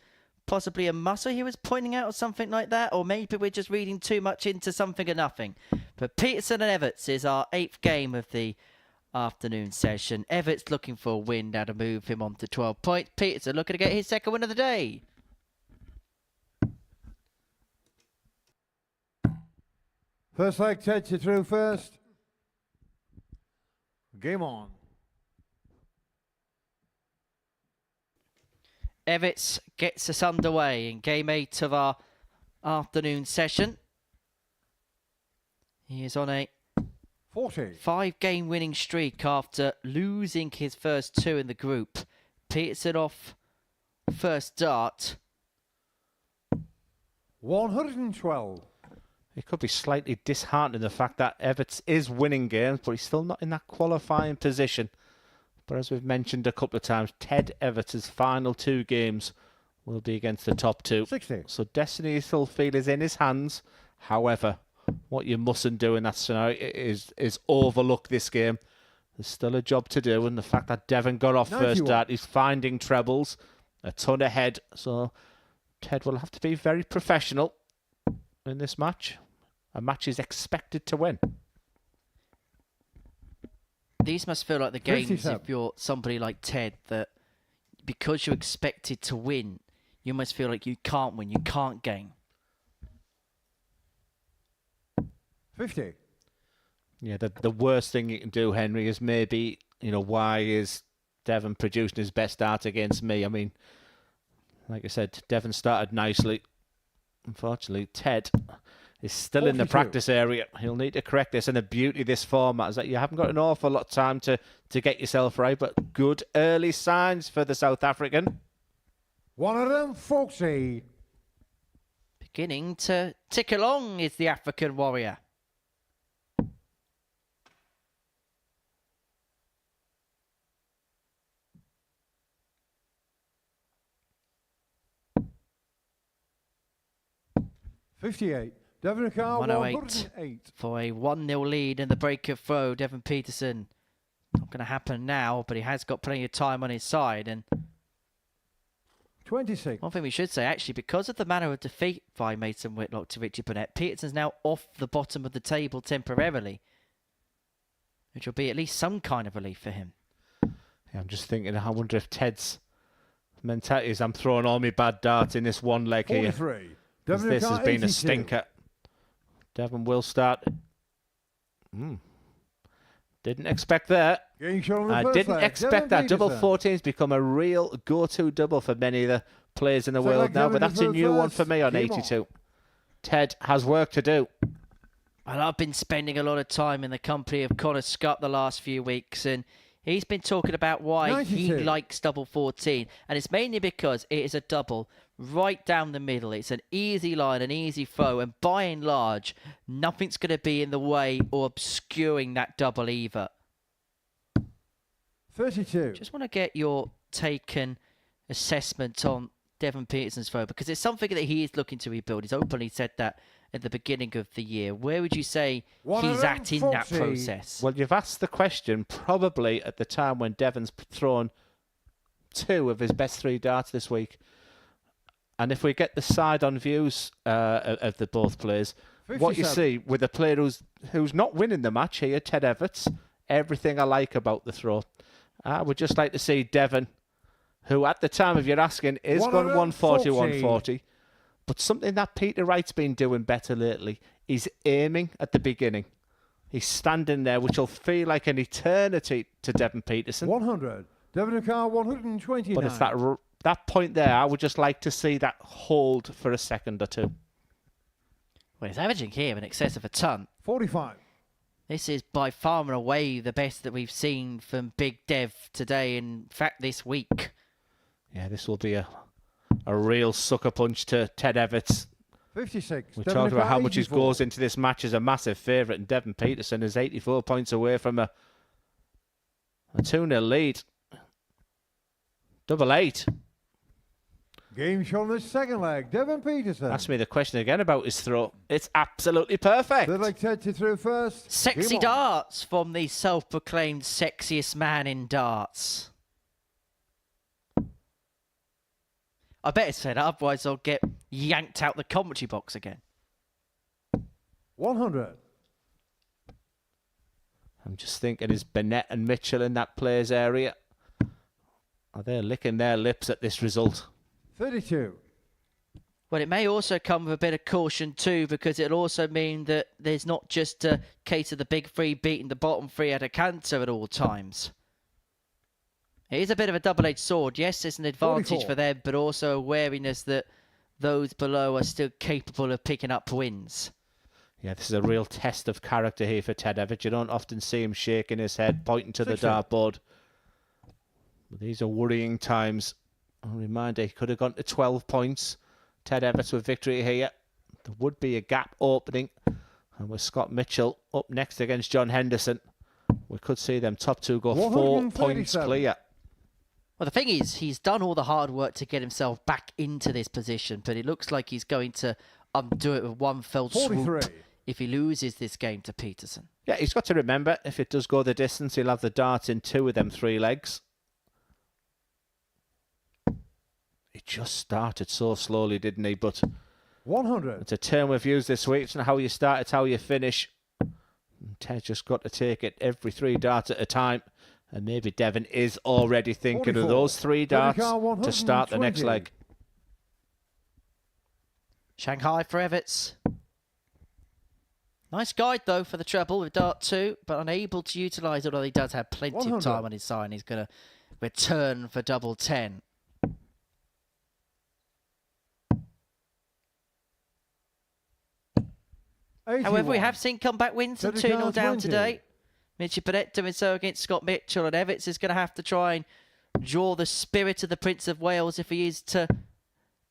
possibly a muscle he was pointing out or something like that, or maybe we're just reading too much into something or nothing. But Petersen and Evetts is our 8th game of the afternoon session. Evetts looking for a win now to move him on to 12 points. Petersen looking to get his 2nd win of the day. First leg, Ted, you through first. Game on. Evetts gets us underway in game 8 of our afternoon session. He is on a 5-game winning streak after losing his first 2 in the group. Petersen off first dart. 112. It could be slightly disheartening the fact that Evetts is winning games, but he's still not in that qualifying position. But as we've mentioned a couple of times, Ted Evetts' final 2 games will be against the top 2. 60. So destiny still feel is in his hands. However, what you mustn't do in that scenario is overlook this game. There's still a job to do, and the fact that Devon got off 91. first start, he's finding trebles, a ton ahead. So Ted will have to be very professional in this match. A match is expected to win. These must feel like the games 57. if you're somebody like Ted, that because you're expected to win, you must feel like you can't win, you can't gain. 50. Yeah, the worst thing you can do, Henry, is maybe, why is Devon producing his best start against me? I mean, like I said, Devon started nicely. Unfortunately, Ted is still in the 42. practice area. He'll need to correct this, and the beauty of this format is that you haven't got an awful lot of time to get yourself right, but good early signs for the South African. 140. Beginning to tick along is the African warrior. $58. Devon Carr, 108. For a 1-0 lead in the break of throw. Devon Petersen. Not going to happen now, but he has got plenty of time on his side. And 26. one thing we should say, actually, because of the manner of defeat by Mason Whitlock to Richie Burnett, Petersen's now off the bottom of the table temporarily, which will be at least some kind of relief for him. Yeah, I'm just thinking, I wonder if Ted's mentality is, I'm throwing all my bad darts in this one leg 43. here. This has been a stinker. Devon will start. Didn't expect that. I didn't expect that. Double 14's become a real go-to double for many of the players in the world now, but that's a new one for me on 82. Ted has work to do. Well, I've been spending a lot of time in the company of Connor Scott the last few weeks, and he's been talking about why 92. he likes double 14, and it's mainly because it is a double right down the middle. It's an easy line, an easy throw, and by and large, nothing's going to be in the way or obscuring that double either. 32. Just want to get your take and assessment on Devon Petersen's throw, because it's something that he is looking to rebuild. He's openly said that at the beginning of the year. Where would you say he's at in that process? Well, you've asked the question probably at the time when Devon's thrown 2 of his best 3 darts this week. And if we get the side-on views of the both players, 57. what you see with a player who's not winning the match here, Ted Evetts, everything I like about the throw. I would just like to see Devon, who at the time of your asking is going 140, 140. But something that Peter Wright's been doing better lately, he's aiming at the beginning. He's standing there, which will feel like an eternity to Devon Petersen. 100. Devon Carr, 129. But it's that point there, I would just like to see that hold for a second or two. Well, he's averaging here in excess of a ton. 45. This is by far and away the best that we've seen from Big Dev today, in fact, this week. Yeah, this will be a a real sucker punch to Ted Evetts. 56. We Devon talked about Car how much he 84. goes into this match as a massive favourite, and Devon Petersen is 84 points away from a 2-0 lead. 8-8. Game shot on the second leg. Devon Petersen. Ask me the question again about his throw. It's absolutely perfect. They'd like Ted to throw first. Sexy Game on. darts from the self-proclaimed sexiest man in darts. I better say that, otherwise I'll get yanked out the commentary box again. 100. I'm just thinking, is Burnett and Mitchell in that players area? Are they licking their lips at this result? 32. Well, it may also come with a bit of caution too, because it'll also mean that there's not just a case of the big three beating the bottom three at a canter at all times. It is a bit of a double-edged sword. Yes, there's an advantage 44. for them, but also a wariness that those below are still capable of picking up wins. Yeah, this is a real test of character here for Ted Evetts. You don't often see him shaking his head, pointing to the 60. dartboard. But these are worrying times. A reminder, he could have gone to 12 points. Ted Evetts with victory here. There would be a gap opening. And with Scott Mitchell up next against John Henderson, we could see them top two go 4 points 137. clear. Well, the thing is, he's done all the hard work to get himself back into this position, but it looks like he's going to undo it with one fell 43. swoop if he loses this game to Petersen. Yeah, he's got to remember, if it does go the distance, he'll have the darts in 2 of them 3 legs. He just started so slowly, didn't he? But 100. it's a term we've used this week. It's not how you start, it's how you finish. And Ted's just got to take it every 3 darts at a time. And maybe Devon is already thinking 44. of those 3 darts Devon Car to start the next 120. leg. Shanghai for Evetts. Nice guide, though, for the treble with dart 2, but unable to utilise it, although he does have plenty 100. of time on his side. He's going to return for double 10. However, we have seen comeback wins and 2-0 down today. Mitchell Burnett doing so against Scott Mitchell, and Evetts is going to have to try and draw the spirit of the Prince of Wales if he is to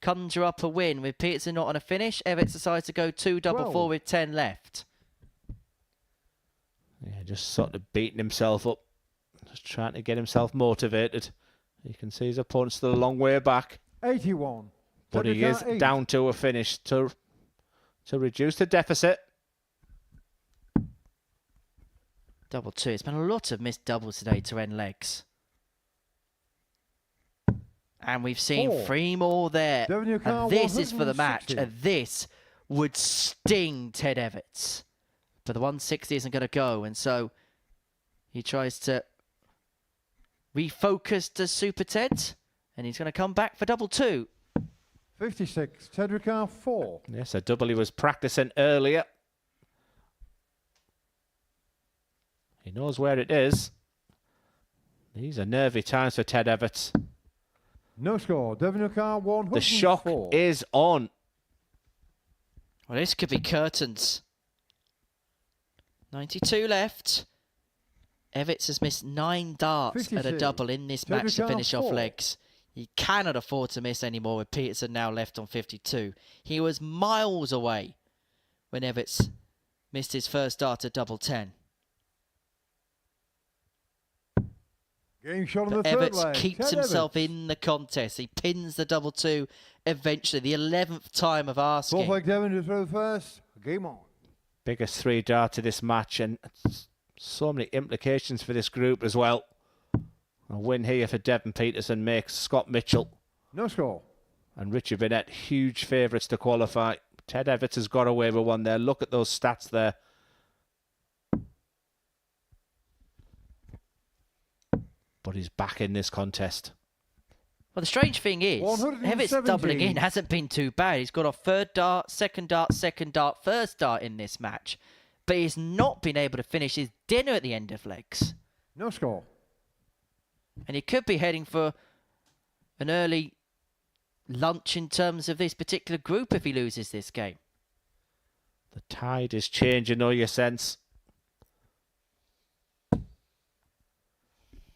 conjure up a win. With Petersen not on a finish, Evetts decides to go 2 double 4 with 10 left. Yeah, just sort of beating himself up. Just trying to get himself motivated. You can see his opponent's still a long way back. 81. But he is 8. down to a finish to reduce the deficit. Double 2. It's been a lot of missed doubles today to end legs. And we've seen 4. 3 more there. Devon Car And this is for the match. 160. And this would sting Ted Evetts. But the 160 isn't going to go. And so he tries to refocus to Super Ted. And he's going to come back for double 2. 56. Ted Car 4. Yes, a double he was practicing earlier. He knows where it is. These are nervy times for Ted Evetts. No score. Devon Car 104. The shock is on. Well, this could be curtains. 92 left. Evetts has missed 9 darts at a 52. double in this Ted match to Car finish off 4. legs. He cannot afford to miss anymore with Petersen now left on 52. He was miles away when Evetts missed his first dart at double 10. Game shot on But the third Evetts leg. keeps Ted himself Evetts. in the contest. He pins the double 2 eventually, the 11th time of asking. Fourth leg Devon to throw first. Game on. Biggest 3 dart of this match, and so many implications for this group as well. A win here for Devon Petersen makes Scott Mitchell No score. and Richard Burnett huge favourites to qualify. Ted Evetts has got away with one there. Look at those stats there. But he's back in this contest. Well, the strange thing is, 117. Evetts doubling in hasn't been too bad. He's got a third dart, second dart, first dart in this match. But he's not been able to finish his dinner at the end of legs. No score. And he could be heading for an early lunch in terms of this particular group if he loses this game. The tide is changing, know your sense.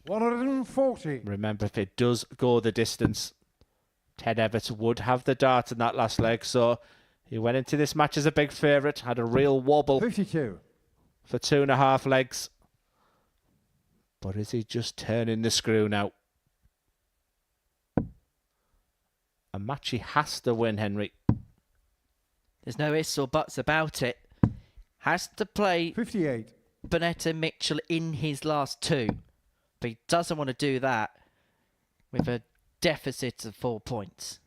140. Remember, if it does go the distance, Ted Evetts would have the dart in that last leg, so he went into this match as a big favourite, had a real wobble 52 for 2.5 legs. But is he just turning the screw now? A match he has to win, Henry. There's no ifs or buts about it. Has to play 58 Burnett and Mitchell in his last 2. But he doesn't want to do that with a deficit of 4 points.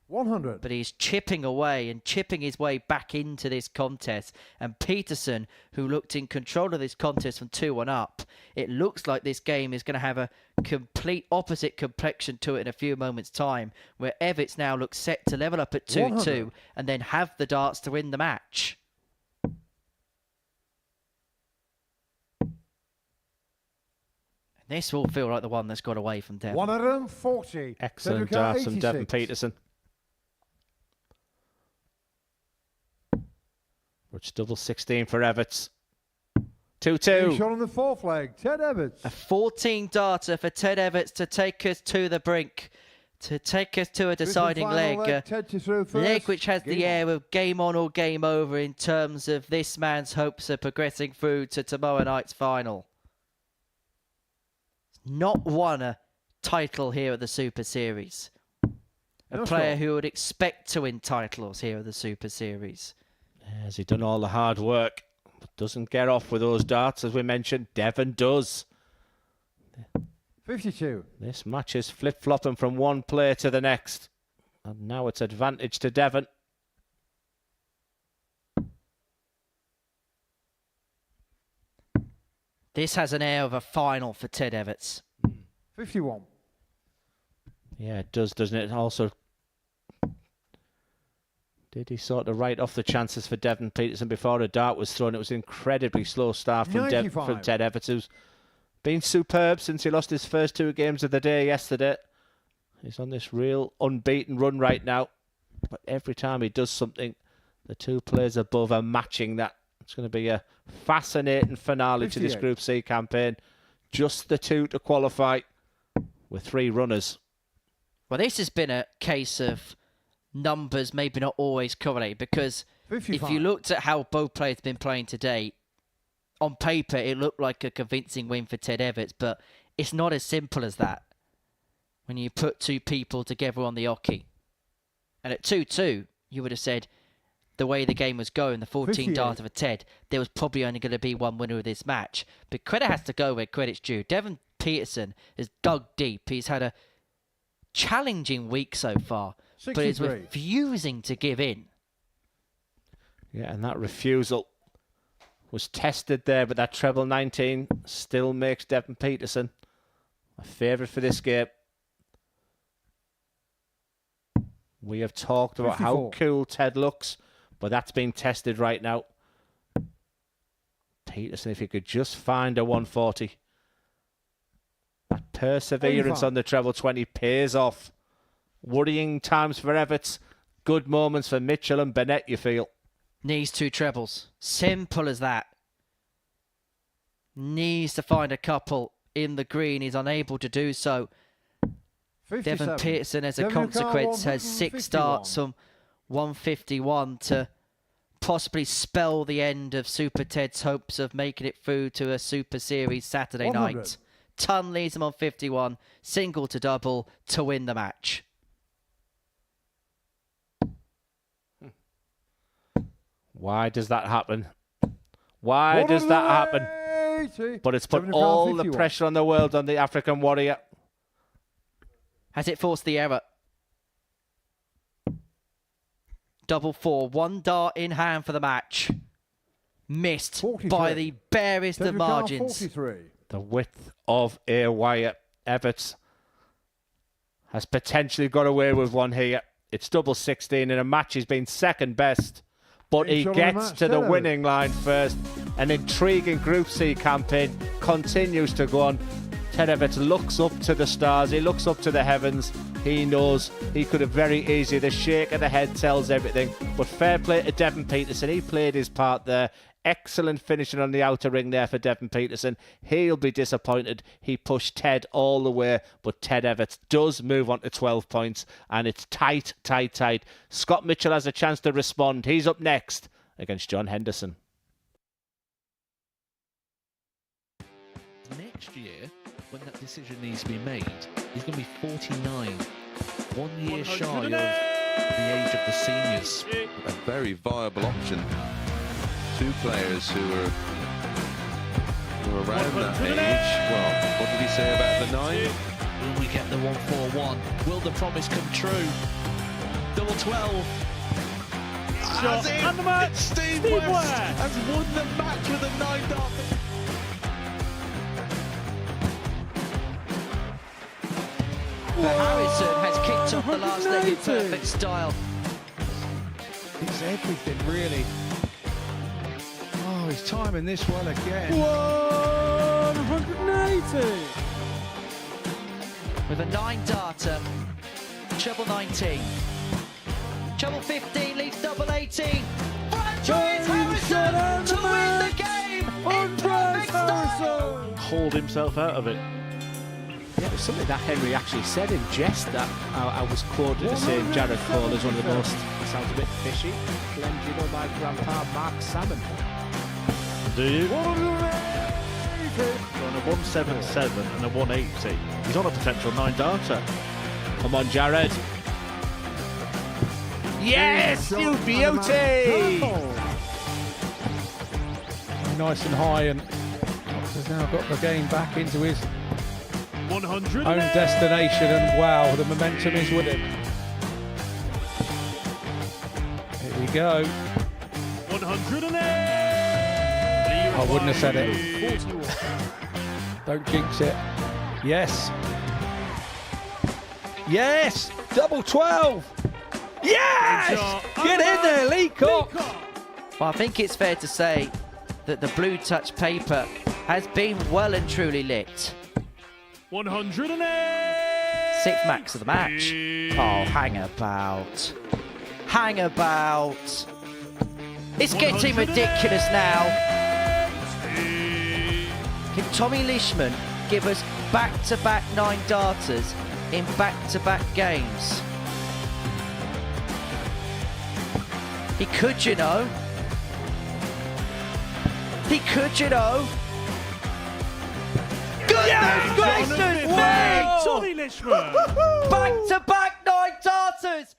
100. But he's chipping away and chipping his way back into this contest. And Petersen, who looked in control of this contest from 2-1 up, it looks like this game is going to have a complete opposite complexion to it in a few moments' time, where Evetts now looks set to level up at 2-2 and then have the darts to win the match. This will feel like the one that's got away from Devon. 140. Excellent darts from Devon Petersen. Which double 16 for Evetts. 2-2. Shot on the 4th leg, Ted Evetts. A 14 darter for Ted Evetts to take us to the brink, to take us to a deciding leg. Leg which has the air of game on or game over in terms of this man's hopes of progressing through to tomorrow night's final. Not won a title here at the Super Series. A player who would expect to win titles here at the Super Series. Has he done all the hard work, but doesn't get off with those darts, as we mentioned. Devon does. 52. This match is flip-flopping from one player to the next. And now it's advantage to Devon. This has an air of a final for Ted Evetts. 51. Yeah, it does, doesn't it? Also, did he sort of write off the chances for Devon Petersen before a dart was thrown? It was an incredibly slow start from Ted Evetts, who's been superb since he lost his first 2 games of the day yesterday. He's on this real unbeaten run right now. But every time he does something, the 2 players above are matching that. It's going to be a fascinating finale 58. To this Group C campaign. Just the 2 to qualify with 3 runners. Well, this has been a case of numbers maybe not always correlate, because 55. If you looked at how both players have been playing today, on paper it looked like a convincing win for Ted Evetts, but it's not as simple as that when you put 2 people together on the hockey. And at 2-2, you would have said, the way the game was going, the 14 darter for Ted, there was probably only going to be one winner of this match. But credit has to go where credit's due. Devon Petersen has dug deep. He's had a challenging week so far, 63. But is refusing to give in. Yeah, and that refusal was tested there, but that treble 19 still makes Devon Petersen a favourite for this game. We have talked about 54. How cool Ted looks, but that's been tested right now. Petersen, if he could just find a 140. That perseverance on the treble 20 pays off. Worrying times for Evetts. Good moments for Mitchell and Burnett, you feel. Needs 2 trebles. Simple as that. Needs to find a couple in the green. He's unable to do so. 57. Devon Petersen, as a consequence, has 6 starts from 151 to possibly spell the end of Super Ted's hopes of making it through to a Super Series Saturday 100. Night. Ton leads him on 51, single to double to win the match. Why does that happen? Why does that happen? But it's put all the pressure on the world on the African warrior. Has it forced the error? Double 4, 1 dart in hand for the match. Missed 43. By the barest of margins. 43. The width of a wire. Evetts has potentially got away with one here. It's double 16 in a match he's been second best. But he gets to the winning line first. An intriguing Group C campaign continues to go on. Ted Evetts looks up to the stars. He looks up to the heavens. He knows he could have very easily. The shake of the head tells everything. But fair play to Devon Petersen. He played his part there. excellent finishing on the outer ring there for Devon Petersen. He'll be disappointed. He pushed Ted all the way, but Ted Evetts does move on to 12 points, and it's tight, tight, tight. Scott Mitchell has a chance to respond. He's up next against John Henderson. Next year, when that decision needs to be made, he's going to be 49. 1 year shy of the age of the seniors. A very viable option. Two players who are around that age. Well, what did he say about the 9? Will we get the 1-4-1? Will the promise come true? Double 12. Shot and the match. Steve West has won the match with a 9-dart. Harrison has kicked off the last leg in perfect style. It's everything, really. Oh, he's timing this well again. 180. With a 9-darter, treble 19. Treble 15 leaves double 18. Franchise Harrison to win the game in perfect style. Hauled himself out of it. Yeah, it was something that Henry actually said in jest that I was quoted as saying Jared Cole is one of the most, sounds a bit fishy. Glenn, do you know my grandpa Mark Salmon? Do you? On a 177 and a 180. He's on a potential 9-darter. Come on, Jared. Yes, you beauty! Nice and high, and Fox has now got the game back into his 100 own destination, and wow, the momentum is with him. Here we go. 108. I wouldn't have said it. Don't jinx it. Yes. Yes! Double 12! Yes! Get in there, Lee Cox! Well, I think it's fair to say that the blue touch paper has been well and truly lit. 108. 6th max of the match. Oh, hang about. Hang about. It's getting ridiculous now. Can Tommy Lishman give us back-to-back 9-darters in back-to-back games? He could, you know. He could, you know. Goodness gracious! Wait! Tommy Lishman. Back-to-back 9-darters!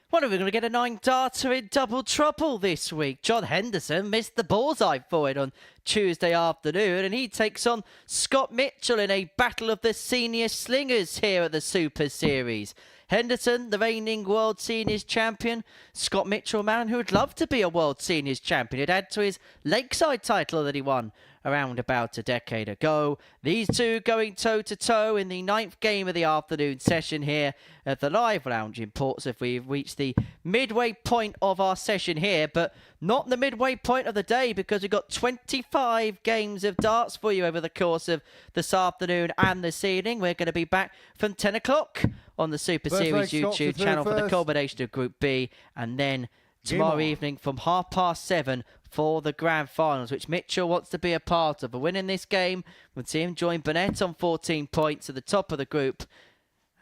What are we going to get a 9-darter in double trouble this week? John Henderson missed the bullseye for it on Tuesday afternoon, and he takes on Scott Mitchell in a battle of the senior slingers here at the Super Series. Henderson, the reigning World Seniors champion. Scott Mitchell, a man who would love to be a World Seniors champion. He'd add to his Lakeside title that he won around about a decade ago. These two going toe-to-toe in the 9th game of the afternoon session here at the Live Lounge in Portsmouth. We've reached the midway point of our session here, but not the midway point of the day, because we've got 25 games of darts for you over the course of this afternoon and this evening. We're going to be back from 10 o'clock on the Super Series YouTube channel for the culmination of Group B, and then tomorrow evening from 7:30 for the grand finals, which Mitchell wants to be a part of. A win in this game would see him join Burnett on 14 points at the top of the group,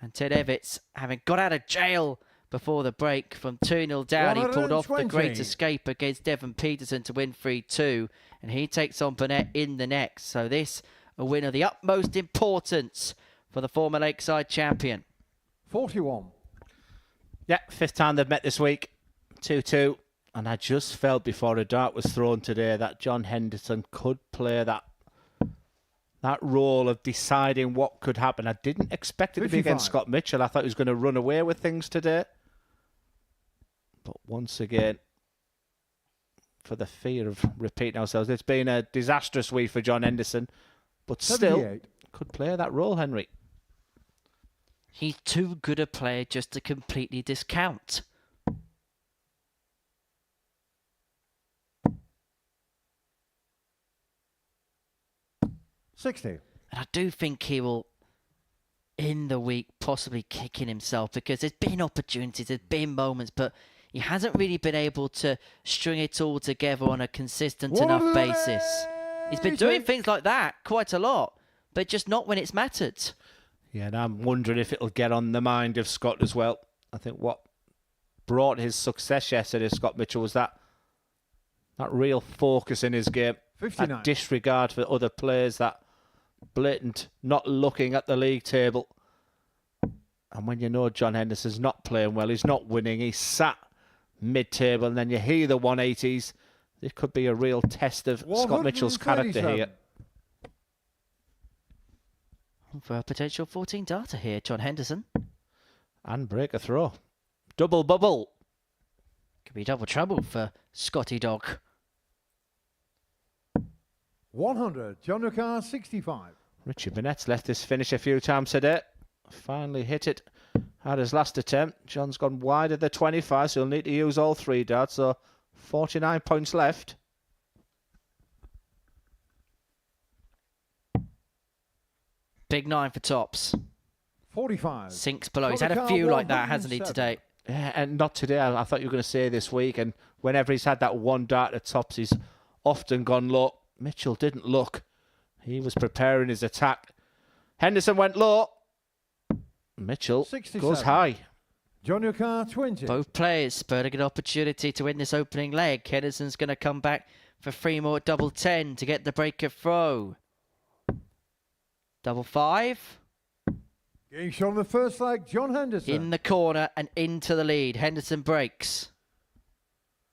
and Ted Evetts, having got out of jail before the break from 2-0 down, he pulled off the great escape against Devon Petersen to win 3-2, and he takes on Burnett in the next. So this, a win of the utmost importance for the former Lakeside champion. 41. Yeah, 5th time they've met this week. 2-2. And I just felt before a dart was thrown today that John Henderson could play that role of deciding what could happen. I didn't expect it to be against Scott Mitchell. I thought he was going to run away with things today. But once again, for the fear of repeating ourselves, it's been a disastrous week for John Henderson. But still, could play that role, Henry. He's too good a player just to completely discount. And I do think he will, in the week, possibly kicking himself, because there's been opportunities, there's been moments, but he hasn't really been able to string it all together on a consistent enough basis. He's been doing things like that quite a lot, but just not when it's mattered. Yeah, and I'm wondering if it'll get on the mind of Scott as well. I think what brought his success yesterday, Scott Mitchell, was that real focus in his game. 59. That disregard for other players, that blatant not looking at the league table. And when you know John Henderson's not playing well, he's not winning, he's sat mid-table, and then you hear the 180s, it could be a real test of Scott Mitchell's character here. For a potential 14 data here, John Henderson. And break a throw. Double bubble. Could be double trouble for Scotty Dog. 100. John Ricard, 65. Richie Burnett's left this finish a few times today. Finally hit it at his last attempt. John's gone wide of the 25, so he'll need to use all 3 darts. So 49 points left. Big 9 for tops. 45. Sinks below. He's had a few like that, hasn't he, today? Yeah, and not today. I thought you were going to say this week. And whenever he's had that 1 dart at tops, he's often gone low. Mitchell didn't look. He was preparing his attack. Henderson went low. Mitchell 67. goes high. John Ricard, 20. Both players spurred a good opportunity to win this opening leg. Henderson's going to come back for 3 more double 10 to get the break of throw. Double 5. Getting shot on the first leg, John Henderson. In the corner and into the lead. Henderson breaks.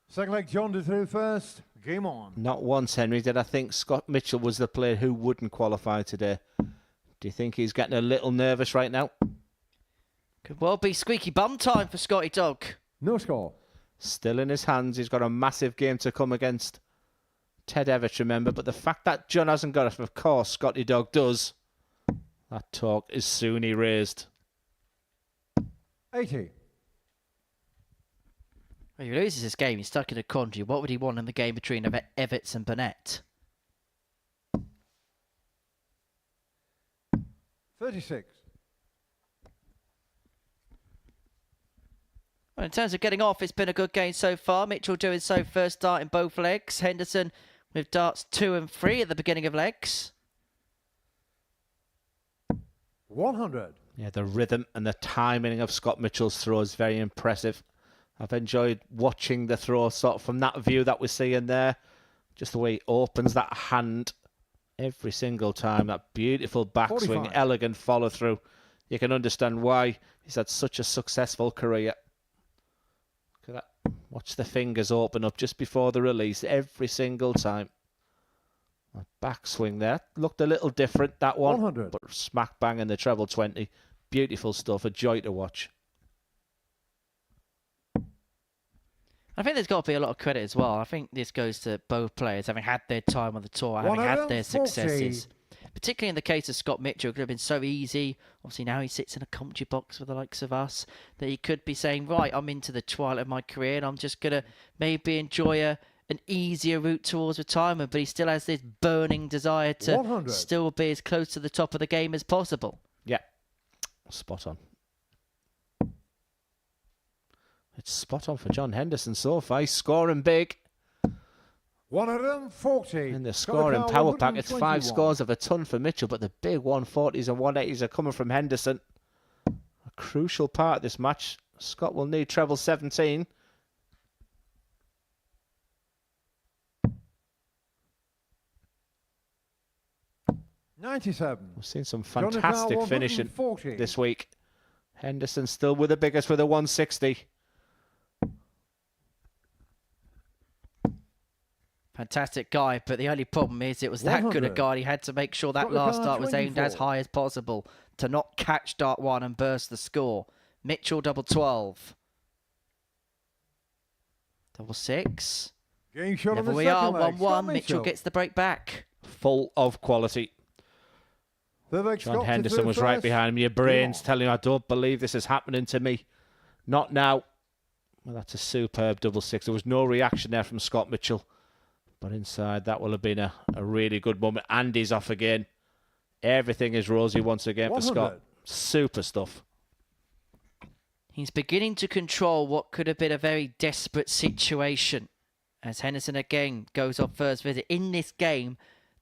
Second leg, John to through first. Game on. Not once, Henry, did I think Scott Mitchell was the player who wouldn't qualify today. Do you think he's getting a little nervous right now? Could well be squeaky bum time for Scotty Dog. No score. Still in his hands. He's got a massive game to come against Ted Evetts, remember. But the fact that John hasn't got it, of course, Scotty Dog does. That talk is soon erased. 80. If he loses this game, he's stuck in a quandary. What would he want in the game between Evetts and Burnett? 36. Well, in terms of getting off, it's been a good game so far. Mitchell doing so first dart in both legs. Henderson with darts 2 and 3 at the beginning of legs. 100. Yeah, the rhythm and the timing of Scott Mitchell's throw is very impressive. I've enjoyed watching the throw sort of from that view that we're seeing there. Just the way he opens that hand every single time. That beautiful backswing, 45. elegant follow through. You can understand why he's had such a successful career. Look at that. Watch the fingers open up just before the release every single time. A backswing there. Looked a little different, that one. 100. But smack bang in the treble 20. Beautiful stuff. A joy to watch. I think there's got to be a lot of credit as well. I think this goes to both players having had their time on the tour, having had their successes. Particularly in the case of Scott Mitchell, it could have been so easy. Obviously now he sits in a commentary box with the likes of us, that he could be saying, right, I'm into the twilight of my career and I'm just going to maybe enjoy an easier route towards retirement, but he still has this burning desire to 100. still be as close to the top of the game as possible. Yeah, spot on. It's spot on for John Henderson so far. He's scoring big. 140. In the scoring power pack, it's 5 scores of a ton for Mitchell, but the big 140s and 180s are coming from Henderson. A crucial part of this match. Scott will need treble 17. $97. We've seen some fantastic finishing this week. Henderson still with the biggest with a 160. Fantastic guy, but the only problem is it was that good a guy. He had to make sure that last dart was aimed as high as possible to not catch dart 1 and burst the score. Mitchell double 12. Double 6. There we are, 1-1. Mitchell gets the break back. Full of quality. John Henderson was right behind me. Your brain's telling you, I don't believe this is happening to me. Not now. Well, that's a superb double 6. There was no reaction there from Scott Mitchell. But inside, that will have been a really good moment. Andy's off again. Everything is rosy once again for Scott. Super stuff. He's beginning to control what could have been a very desperate situation. As Henderson again goes on first visit. In this game,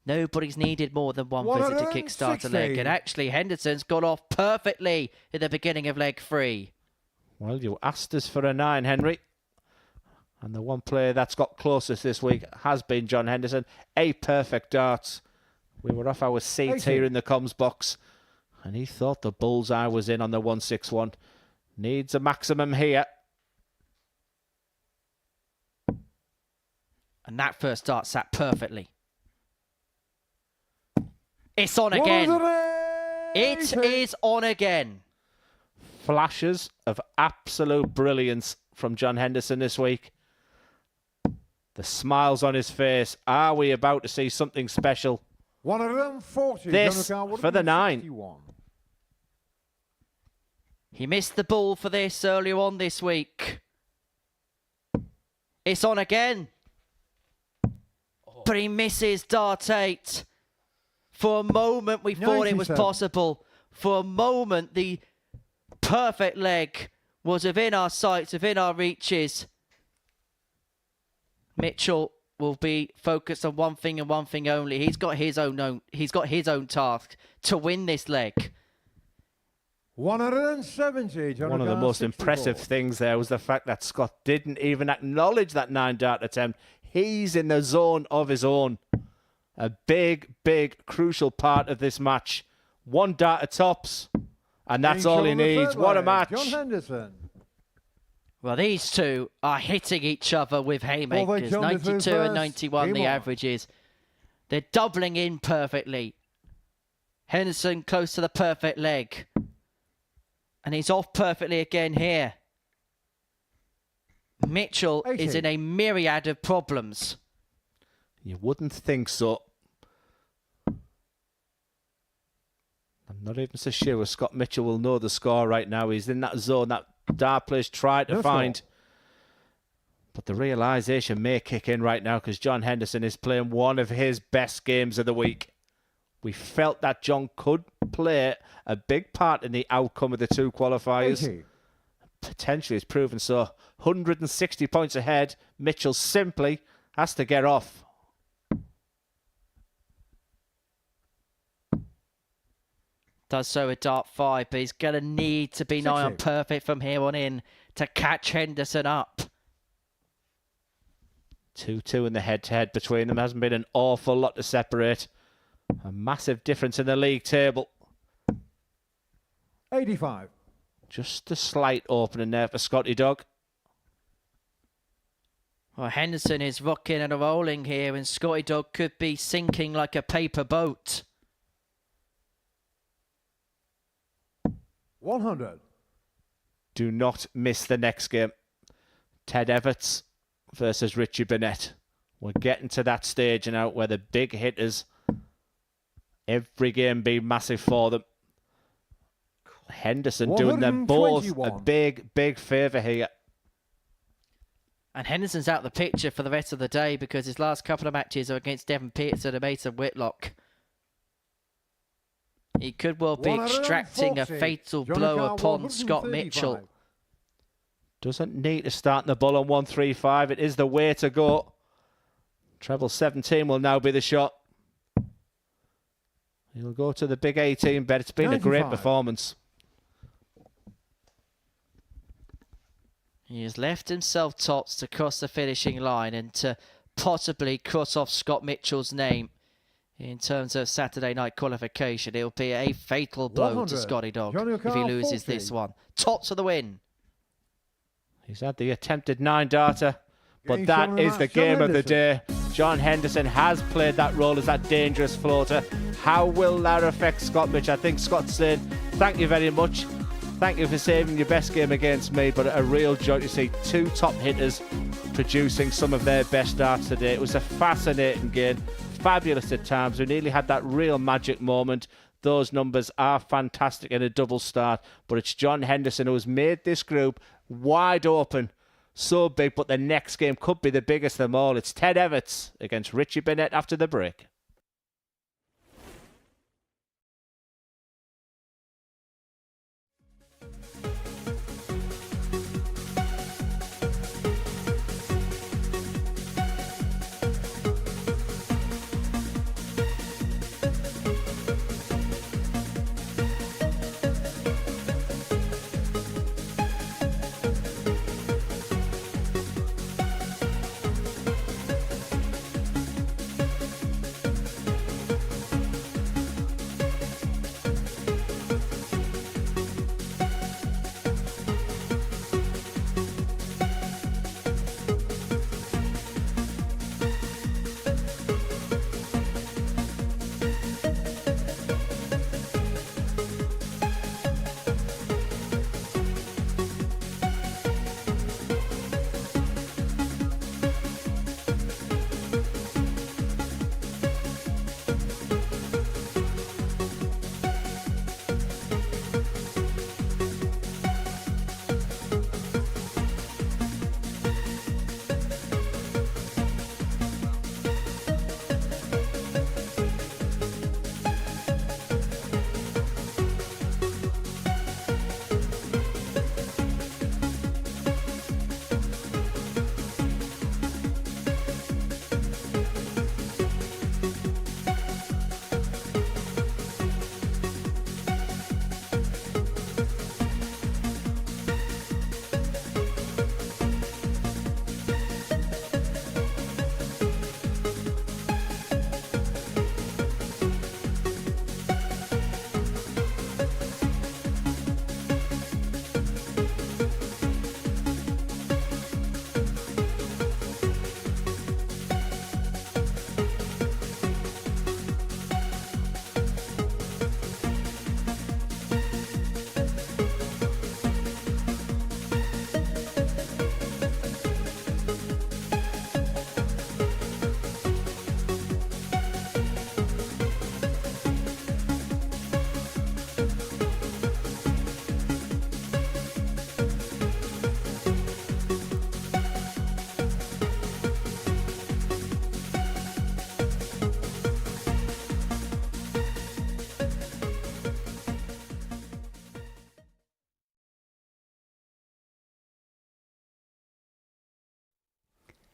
nobody's needed more than one visit to kickstart a leg. And actually, Henderson's got off perfectly at the beginning of leg 3. Well, you asked us for a 9, Henry. And the one player that's got closest this week has been John Henderson. 8 perfect darts. We were off our seats here in the comms box. And he thought the bullseye was in on the 161. Needs a maximum here. And that first dart sat perfectly. It's on again. It is on again. Flashes of absolute brilliance from John Henderson this week. The smiles on his face. Are we about to see something special? 140. This for the 9. He missed the ball for this earlier on this week. It's on again. But he misses dart 8. For a moment, we thought it was possible. For a moment, the perfect leg was within our sights, within our reaches. Mitchell will be focused on one thing and one thing only. He's got his own task to win this leg. 170. One of the most impressive things there was the fact that Scott didn't even acknowledge that 9 dart attempt. He's in the zone of his own. A big, big, crucial part of this match. 1 dart at tops, and that's all he needs. What a match. John Henderson. Well, these two are hitting each other with haymakers. 92 and 91 the averages. They're doubling in perfectly. Henderson close to the perfect leg. And he's off perfectly again here. Mitchell is in a myriad of problems. You wouldn't think so. I'm not even so sure Scott Mitchell will know the score right now. He's in that zone that dart players tried to find. But the realisation may kick in right now because John Henderson is playing one of his best games of the week. We felt that John could play a big part in the outcome of the 2 qualifiers. Potentially it's proven so. 160 points ahead. Mitchell simply has to get off. Does so with dart 5, but he's going to need to be nigh on perfect from here on in to catch Henderson up. 2-2 in the head-to-head between them. Hasn't been an awful lot to separate. A massive difference in the league table. 85. Just a slight opening there for Scotty Dog. Well, Henderson is rocking and rolling here, and Scotty Dog could be sinking like a paper boat. 100. Do not miss the next game. Ted Evetts versus Richie Burnett. We're getting to that stage now where the big hitters, every game being massive for them. Henderson doing them both a big, big favour here. And Henderson's out of the picture for the rest of the day because his last couple of matches are against Devon Petersen and Mason Whitlock. He could well be extracting a fatal blow upon Scott Mitchell. Doesn't need to start the ball on 135. It is the way to go. Treble 17 will now be the shot. He'll go to the big 18 bet. It's been 95. A great performance. He has left himself tops to cross the finishing line and to possibly cross off Scott Mitchell's name in terms of Saturday night qualification. It'll be a fatal blow to Scotty Dog if he loses this one. Tops for the win. He's had the attempted 9 darter, but that is the game of the day. John Henderson has played that role as that dangerous floater. How will that affect Scott Mitch? I think Scott's saying, thank you very much. Thank you for saving your best game against me, but a real joy to see 2 top hitters producing some of their best darts today. It was a fascinating game, fabulous at times. We nearly had that real magic moment. Those numbers are fantastic in a double start, but it's John Henderson who has made this group wide open, so big, but the next game could be the biggest of them all. It's Ted Evetts against Richie Burnett after the break.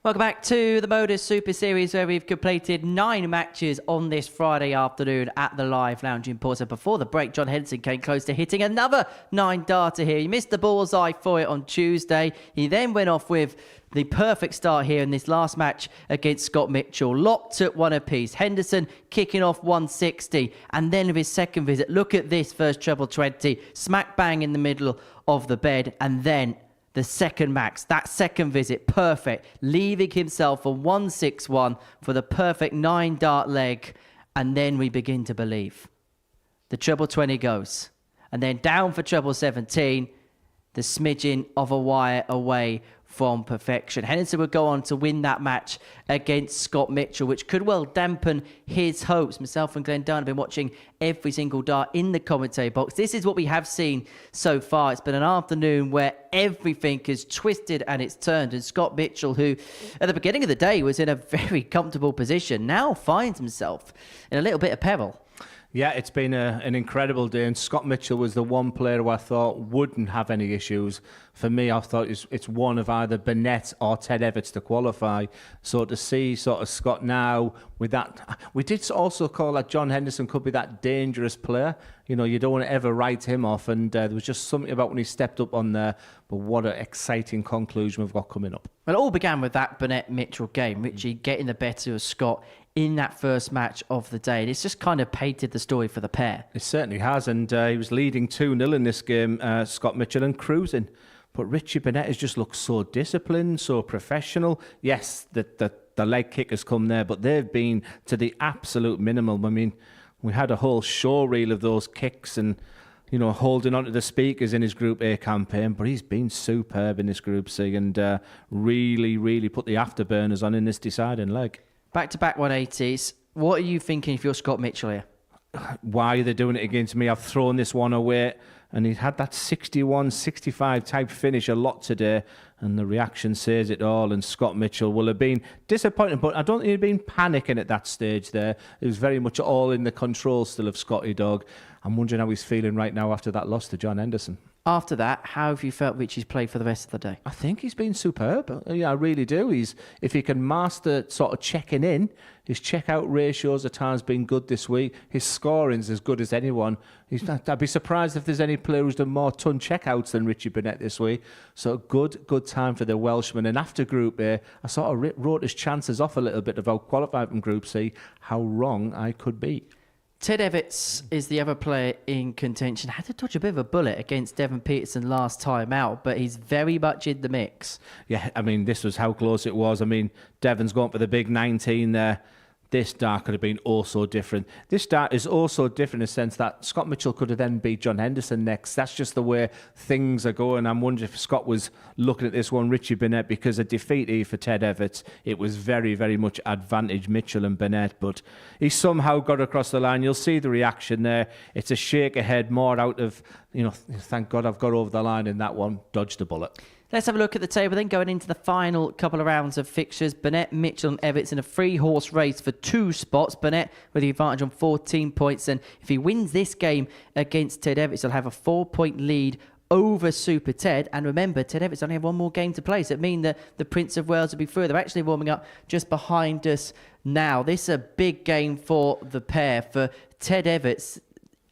Welcome back to the Modus Super Series, where we've completed 9 matches on this Friday afternoon at the Live Lounge in Portsmouth. Before the break, John Henderson came close to hitting another 9-darter here. He missed the bullseye for it on Tuesday. He then went off with the perfect start here in this last match against Scott Mitchell. Locked at 1 apiece. Henderson kicking off 160. And then with his second visit, look at this first treble 20. Smack bang in the middle of the bed. And then the second max, that second visit, perfect, leaving himself on 161 for the perfect 9-dart leg. And then we begin to believe. The treble 20 goes. And then down for treble 17, the smidgen of a wire away from perfection. Henderson would go on to win that match against Scott Mitchell, which could well dampen his hopes. Myself and Glenn Dunn have been watching every single dart in the commentary box. This is what we have seen so far. It's been an afternoon where everything is twisted and it's turned. And Scott Mitchell, who at the beginning of the day was in a very comfortable position, now finds himself in a little bit of peril. Yeah, it's been an incredible day, and Scott Mitchell was the one player who I thought wouldn't have any issues. For me, I thought it's one of either Burnett or Ted Evetts to qualify. So to see sort of Scott now with that, we did also call that John Henderson could be that dangerous player. You know, you don't want to ever write him off, and there was just something about when he stepped up on there. But what an exciting conclusion we've got coming up. Well, it all began with that Burnett-Mitchell game. Richie getting the better of Scott in that first match of the day. And it's just kind of painted the story for the pair. It certainly has, and he was leading 2-0 in this game, Scott Mitchell, and cruising. But Richie Burnett has just looked so disciplined, so professional. Yes, the leg kick has come there, but they've been to the absolute minimum. I mean, we had a whole show reel of those kicks and, you know, holding on to the speakers in his Group A campaign, but he's been superb in this Group C and really, really put the afterburners on in this deciding leg. Back-to-back 180s. What are you thinking if you're Scott Mitchell here? Why are they doing it against me? I've thrown this one away. And he had that 61, 65 type finish a lot today. And the reaction says it all. And Scott Mitchell will have been disappointed. But I don't think he'd been panicking at that stage there. It was very much all in the control still of Scotty Dog. I'm wondering how he's feeling right now after that loss to John Henderson. After that, how have you felt Richie's played for the rest of the day? I think he's been superb. Yeah, I really do. If he can master sort of checking in, his check-out ratios at times been good this week. His scoring's as good as anyone. I'd be surprised if there's any player who's done more ton checkouts than Richie Burnett this week. So good time for the Welshman. And after Group A, I sort of wrote his chances off a little bit about qualifying from Group C. How wrong I could be. Ted Evetts is the other player in contention. Had to dodge a bit of a bullet against Devon Petersen last time out, but he's very much in the mix. Yeah, I mean, this was how close it was. I mean, Devon's gone for the big 19 there. This dart could have been also different. This dart is also different in the sense that Scott Mitchell could have then beat John Henderson next. That's just the way things are going. I'm wondering if Scott was looking at this one, Richie Burnett, because a defeat here for Ted Evetts, it was very, very much advantage Mitchell and Burnett, but he somehow got across the line. You'll see the reaction there. It's a shake ahead, more out of, you know, thank God I've got over the line in that one, dodged a bullet. Let's have a look at the table then, going into the final couple of rounds of fixtures. Burnett, Mitchell and Evetts in a 3-horse race for 2 spots. Burnett with the advantage on 14 points. And if he wins this game against Ted Evetts, he'll have a 4-point lead over Super Ted. And remember, Ted Evetts only have one more game to play. So it means that the Prince of Wales will be through. They're actually warming up just behind us now. This is a big game for the pair. For Ted Evetts,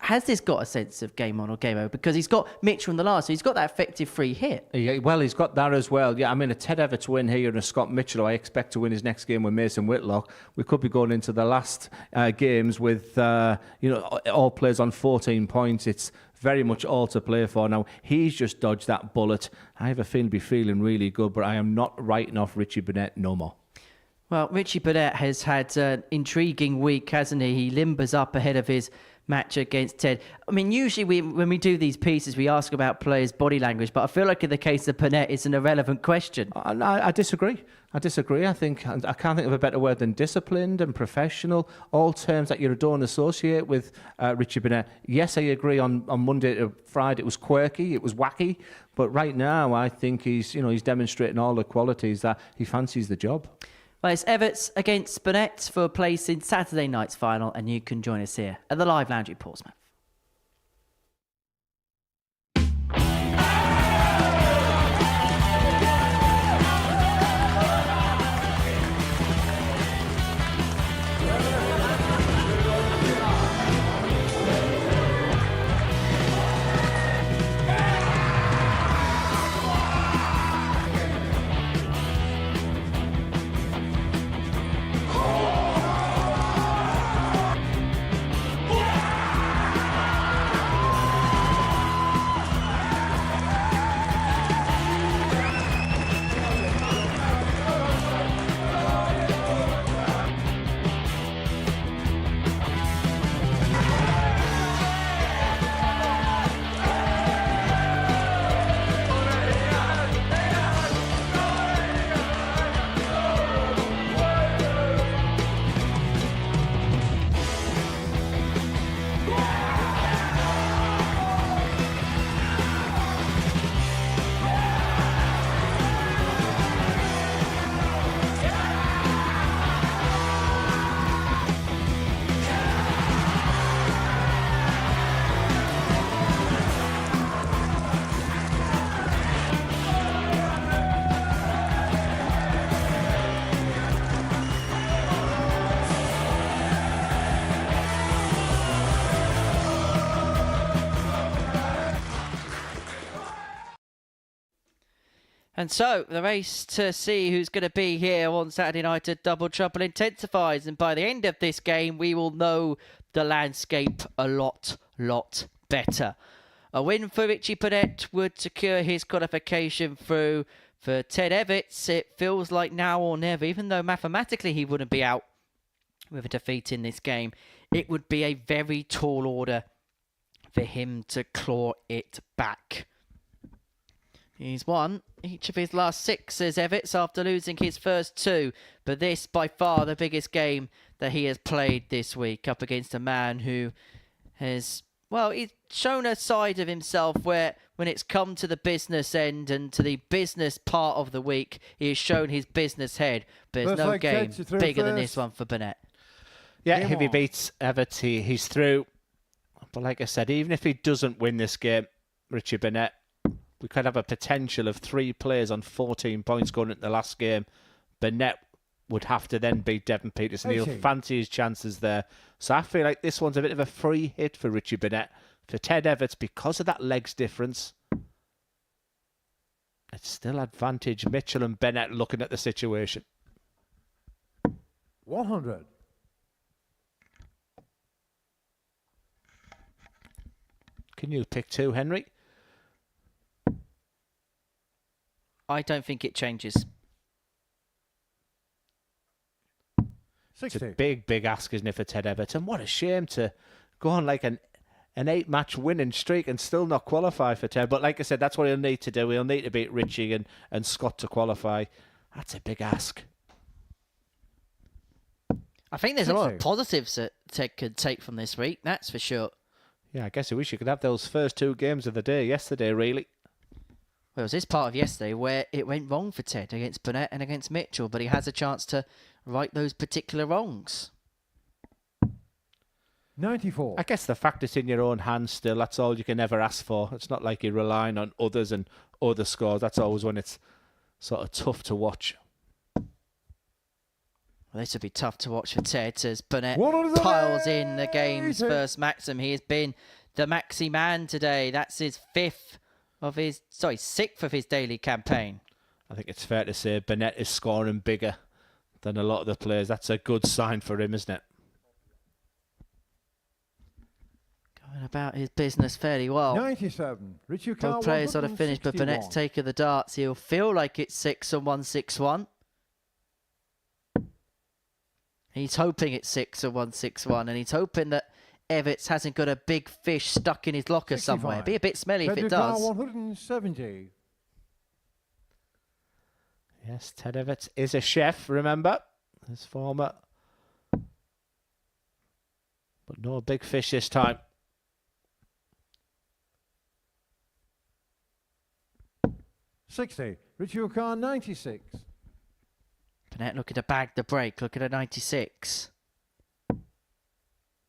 has this got a sense of game on or game over? Because he's got Mitchell in the last, so he's got that effective free hit. Yeah, well, he's got that as well. Yeah, I mean, a Ted Evetts win here and a Scott Mitchell, I expect to win his next game with Mason Whitlock. We could be going into the last games with, you know, all players on 14 points. It's very much all to play for now. He's just dodged that bullet. I have a feeling he'll be feeling really good, but I am not writing off Richie Burnett no more. Well, Richie Burnett has had an intriguing week, hasn't he? He limbers up ahead of his match against Ted. I mean, usually when we do these pieces, we ask about players' body language, but I feel like in the case of Burnett, it's an irrelevant question. I disagree. I think I can't think of a better word than disciplined and professional. All terms that you don't associate with Richie Burnett. Yes, I agree. On Monday to Friday, it was quirky, it was wacky, but right now, I think he's demonstrating all the qualities that he fancies the job. Well, it's Evetts against Burnett for a place in Saturday night's final, and you can join us here at the Live Lounge in Portsmouth. And so, the race to see who's going to be here on Saturday night at Double Trouble intensifies. And by the end of this game, we will know the landscape a lot better. A win for Richie Burnett would secure his qualification through. For Ted Evetts, it feels like now or never, even though mathematically he wouldn't be out with a defeat in this game. It would be a very tall order for him to claw it back. He's won each of his last 6 as Evetts after losing his first 2. But this, by far, the biggest game that he has played this week up against a man who has, well, he's shown a side of himself where when it's come to the business end and to the business part of the week, he has shown his business head. But there's no game bigger than this one for Burnett. Yeah, if he beats Evetts, he's through. But like I said, even if he doesn't win this game, Richie Burnett, we could have a potential of 3 players on 14 points going into the last game. Burnett would have to then beat Devon Petersen. He'll fancy his chances there. So I feel like this one's a bit of a free hit for Richie Burnett. For Ted Evetts, because of that legs difference, it's still advantage Mitchell and Burnett looking at the situation. 100. Can you pick 2, Henry? I don't think it changes. 60. It's a big ask, isn't it, for Ted Evetts? And what a shame to go on like an 8-match winning streak and still not qualify for Ted. But like I said, that's what he'll need to do. He'll need to beat Richie and Scott to qualify. That's a big ask. I think there's a lot of positives that Ted could take from this week, that's for sure. Yeah, I guess I wish you could have those first 2 games of the day yesterday, really. Well, it was this part of yesterday where it went wrong for Ted against Burnett and against Mitchell, but he has a chance to right those particular wrongs. 94. I guess the fact it's in your own hands still, that's all you can ever ask for. It's not like you're relying on others and other scores. That's always when it's sort of tough to watch. Well, this would be tough to watch for Ted as Burnett piles in the game's first maxim. He has been the maxi man today. That's his 6th of his daily campaign. I think it's fair to say Burnett is scoring bigger than a lot of the players. That's a good sign for him, isn't it? Going about his business fairly well. 97. Richie Both players sort of finished, but Burnett's taken the darts. He'll feel like it's 6-1, 6-1. He's hoping it's 6-1, 6-1, and he's hoping that Evetts hasn't got a big fish stuck in his locker 65. Somewhere. Be a bit smelly if it does. 170. Yes, Ted Evetts is a chef, remember? His former. But no big fish this time. $60. Richie O'Khan, 96. Burnett looking to bag the break. Look at a 96.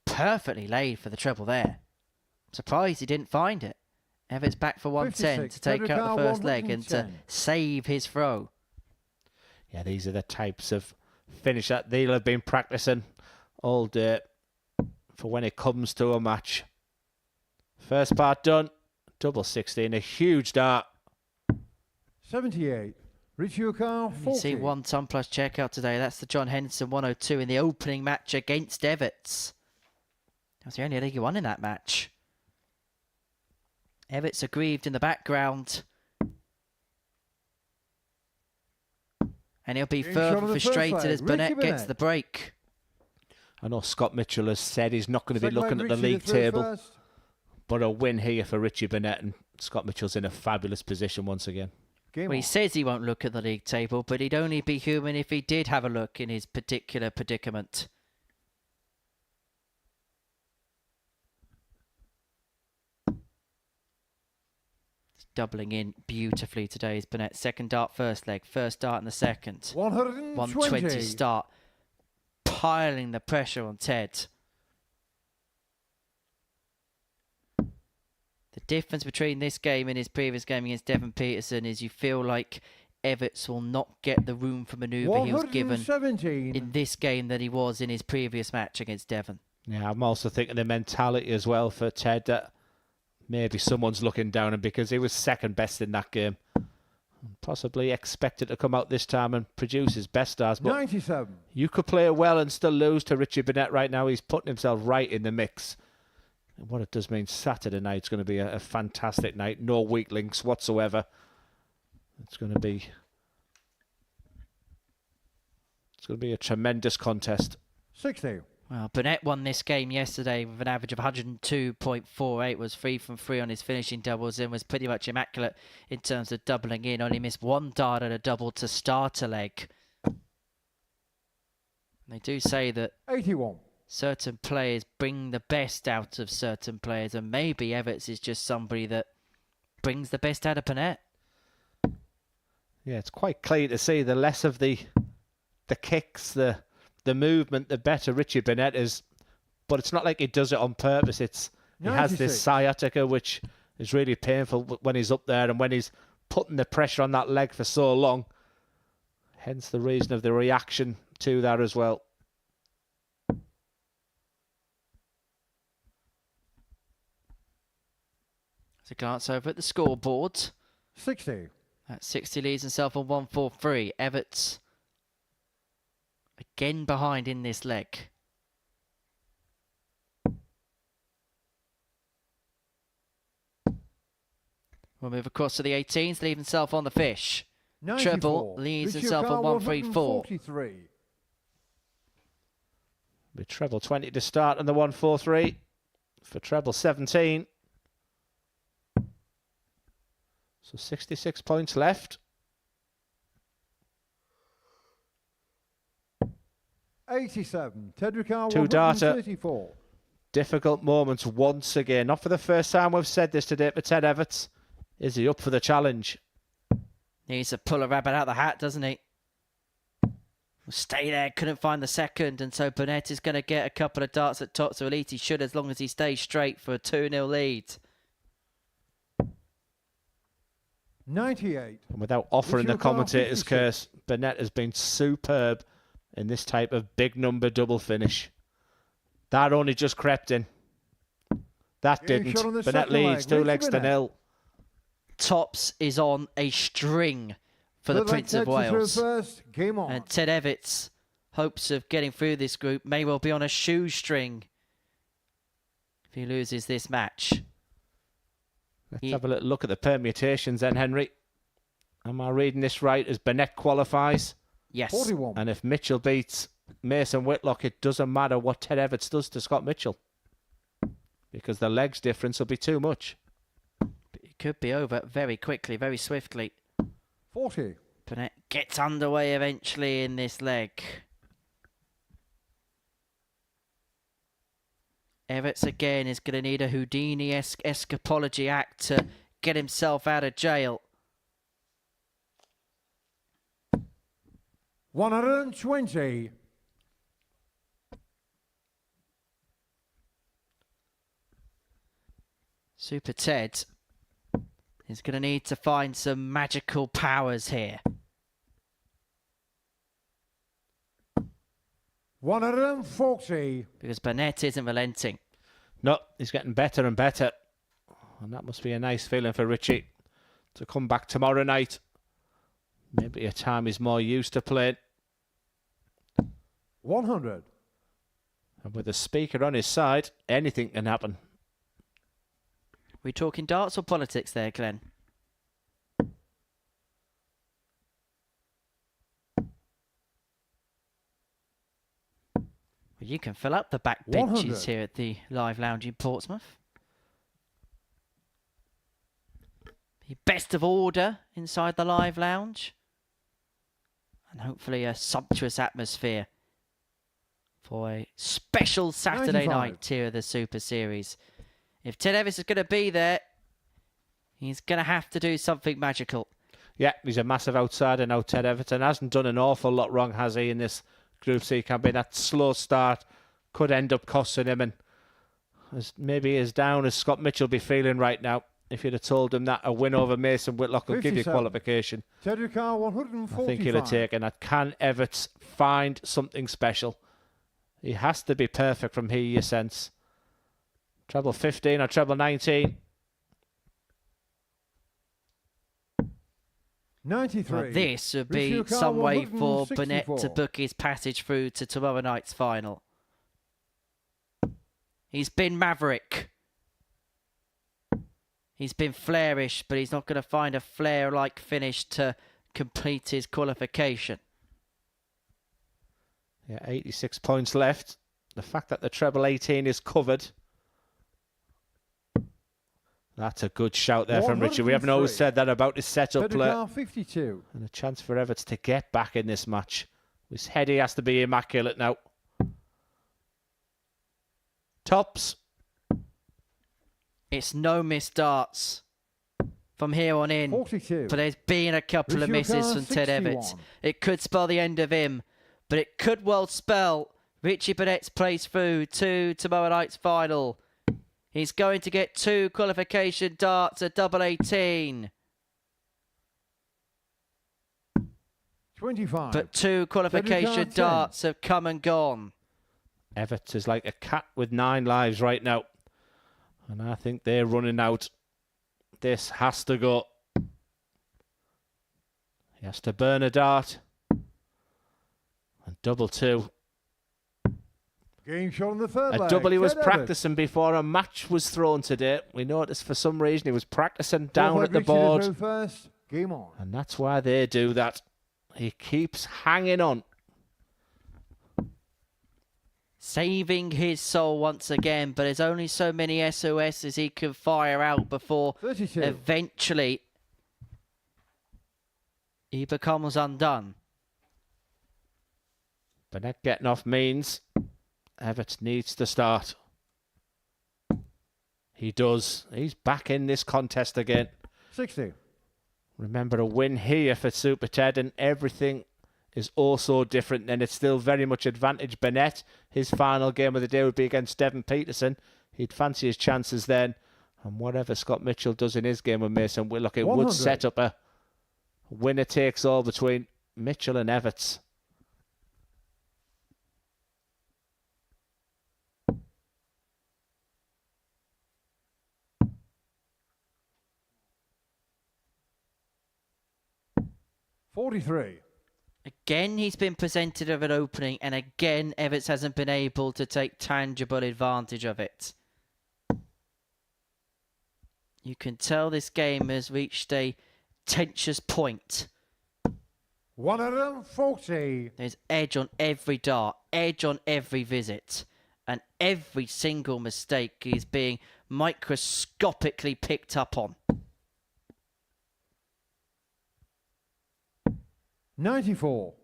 Perfectly laid for the treble there. I'm surprised he didn't find it. Evetts back for 110 to take out the first leg and to save his throw. Yeah, these are the types of finish that they'll have been practicing all day for when it comes to a match. First part done. Double 16, a huge dart. 78. Richie O'Khan, 40. You see 1 ton plus checkout today. That's the John Henderson 102 in the opening match against Evetts. That was the only league he won in that match. Evetts aggrieved in the background. And he'll be further frustrated as Burnett gets the break. I know Scott Mitchell has said he's not going to be looking at the league table. But a win here for Richie Burnett, and Scott Mitchell's in a fabulous position once again. Well, he says he won't look at the league table, but he'd only be human if he did have a look in his particular predicament. Doubling in beautifully today is Burnett. Second dart, first leg. First dart in the second. 120 start. Piling the pressure on Ted. The difference between this game and his previous game against Devon Petersen is you feel like Evetts will not get the room for manoeuvre he was given in this game that he was in his previous match against Devon. Yeah, I'm also thinking the mentality as well for Ted that maybe someone's looking down him because he was second best in that game. Possibly expected to come out this time and produce his best stars. But 97. you could play well and still lose to Richie Burnett right now. He's putting himself right in the mix. And what it does mean, Saturday night's going to be a fantastic night. No weak links whatsoever. It's going to be a tremendous contest. 60. Well, Burnett won this game yesterday with an average of 102.48, was 3 from 3 on his finishing doubles and was pretty much immaculate in terms of doubling in. Only missed one dart at a double to start a leg. They do say that 81. certain players bring the best out of certain players, and maybe Evetts is just somebody that brings the best out of Burnett. Yeah, it's quite clear to see the less of the kicks, the movement, the better Richie Burnett is. But it's not like he does it on purpose. He has this sciatica, which is really painful when he's up there and when he's putting the pressure on that leg for so long. Hence the reason of the reaction to that as well. Let's a glance over at the scoreboard. 60. That 60 leads himself on 143. Evetts again behind in this leg. We'll move across to the 18s, leave himself on the fish. 94. Treble leads himself on 134. With treble 20 to start on the 143. For treble 17. So 66 points left. 87. Tedricar, Two data. 134. Difficult moments once again. Not for the first time we've said this today for Ted Evetts. Is he up for the challenge? Needs to pull a rabbit out of the hat, doesn't he? Stay there, couldn't find the second, and so Burnett is going to get a couple of darts at top, so at least he should, as long as he stays straight for a 2-0 lead. 98. And without offering the commentator's curse, Burnett has been superb in this type of big number double finish. That only just crept in. That didn't. Burnett leads 2 legs to 0. Tops is on a string for the Prince of Wales. Game on. And Ted Evetts' hopes of getting through this group may well be on a shoestring if he loses this match. Let's have a little look at the permutations then, Henry. Am I reading this right as Burnett qualifies? Yes. 41. And if Mitchell beats Mason Whitlock, it doesn't matter what Ted Evetts does to Scott Mitchell, because the legs difference will be too much. It could be over very quickly, very swiftly. 40. Burnett gets underway eventually in this leg. Evetts again is going to need a Houdini-esque escapology act to get himself out of jail. 120. Super Ted is going to need to find some magical powers here. 140. Because Burnett isn't relenting. No, he's getting better and better. And that must be a nice feeling for Richie to come back tomorrow night. Maybe a time he's more used to playing. 100. And with the speaker on his side, anything can happen. We talking darts or politics there, Glenn? Well, you can fill up the back benches 100. here at the Live Lounge in Portsmouth. The best of order inside the Live Lounge. And hopefully a sumptuous atmosphere for a special Saturday 95. night here of the Super Series. If Ted Evetts is going to be there, he's going to have to do something magical. Yeah, he's a massive outsider now, Ted Evetts, and hasn't done an awful lot wrong, has he, in this Group C campaign? That slow start could end up costing him, and maybe as down as Scott Mitchell be feeling right now, if you'd have told him that a win over Mason Whitlock will give you 57. qualification, Tedricar, 145. I think he'll have taken that. Can Evetts find something special? He has to be perfect from here, you sense. Treble 15 or treble 19. 93. Well, this would be Richard some Carl, way for 164. Burnett to book his passage through to tomorrow night's final. He's been maverick. He's been flairish, but he's not going to find a Flair-like finish to complete his qualification. Yeah, 86 points left. The fact that the treble 18 is covered. That's a good shout there from Richard. We haven't always said that about his setup play. 52. And a chance for Evetts to get back in this match. His heady has to be immaculate now. Tops. It's no missed darts from here on in. 42. But there's been a couple of misses from Ted Evetts. It could spell the end of him, but it could well spell Richie Burnett's place through to tomorrow night's final. He's going to get 2 qualification darts at double 18. 25. But 2 qualification darts have come and gone. Evetts is like a cat with 9 lives right now. And I think they're running out. This has to go. He has to burn a dart. And double 2. Game shot on the third A leg. double he was Ted practicing before a match was thrown today. We noticed for some reason he was practicing Evetts. down at the Richie board. through first. Game on. And that's why they do that. He keeps hanging on. Saving his soul once again, but there's only so many SOSs he can fire out before 32. eventually he becomes undone. Burnett getting off means Evetts needs to start. He does. He's back in this contest again. 60. Remember, a win here for Super Ted and everything is also different, and it's still very much advantage Burnett. His final game of the day would be against Devon Petersen. He'd fancy his chances then. And whatever Scott Mitchell does in his game with Mason Whitlock, it 100. would set up a winner-takes-all between Mitchell and Evetts. $43. Again, he's been presented with an opening, and again, Evetts hasn't been able to take tangible advantage of it. You can tell this game has reached a tensious point. 140. There's edge on every dart, edge on every visit, and every single mistake is being microscopically picked up on. 94.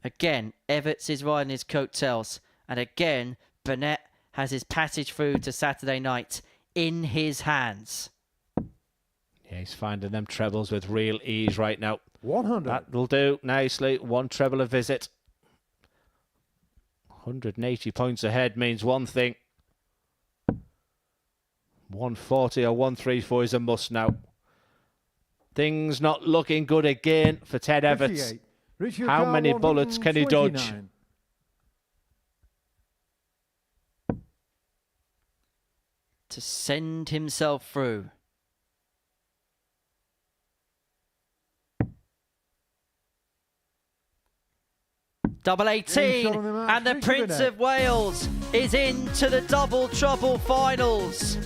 Again, Evetts is riding his coattails, and again, Burnett has his passage through to Saturday night in his hands. Yeah, he's finding them trebles with real ease right now. 100. That'll do nicely. 1 treble a visit. 180 points ahead means one thing. 140 or 134 is a must now. Things not looking good again for Ted Evetts. How many bullets can he dodge? To send himself through. Double 18, and the Prince of Wales is into the double trouble finals.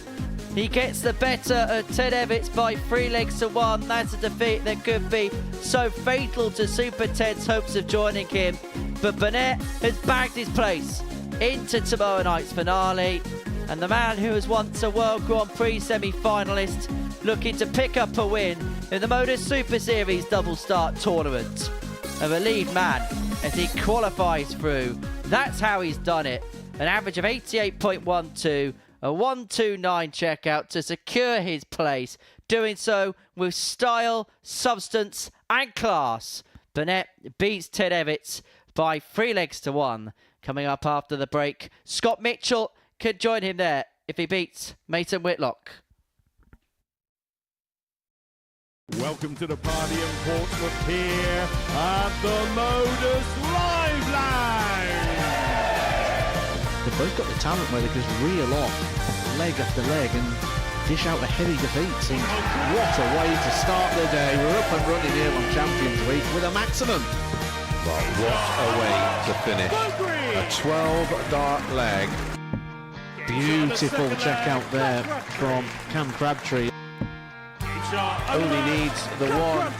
He gets the better of Ted Evetts by 3 legs to 1. That's a defeat that could be so fatal to Super Ted's hopes of joining him. But Burnett has bagged his place into tomorrow night's finale. And the man who was once a World Grand Prix semi-finalist looking to pick up a win in the Modus Super Series double start tournament. A relieved man as he qualifies through. That's how he's done it. An average of 88.12. A 129 checkout to secure his place, doing so with style, substance and class. Burnett beats Ted Evetts by 3 legs to 1. Coming up after the break, Scott Mitchell could join him there if he beats Mason Whitlock. Welcome to the party in Portsmouth here at the Modus Live Lounge. They've both got the talent where they can just reel off leg after leg and dish out a heavy defeat. Seems what a way to start the day. We're up and running here on Champions Week with a maximum. Well, what a way to finish. A 12-dart leg. Beautiful check out there from Cam Crabtree. Only needs the one.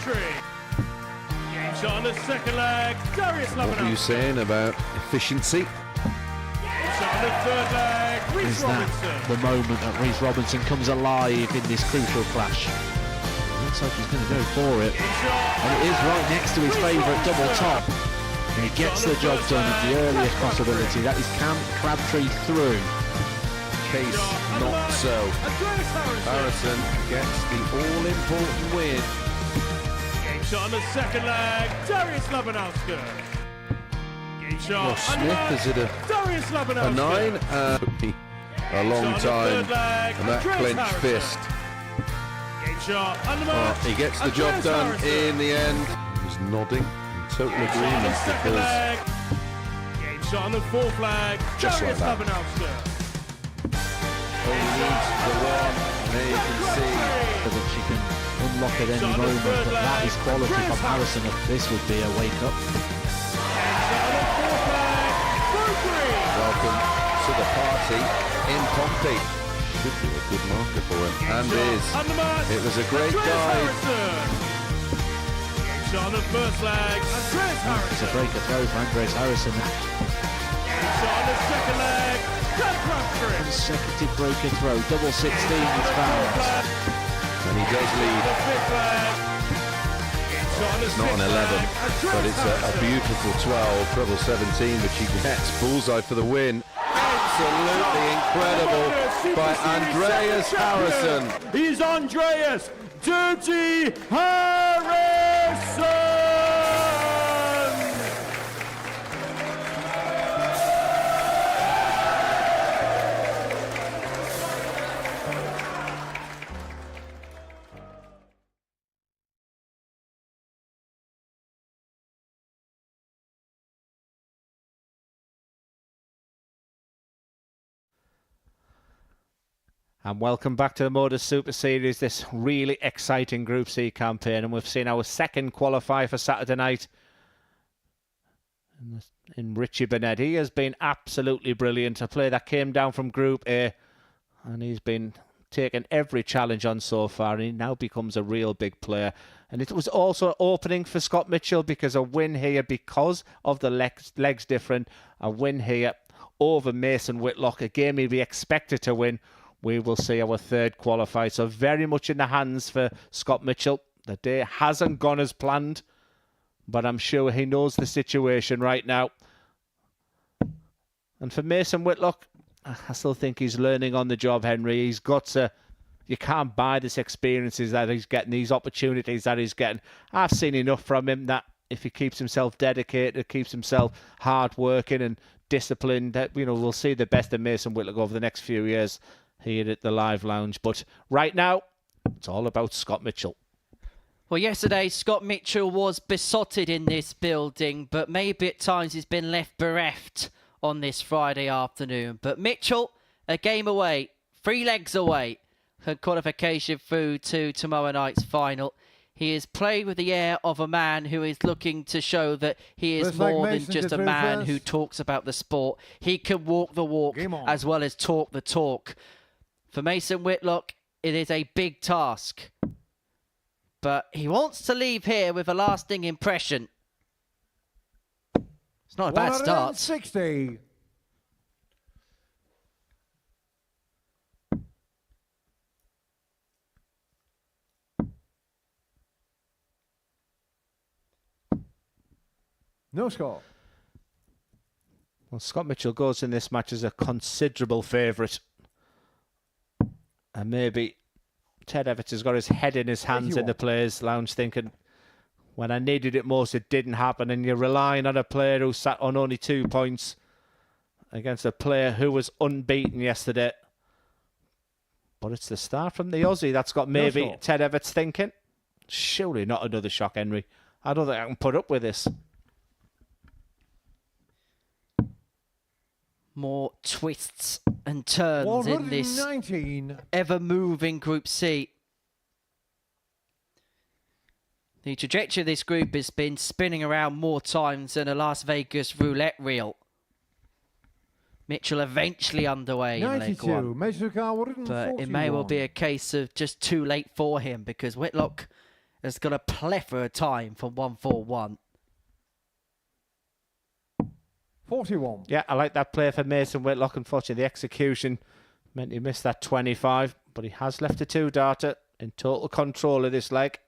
Shot on the second leg, Darius What were you saying about efficiency? Shot on the third leg, Is that the moment that Reece Robinson comes alive in this crucial clash? Looks like he's going to go for it. And it is right next to his favourite double top. And he gets the job done at the earliest possibility. That is Cam Crabtree through. Case not so. Harrison gets the all-important win. Shot on the second leg, Darius Labanowski. Well, Smith is it a 9? A long time, and that clenched fist. He gets the job done in the end. He's nodding in total agreement because shot on the fourth leg, just like that. Only needs the one. There you can see that she can unlock at any moment, but that is quality from Harrison. This would be a wake-up. Welcome to the party in Pompey. Should be a good marker for him, and is. It was a great dive. Shot on the first leg, Andreas Harrison. It's a breaker throw for Andreas Harrison. Shot on the second leg, consecutive breaker throw, double 16 is found. And he does lead. It's not an 11, but it's a beautiful 12, treble 17, which he gets. Bullseye for the win. Absolutely incredible by Andreas Harrison. He's Andreas Dirty Harrison! And welcome back to the Modus Super Series, this really exciting Group C campaign. And we've seen our second qualifier for Saturday night in Richie Burnett. He has been absolutely brilliant. A player that came down from Group A, and he's been taking every challenge on so far, and he now becomes a real big player. And it was also opening for Scott Mitchell, because a win here, because of the legs different, a win here over Mason Whitlock, a game he'd be expected to win. We will see our third qualifier. So very much in the hands for Scott Mitchell. The day hasn't gone as planned, but I'm sure he knows the situation right now. And for Mason Whitlock, I still think he's learning on the job, Henry. He's got to... You can't buy these experiences that he's getting, these opportunities that he's getting. I've seen enough from him that if he keeps himself dedicated, keeps himself hard-working and disciplined, that, you know, we'll see the best of Mason Whitlock over the next few years here at the Live Lounge. But right now, it's all about Scott Mitchell. Well, yesterday, Scott Mitchell was besotted in this building, but maybe at times he's been left bereft on this Friday afternoon. But Mitchell, a game away, 3 legs away, for qualification through to tomorrow night's final. He is played with the air of a man who is looking to show that he is more than just a man who talks about the sport. He can walk the walk as well as talk the talk. For Mason Whitlock, it is a big task. But he wants to leave here with a lasting impression. It's not a bad start. 160. No score. Well, Scott Mitchell goes in this match as a considerable favourite. And maybe Ted Evetts has got his head in his hands in the Players' Lounge thinking, when I needed it most, it didn't happen. And you're relying on a player who sat on only 2 points against a player who was unbeaten yesterday. But it's the start from the Aussie that's got maybe Ted Evetts thinking, surely not another shock, Henry. I don't think I can put up with this. More twists and turns in this 119. ever-moving Group C. The trajectory of this group has been spinning around more times than a Las Vegas roulette wheel. Mitchell eventually underway in leg 92. one. Measure car 141. But it may well be a case of just too late for him because Whitlock has got a plethora of time for 141. 41. Yeah, I like that play for Mason Whitlock. Unfortunately, the execution meant he missed that 25, but he has left a 2-darter in total control of this leg.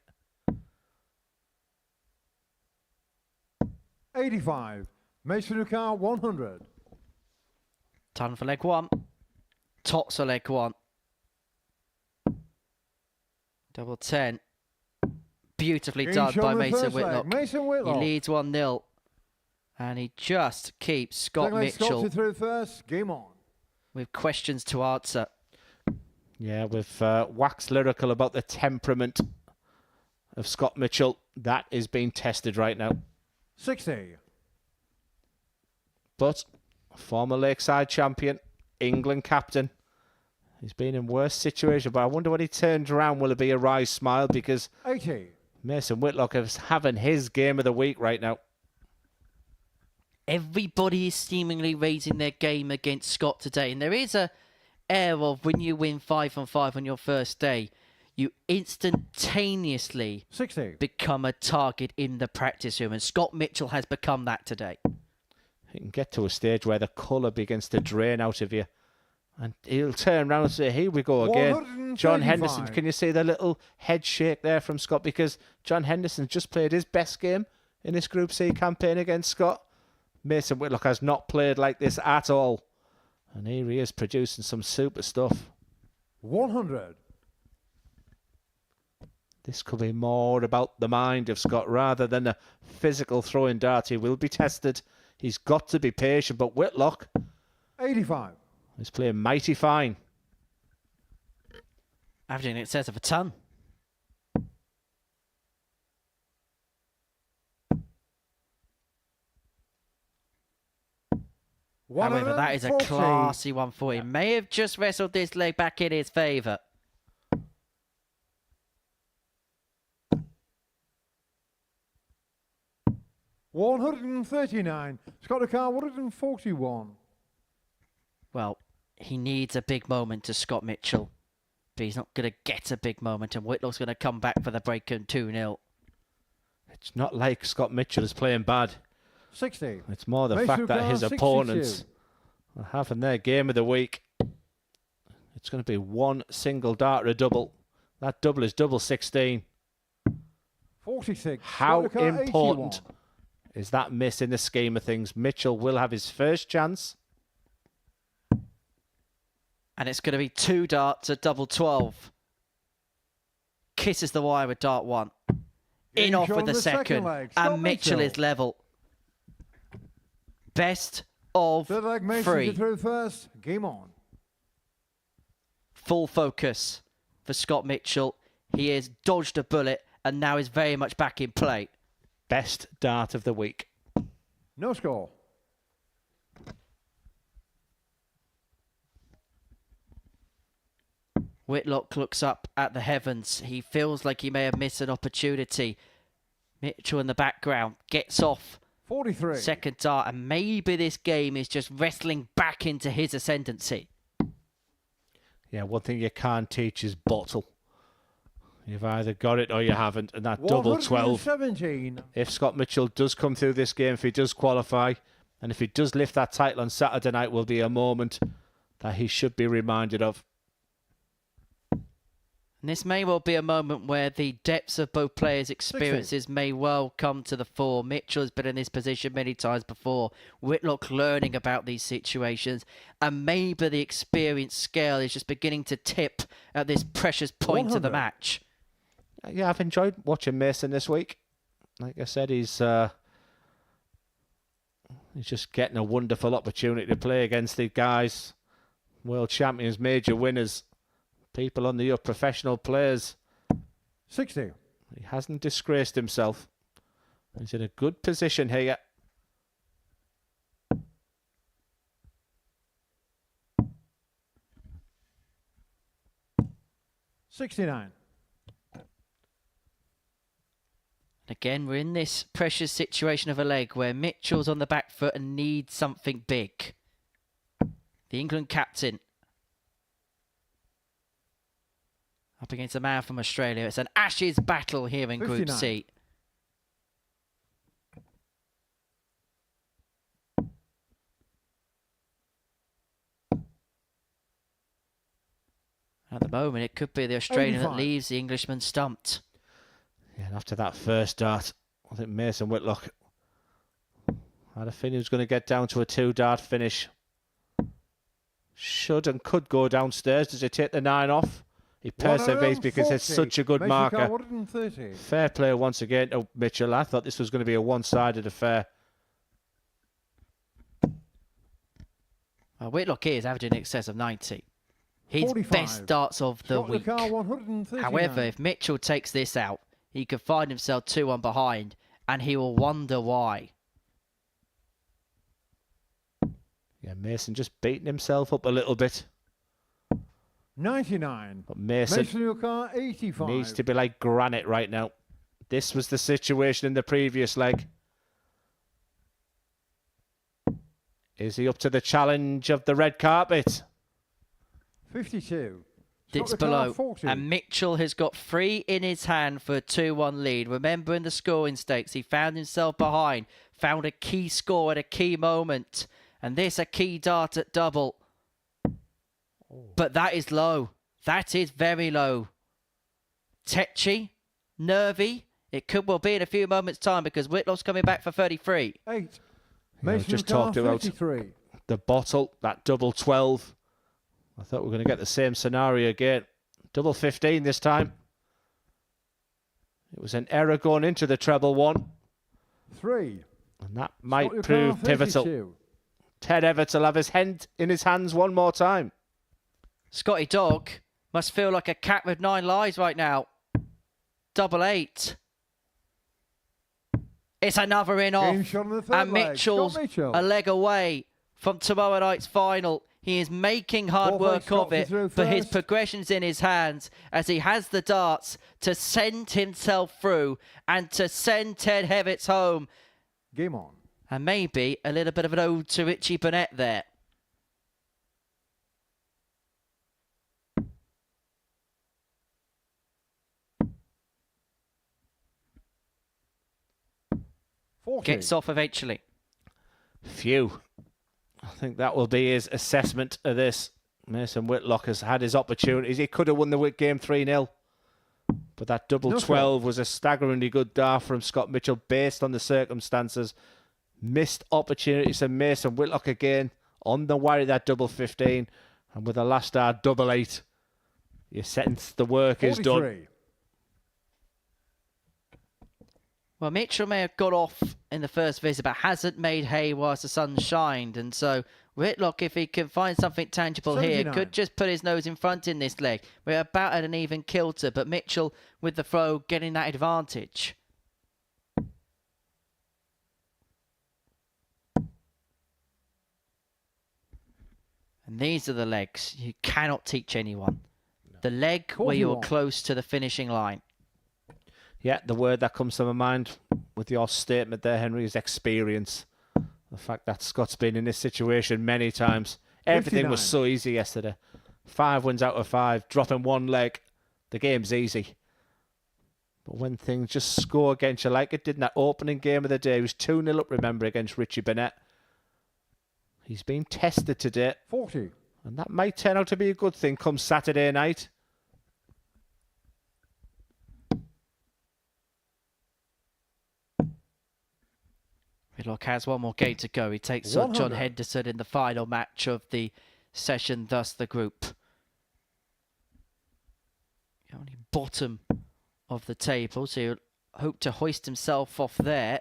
85. Mason car 100. Ton for leg one. Tots for leg one. Double 10. Beautifully Game done show by in the Mason first leg. Whitlock. Mason Whitlock. He leads 1-0. And he just keeps Scott Second leg, Mitchell Scott through first. Game on. with questions to answer. Yeah, we've waxed lyrical about the temperament of Scott Mitchell. That is being tested right now. 60. But former Lakeside champion, England captain, he's been in worse situations. But I wonder when he turns around, will it be a wry smile? Because 80. Mason Whitlock is having his game of the week right now. Everybody is seemingly raising their game against Scott today. And there is a air of when you win 5 on 5 on your first day, you instantaneously 60. become a target in the practice room. And Scott Mitchell has become that today. He can get to a stage where the colour begins to drain out of you. And he'll turn around and say, here we go again. John Henderson, can you see the little head shake there from Scott? Because John Henderson just played his best game in this Group C campaign against Scott. Mason Whitlock has not played like this at all. And here he is producing some super stuff. 100. This could be more about the mind of Scott rather than a physical throwing dart. He will be tested. He's got to be patient. But Whitlock 85. is playing mighty fine. Averaging in excess of a ton. However, that is a classy 140. May have just wrestled this leg back in his favour. $139. Scott Dakar 141. Well, he needs a big moment to Scott Mitchell. But he's not going to get a big moment. And Whitlock's going to come back for the break in 2-0. It's not like Scott Mitchell is playing bad. 60. It's more the fact that his opponents are having their game of the week. It's going to be one single dart or a double. That double is double 16. 46. How Scott Dakar, important 81. is that miss in the scheme of things? Mitchell will have his first chance. And it's going to be 2 darts at double 12. Kisses the wire with dart 1. In off with the second. And Mitchell is level. Best of Third leg, Mason 3. through first. Game on. Full focus for Scott Mitchell. He has dodged a bullet and now is very much back in play. Best dart of the week. No score. Whitlock looks up at the heavens. He feels like he may have missed an opportunity. Mitchell in the background gets off. 43. Second dart, and maybe this game is just wrestling back into his ascendancy. Yeah, one thing you can't teach is bottle. You've either got it or you haven't, and that double 12. 117. If Scott Mitchell does come through this game, if he does qualify, and if he does lift that title on Saturday night, will be a moment that he should be reminded of. And this may well be a moment where the depths of both players' experiences may well come to the fore. Mitchell has been in this position many times before. Whitlock learning about these situations. And maybe the experience scale is just beginning to tip at this precious point of the match. Yeah, I've enjoyed watching Mason this week. Like I said, he's just getting a wonderful opportunity to play against the guys, world champions, major winners. People on the up, professional players. 60. He hasn't disgraced himself. He's in a good position here. 69. Again, we're in this precious situation of a leg where Mitchell's on the back foot and needs something big. The England captain up against a man from Australia. It's an Ashes battle here in 59. Group C. At the moment, it could be the Australian 85. that leaves the Englishman stumped. Yeah, and after that first dart, I think Mason Whitlock had a feeling he was going to get down to a 2-dart finish. Should and could go downstairs. Does he take the 9 off? He perseveres because it's such a good marker. 130. Fair play once again to Mitchell. I thought this was going to be a one-sided affair. Whitlock is averaging in excess of 90. His 45. best darts of the Scott week. Car, 139. However, if Mitchell takes this out, he could find himself 2-1 behind, and he will wonder why. Yeah, Mason just beating himself up a little bit. 99. But Mason your car, 85. needs to be like granite right now. This was the situation in the previous leg. Is he up to the challenge of the red carpet? 52. It's Scott Car, below. 40. And Mitchell has got 3 in his hand for a 2-1 lead. Remember in the scoring stakes, he found himself behind, found a key score at a key moment. And this a key dart at double. But that is low. That is very low. Tetchy, nervy. It could well be in a few moments' time because Whitlock's coming back for 33. 8. Yeah, we just talked about 53. the bottle, that double 12. I thought we were going to get the same scenario again. Double 15 this time. It was an error going into the treble 1. 3. And that might Scott prove Car, pivotal. 32. Ted Evetts will have his hand in his hands one more time. Scotty Dog must feel like a cat with 9 lives right now. Double 8. It's another in off. Game shot on the third And leg. Mitchell's Scott Mitchell. a leg away from tomorrow night's final. He is making hard Four work Scott of it, through but his first. progression's in his hands as he has the darts to send himself through and to send Ted Evetts home. Game on. And maybe a little bit of an ode to Richie Burnett there. Gets off eventually. Phew. I think that will be his assessment of this. Mason Whitlock has had his opportunities. He could have won the game 3-0. But that double 12 was a staggeringly good dart from Scott Mitchell based on the circumstances. Missed opportunities and Mason Whitlock again on the wire of that double 15. And with the last dart, double 8. Your sentence, the work is done. 43. Well, Mitchell may have got off in the first visit, but hasn't made hay whilst the sun shined. And so Whitlock, if he can find something tangible 79. here, could just put his nose in front in this leg. We're about at an even kilter, but Mitchell with the throw getting that advantage. And these are the legs you cannot teach anyone. The leg where you're 41. close to the finishing line. Yeah, the word that comes to my mind with your statement there, Henry, is experience. The fact that Scott's been in this situation many times. Everything was 59. so easy yesterday. 5 wins out of 5, dropping 1 leg. The game's easy. But when things just score against you like it did in that opening game of the day, it was 2-0 up, remember, against Richie Burnett. He's been tested today. 40. And that might turn out to be a good thing come Saturday night. Whitlock has one more game to go. He takes on John 100. Henderson in the final match of the session, thus the group. Only bottom of the table, so he'll hope to hoist himself off there.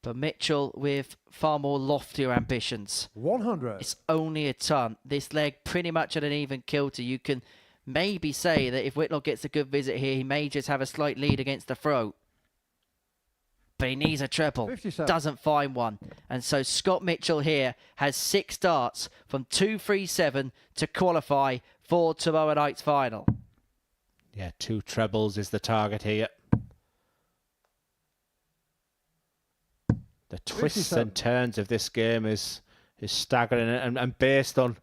But Mitchell with far more loftier ambitions. 100. It's only a ton. This leg pretty much at an even kilter. You can maybe say that if Whitlock gets a good visit here, he may just have a slight lead against the throat. But he needs a treble. 57. Doesn't find one. And so Scott Mitchell here has 6 darts from 2-3-7 to qualify for tomorrow night's final. Yeah, 2 trebles is the target here. The twists and turns of this game is staggering, and based on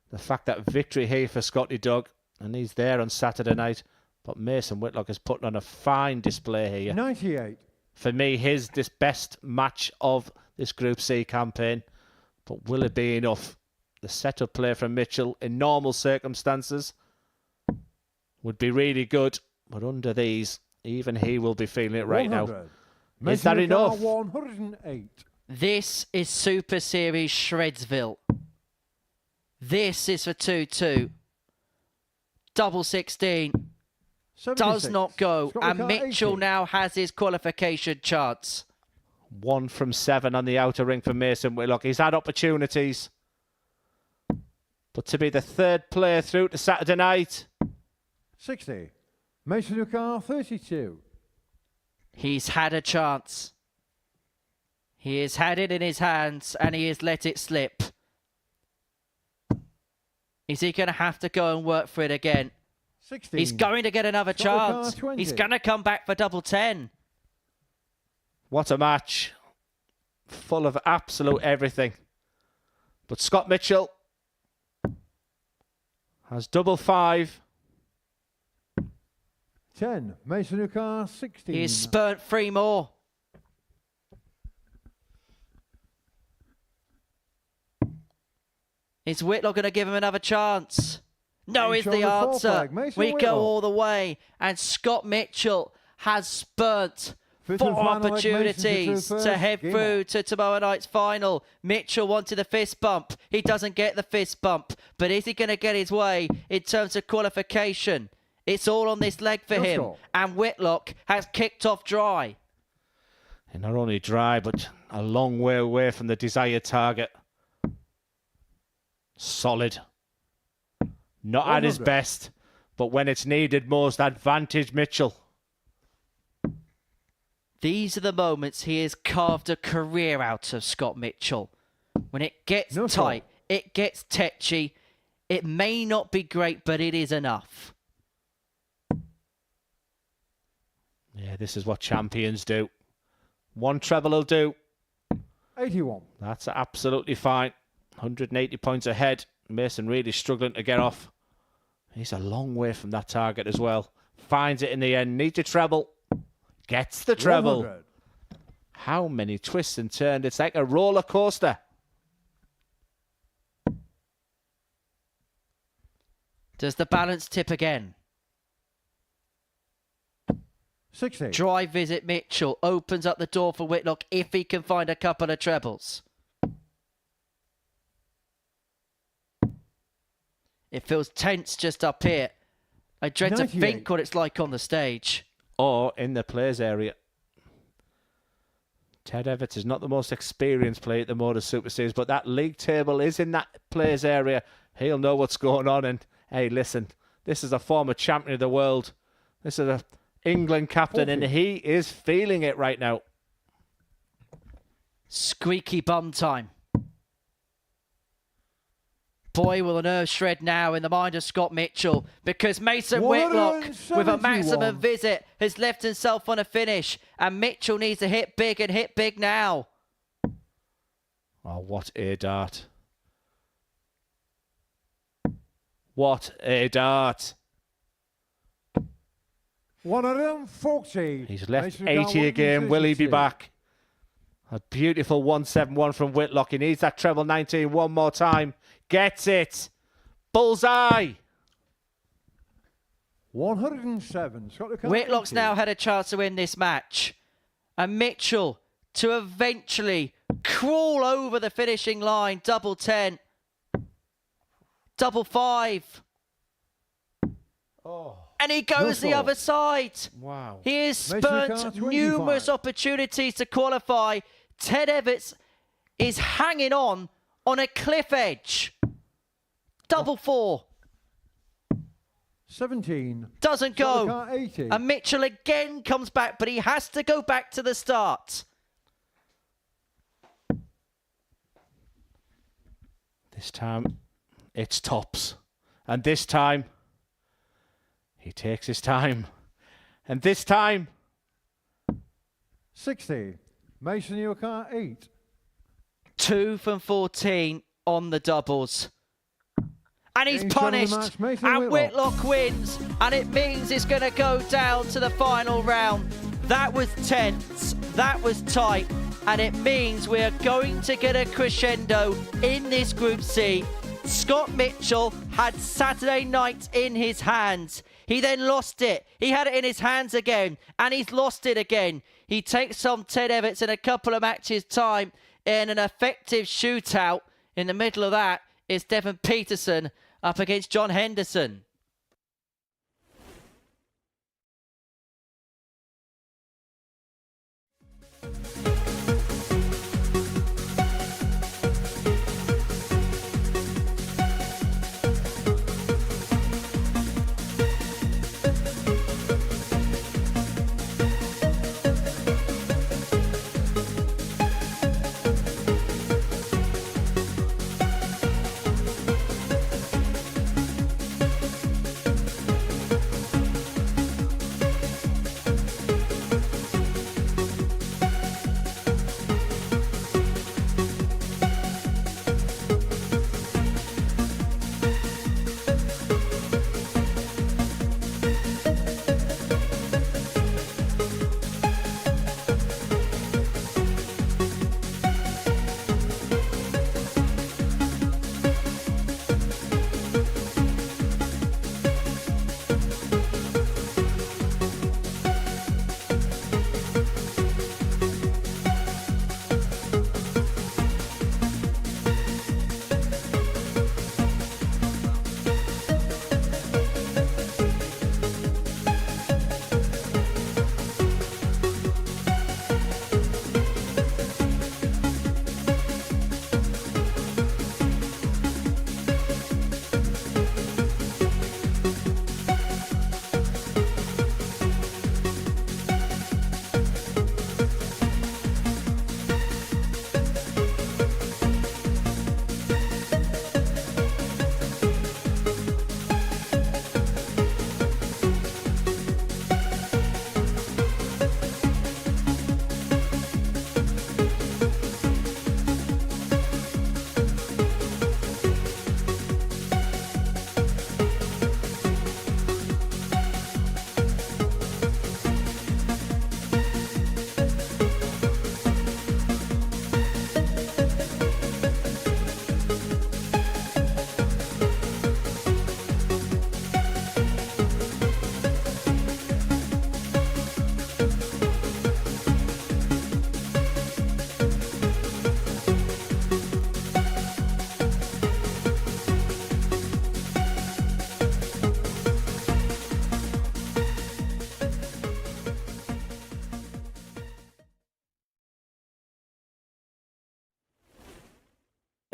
the fact that victory here for Scotty Doug, and he's there on Saturday night, but Mason Whitlock is putting on a fine display here. 98. For me, this best match of this Group C campaign, but will it be enough? The setup play from Mitchell in normal circumstances would be really good, but under these, even he will be feeling it right now. Is that enough? 108. This is Super Series Shredsville. This is for 2-2. Double 16. 76. Does not go. Scott And Rickard, Mitchell 80. now has his qualification chance. 1 from 7 on the outer ring for Mason Whitlock. He's had opportunities. But to be the 3rd player through to Saturday night. 60. Mason Whitlock, 32. He's had a chance. He has had it in his hands and he has let it slip. Is he going to have to go and work for it again? 16. He's going to get another Scott chance. Rickard, 20. He's going to come back for double 10. What a match. Full of absolute everything. But Scott Mitchell has double 5. 10. Mason Whitlock, 16. He's spurnt 3 more. Is Whitlock going to give him another chance? No is the answer. We go all the way. And Scott Mitchell has spurnt 4 opportunities to head through to tomorrow night's final. Mitchell wanted a fist bump. He doesn't get the fist bump. But is he going to get his way in terms of qualification? It's all on this leg for him. And Whitlock has kicked off dry. And not only dry, but a long way away from the desired target. Solid. Not at his best, but when it's needed most, advantage Mitchell. These are the moments he has carved a career out of, Scott Mitchell. When it gets tight, it gets tetchy. It may not be great, but it is enough. Yeah, this is what champions do. 1 treble will do. 81. That's absolutely fine. 180 points ahead. Mason really struggling to get off. He's a long way from that target as well. Finds it in the end. Needs a treble. Gets the treble. 100. How many twists and turns? It's like a roller coaster. Does the balance tip again? 60. Drive visit Mitchell opens up the door for Whitlock if he can find a couple of trebles. It feels tense just up here. I dread 98. to think what it's like on the stage. Or in the players area. Ted Evetts is not the most experienced player at the Modus Super Series, but that league table is in that players area. He'll know what's going on. And hey, listen, this is a former champion of the world. This is a England captain, and he is feeling it right now. Squeaky bum time. Boy, will the nerve shred now in the mind of Scott Mitchell, because Mason Whitlock, with a maximum visit, has left himself on a finish, and Mitchell needs to hit big and hit big now. Oh, what a dart. What a dart. 140. He's left 80 again. Will he be back? A beautiful 171 from Whitlock. He needs that treble 19 one more time. Gets it. Bullseye. 107. Whitlock's now had a chance to win this match. And Mitchell to eventually crawl over the finishing line. Double 10. Double 5. Oh. And he goes the other side. Wow. He has spurnt numerous opportunities to qualify. Ted Evetts is hanging on a cliff edge. Double 4. 17. Doesn't go. 80. And Mitchell again comes back, but he has to go back to the start. This time, it's tops. And this time, He takes his time. And this time... 60. Mason Urquhart 8. 2 from 14 on the doubles. And he's Getting shot of the punished. match, Mason And Whitlock. Whitlock wins. And it means it's going to go down to the final round. That was tense. That was tight. And it means we are going to get a crescendo in this Group C. Scott Mitchell had Saturday night in his hands. He then lost it. He had it in his hands again. And he's lost it again. He takes on Ted Evetts in a couple of matches' time in an effective shootout. In the middle of that is Devon Petersen up against John Henderson.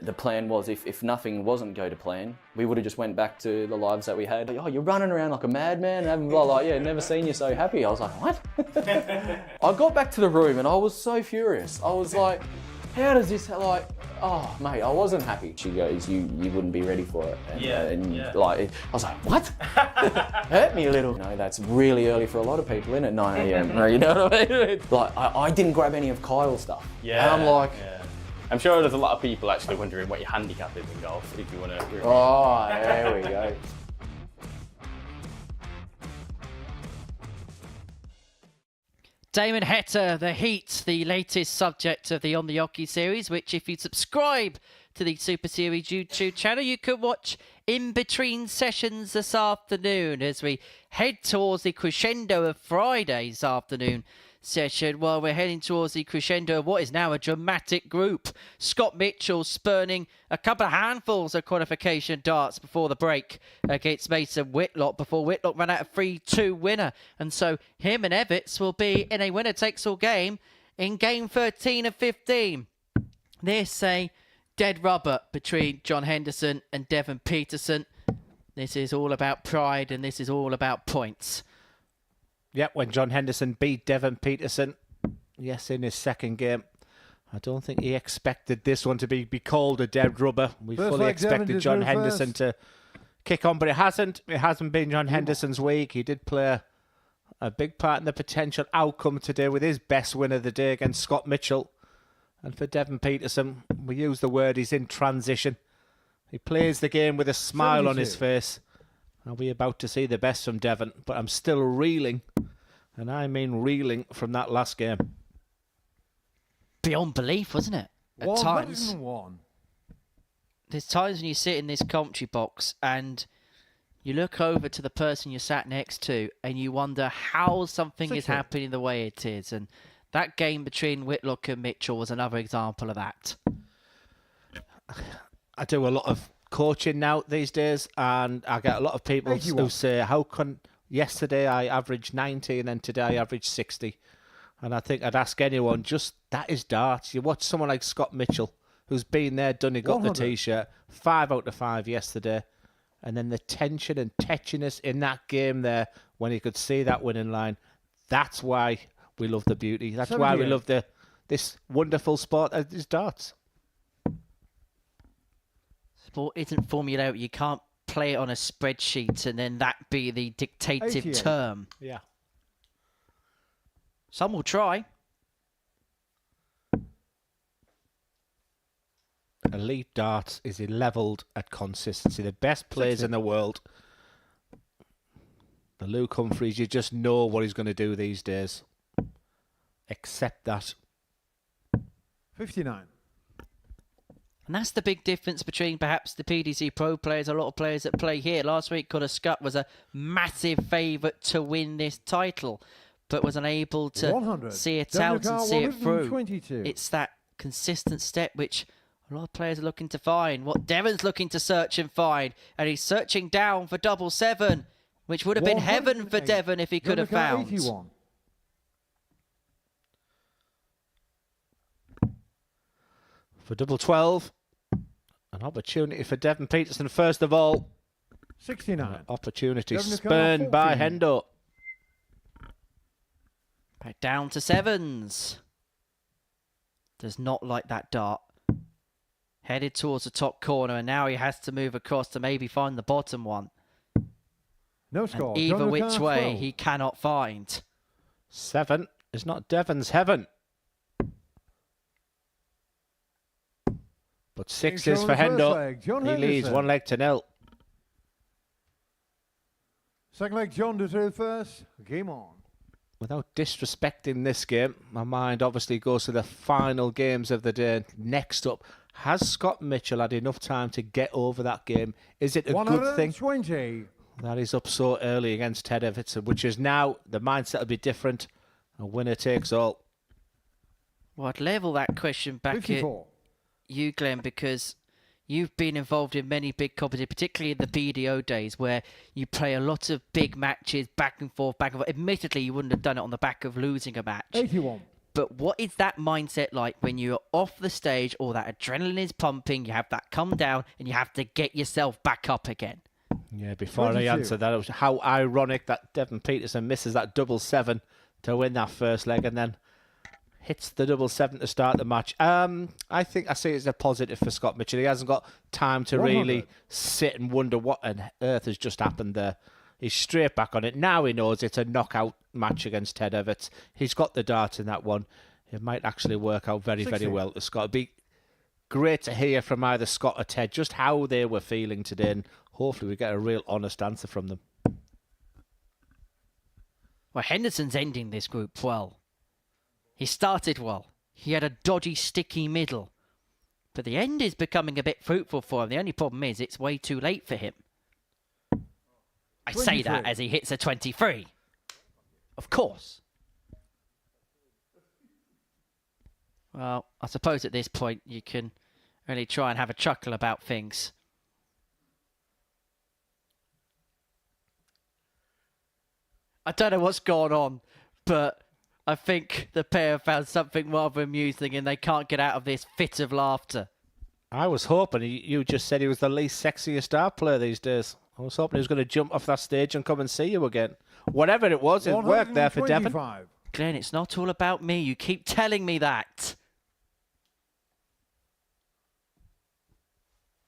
The plan was if nothing wasn't go to plan, we would have just went back to the lives that we had. Like, oh, you're running around like a madman, and blah, like, yeah, never seen you so happy. I was like, what? I got back to the room and I was so furious. I was like, how does this, like, oh, mate, I wasn't happy. She goes, you wouldn't be ready for it. And, like, I was like, what? Hurt me a little. You know, that's really early for a lot of people, isn't it? 9 a.m. You know what I mean? Like, I didn't grab any of Kyle's stuff. Yeah. And I'm like, I'm sure there's a lot of people actually wondering what your handicap is in golf, if you want to... Oh, there we go. Damon Heta, the Heat, the latest subject of the On the Hockey series, which if you subscribe to the Super Series YouTube channel, you can watch in between sessions this afternoon as we head towards the crescendo of Friday's afternoon session while we're heading towards the crescendo of what is now a dramatic group. Scott Mitchell spurning a couple of handfuls of qualification darts before the break against Mason Whitlock before Whitlock ran out a 3-2 winner. And so him and Evetts will be in a winner-takes-all game in game 13 of 15. This a dead rubber between John Henderson and Devon Petersen. This is all about pride and this is all about points. Yep, when John Henderson beat Devon Petersen, yes, in his second game. I don't think he expected this one to be called a dead rubber. We First fully leg, Devon expected to John through Henderson first. to kick on, but it hasn't. It hasn't been John Henderson's week. He did play a big part in the potential outcome today with his best win of the day against Scott Mitchell. And for Devon Petersen, we use the word he's in transition. He plays the game with a smile on his face. And we're about to see the best from Devon, but I'm still reeling, and I mean reeling, from that last game. Beyond belief, wasn't it? At times. 101. There's times when you sit in this commentary box and you look over to the person you're sat next to and you wonder how something is happening the way it is. And that game between Whitlock and Mitchell was another example of that. I do a lot of coaching now these days, and I get a lot of people who say, how can yesterday I averaged 90 and then today I averaged 60? And I think I'd ask anyone, just that is darts. You watch someone like Scott Mitchell, who's been there, done it, got 100. The T-shirt, 5 out of 5 yesterday. And then the tension and tetchiness in that game there, when he could see that winning line, that's why we love the beauty. That's why we love this wonderful sport that is darts. Sport isn't formula. You can't play it on a spreadsheet and then that be the dictative 88. term. Yeah. Some will try. Elite darts is levelled at consistency. The best players in the world. The Luke Humphreys, you just know what he's going to do these days. Accept that. 59. And that's the big difference between perhaps the PDC Pro players, a lot of players that play here. Last week, Connor Scott was a massive favourite to win this title, but was unable to 100. see it out and see it through. 122. It's that consistent step which a lot of players are looking to find. What Devon's looking to search and find. And he's searching down for 777, which would have been heaven for Devon if he could have found. 81. For double 12, an opportunity for Devon Petersen first of all. 69. Opportunity Devon spurned by Hendo. Back down to 7s. Does not like that dart. Headed towards the top corner, and now he has to move across to maybe find the bottom one. No score. And either which way, he cannot find. 7 is not Devon's heaven. But 6 is for Hendo. He leads 1-0. Second leg, John to through first. Game on. Without disrespecting this game, my mind obviously goes to the final games of the day. Next up, has Scott Mitchell had enough time to get over that game? Is it a good thing 120. that he's up so early against Ted Evetts, which is now the mindset will be different. A winner takes all. Well, I'd level that question back 54. at you, Glenn, because you've been involved in many big competitions, particularly in the BDO days, where you play a lot of big matches, back and forth, back and forth. Admittedly, you wouldn't have done it on the back of losing a match. 81. But what is that mindset like when you're off the stage, all that adrenaline is pumping, you have that come down, and you have to get yourself back up again? Yeah, before I answer that, it was how ironic that Devon Petersen misses that 777 to win that first leg and then hits the 777 to start the match. I think I see it as a positive for Scott Mitchell. He hasn't got time to 100. really sit and wonder what on earth has just happened there. He's straight back on it. Now he knows it's a knockout match against Ted Evetts. He's got the darts in that one. It might actually work out very, 60. very well to Scott. It'd be great to hear from either Scott or Ted just how they were feeling today, and hopefully we get a real honest answer from them. Well, Henderson's ending this group well. He started well. He had a dodgy, sticky middle. But the end is becoming a bit fruitful for him. The only problem is it's way too late for him. I say that as he hits a 23. Of course. Well, I suppose at this point you can only try and have a chuckle about things. I don't know what's going on, but I think the pair have found something rather amusing and they can't get out of this fit of laughter. I was hoping you just said he was the least sexiest dart player these days. I was hoping he was going to jump off that stage and come and see you again. Whatever it was, it worked there for Devon. Glenn, it's not all about me. You keep telling me that.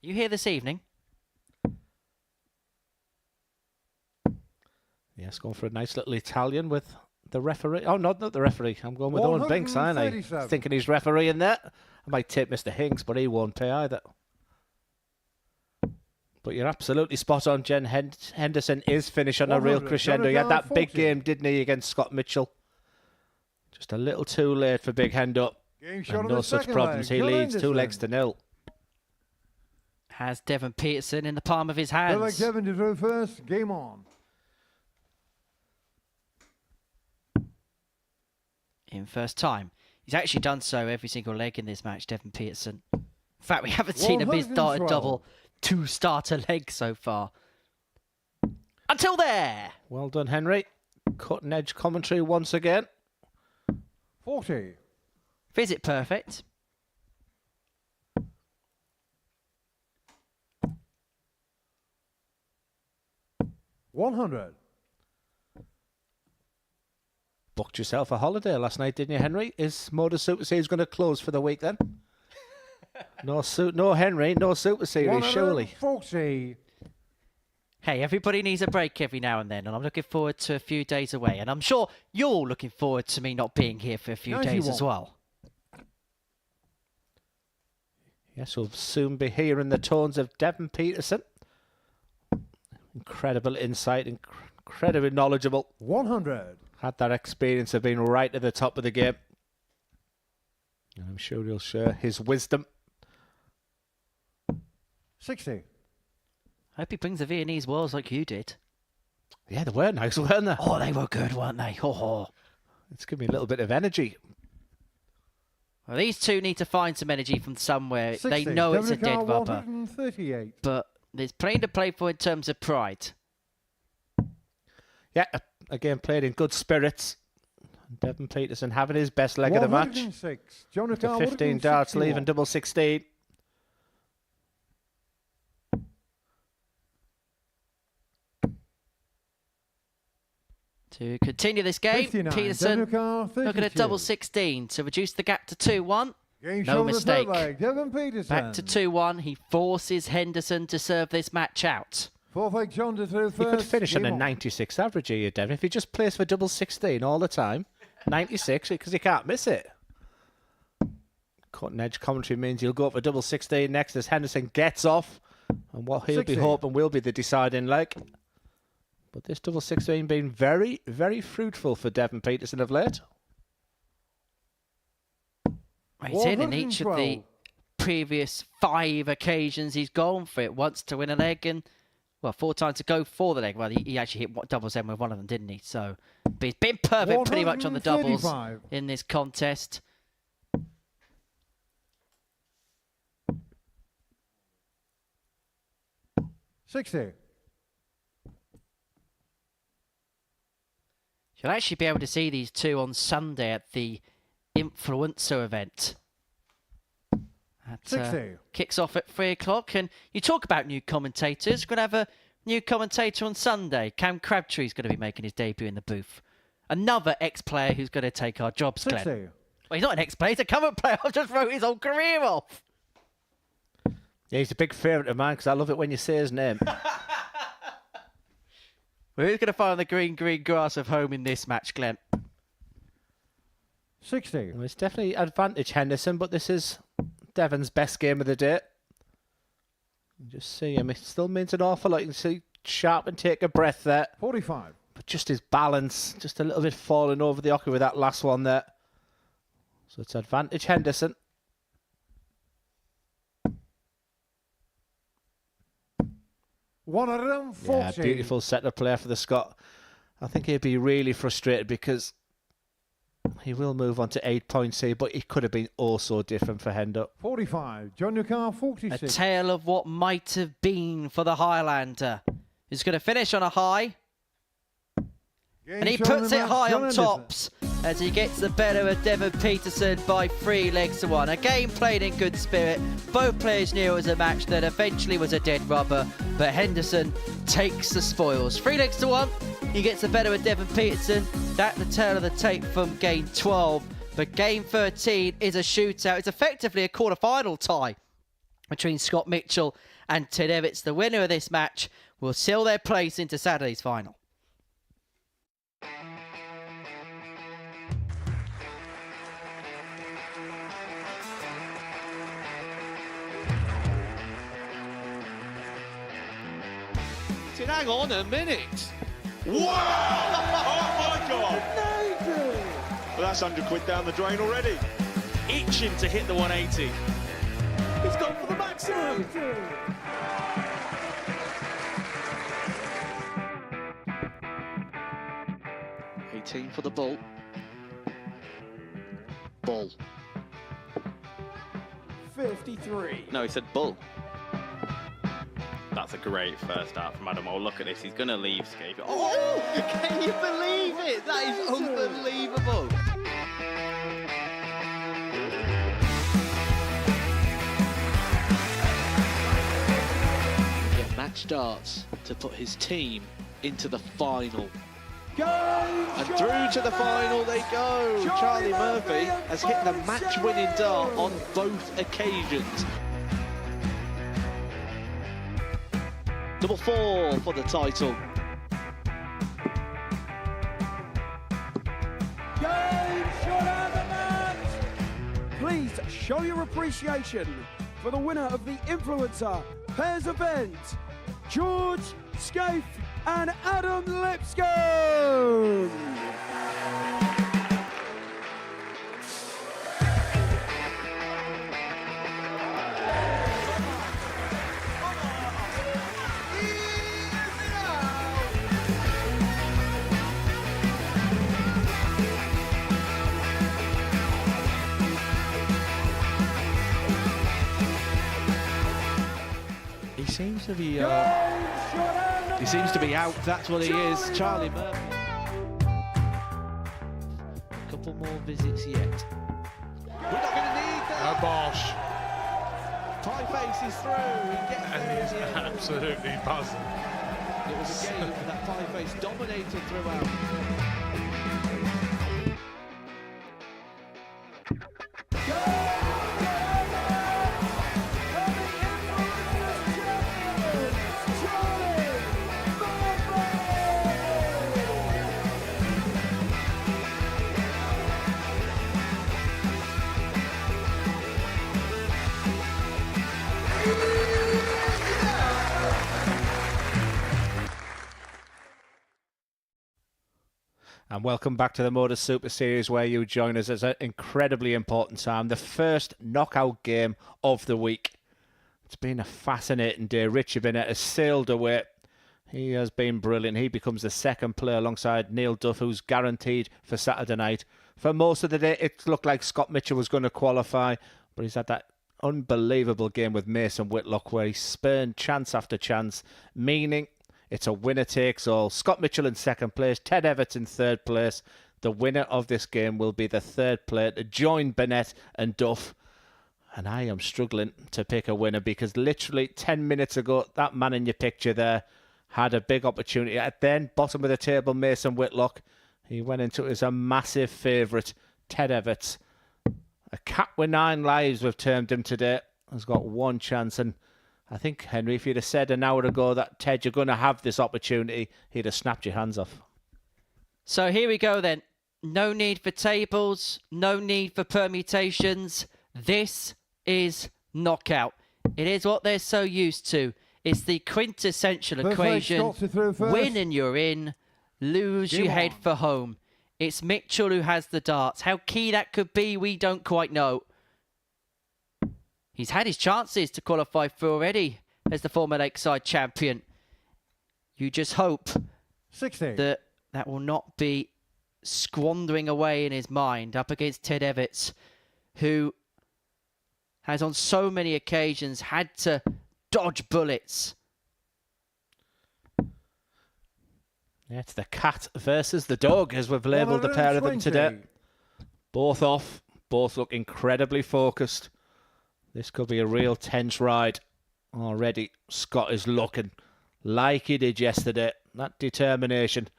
You here this evening? Yes, going for a nice little Italian with the referee. Oh, not the referee. I'm going with Owen Binks, aren't I? Thinking he's refereeing there. I might take Mr. Hinks, but he won't pay either. But you're absolutely spot on, Jen. Henderson is finished on a real crescendo. He had that big game, didn't he, against Scott Mitchell? Just a little too late for Big Hendo. And no such problems. He leads 2-0. Has Devon Petersen in the palm of his hands. Devon to throw first. Game on. In first time. He's actually done so every single leg in this match, Devon Petersen. In fact, we haven't seen him start a double 2-starter leg so far. Until there! Well done, Henry. Cutting edge commentary once again. 40. Visit perfect. $100. Booked yourself a holiday last night, didn't you, Henry? Is Modus Super Series going to close for the week then? No Henry, no Super Series, surely. 40. Hey, everybody needs a break every now and then, and I'm looking forward to a few days away. And I'm sure you're all looking forward to me not being here for a few days as well. Yes, we'll soon be hearing the tones of Devon Petersen. Incredible insight, incredibly knowledgeable. 100. Had that experience of being right at the top of the game. And I'm sure he'll share his wisdom. 60. I hope he brings the Viennese Wales like you did. Yeah, they were nice, weren't they? Oh, they were good, weren't they? Oh. It's given me a little bit of energy. Well, these two need to find some energy from somewhere. 60. They know it's a dead rubber. 138. But there's plenty to play for in terms of pride. Yeah, again, played in good spirits. Devon Petersen having his best leg of the match. 106. To 15 darts, leaving double 16. To continue this game, 59. Petersen looking at double 16 to reduce the gap to 2-1. No mistake. Back to 2-1. He forces Henderson to serve this match out. He could finish on a 96 average here, Devon, if he just plays for double 16 all the time. 96, because he can't miss it. Cutting edge commentary means he'll go for double 16 next as Henderson gets off. And what he'll be hoping will be the deciding leg. But this double 16 been very, very fruitful for Devon Petersen of late. He's in each of the previous 5 occasions he's gone for it. Once to win a leg and, well, 4 times to go for the leg. Well, he actually hit doubles then with one of them, didn't he? So, but he's been perfect pretty much on the doubles in this contest. $60. You'll actually be able to see these two on Sunday at the Influencer event. That kicks off at 3 o'clock. And you talk about new commentators. We're going to have a new commentator on Sunday. Cam Crabtree's going to be making his debut in the booth. Another ex-player who's going to take our jobs, Glenn. Well, he's not an ex-player, he's a current player. I just wrote his whole career off. Yeah, he's a big favourite of mine because I love it when you say his name. Well, who's going to find the green grass of home in this match, Glenn? 60. Well, it's definitely advantage Henderson, but this is Devon's best game of the day. Just see him. He still means an awful lot. You can see sharp and take a breath there. 45. But just his balance, just a little bit falling over the ocker with that last one there. So it's advantage Henderson. Yeah, beautiful setup player for the Scot. I think he'd be really frustrated because he will move on to 8 points here, but it could have been also different for Hendo. 45. John Newcar, 46. A tale of what might have been for the Highlander. He's going to finish on a high. And he puts it high on tops as he gets the better of Devon Petersen by 3 legs to 1. A game played in good spirit. Both players knew it was a match that eventually was a dead rubber, but Henderson takes the spoils. 3 legs to 1. He gets the better of Devon Petersen. That's the tail of the tape from game 12. But game 13 is a shootout. It's effectively a quarter-final tie between Scott Mitchell and Ted Evetts. The winner of this match will seal their place into Saturday's final. thinking, hang on a minute. Wow! Oh my God! Well, that's £100 down the drain already. Itching to hit the 180. He's gone for the maximum. For the ball. Ball. 53. No, he said bull. That's a great first out from Adam. Oh, look at this. He's going to leave Scaife. Oh, can you believe it? That is unbelievable. Get match darts to put his team into the final. And through to the final they go. Charlie Murphy has hit the match-winning dart on both occasions. Double 4 for the title. Game shot out of the match. Please show your appreciation for the winner of the Influencer Pairs event, George Scaife and Adam Lipscomb. He seems to be he seems to be out, that's what he is. Charlie Murphy. A couple more visits yet. We're not going to need that. Oh, Bosch. Pie face is through. He gets And there he's in the end. absolutely buzzing. It was a game that Pie face dominated throughout. And welcome back to the Modus Super Series, where you join us at an incredibly important time, the first knockout game of the week. It's been a fascinating day. Richie Burnett has sailed away. He has been brilliant. He becomes the second player alongside Neil Duff, who's guaranteed for Saturday night. For most of the day, it looked like Scott Mitchell was going to qualify, but he's had that unbelievable game with Mason Whitlock where he spurned chance after chance, meaning it's a winner takes all. Scott Mitchell in second place, Ted Evetts in third place. The winner of this game will be the third player to join Burnett and Duff. And I am struggling to pick a winner because literally 10 minutes ago, that man in your picture there had a big opportunity. At then, bottom of the table, Mason Whitlock. He went into it as a massive favourite, Ted Evetts. A cat with 9 lives, we've termed him today. Has got one chance. And I think, Henry, if you'd have said an hour ago that, Ted, you're going to have this opportunity, he'd have snapped your hands off. So here we go then. No need for tables, no need for permutations. This is knockout. It is what they're so used to. It's the quintessential equation. Win and you're in, lose you head for home. It's Mitchell who has the darts. How key that could be, we don't quite know. He's had his chances to qualify through already as the former Lakeside champion. You just hope that that will not be squandering away in his mind up against Ted Evetts, who has on so many occasions had to dodge bullets. Yeah, it's the cat versus the dog, as we've labelled the pair of them today. Both off, both look incredibly focused. This could be a real tense ride. Already, Scott is looking like he did yesterday. That determination,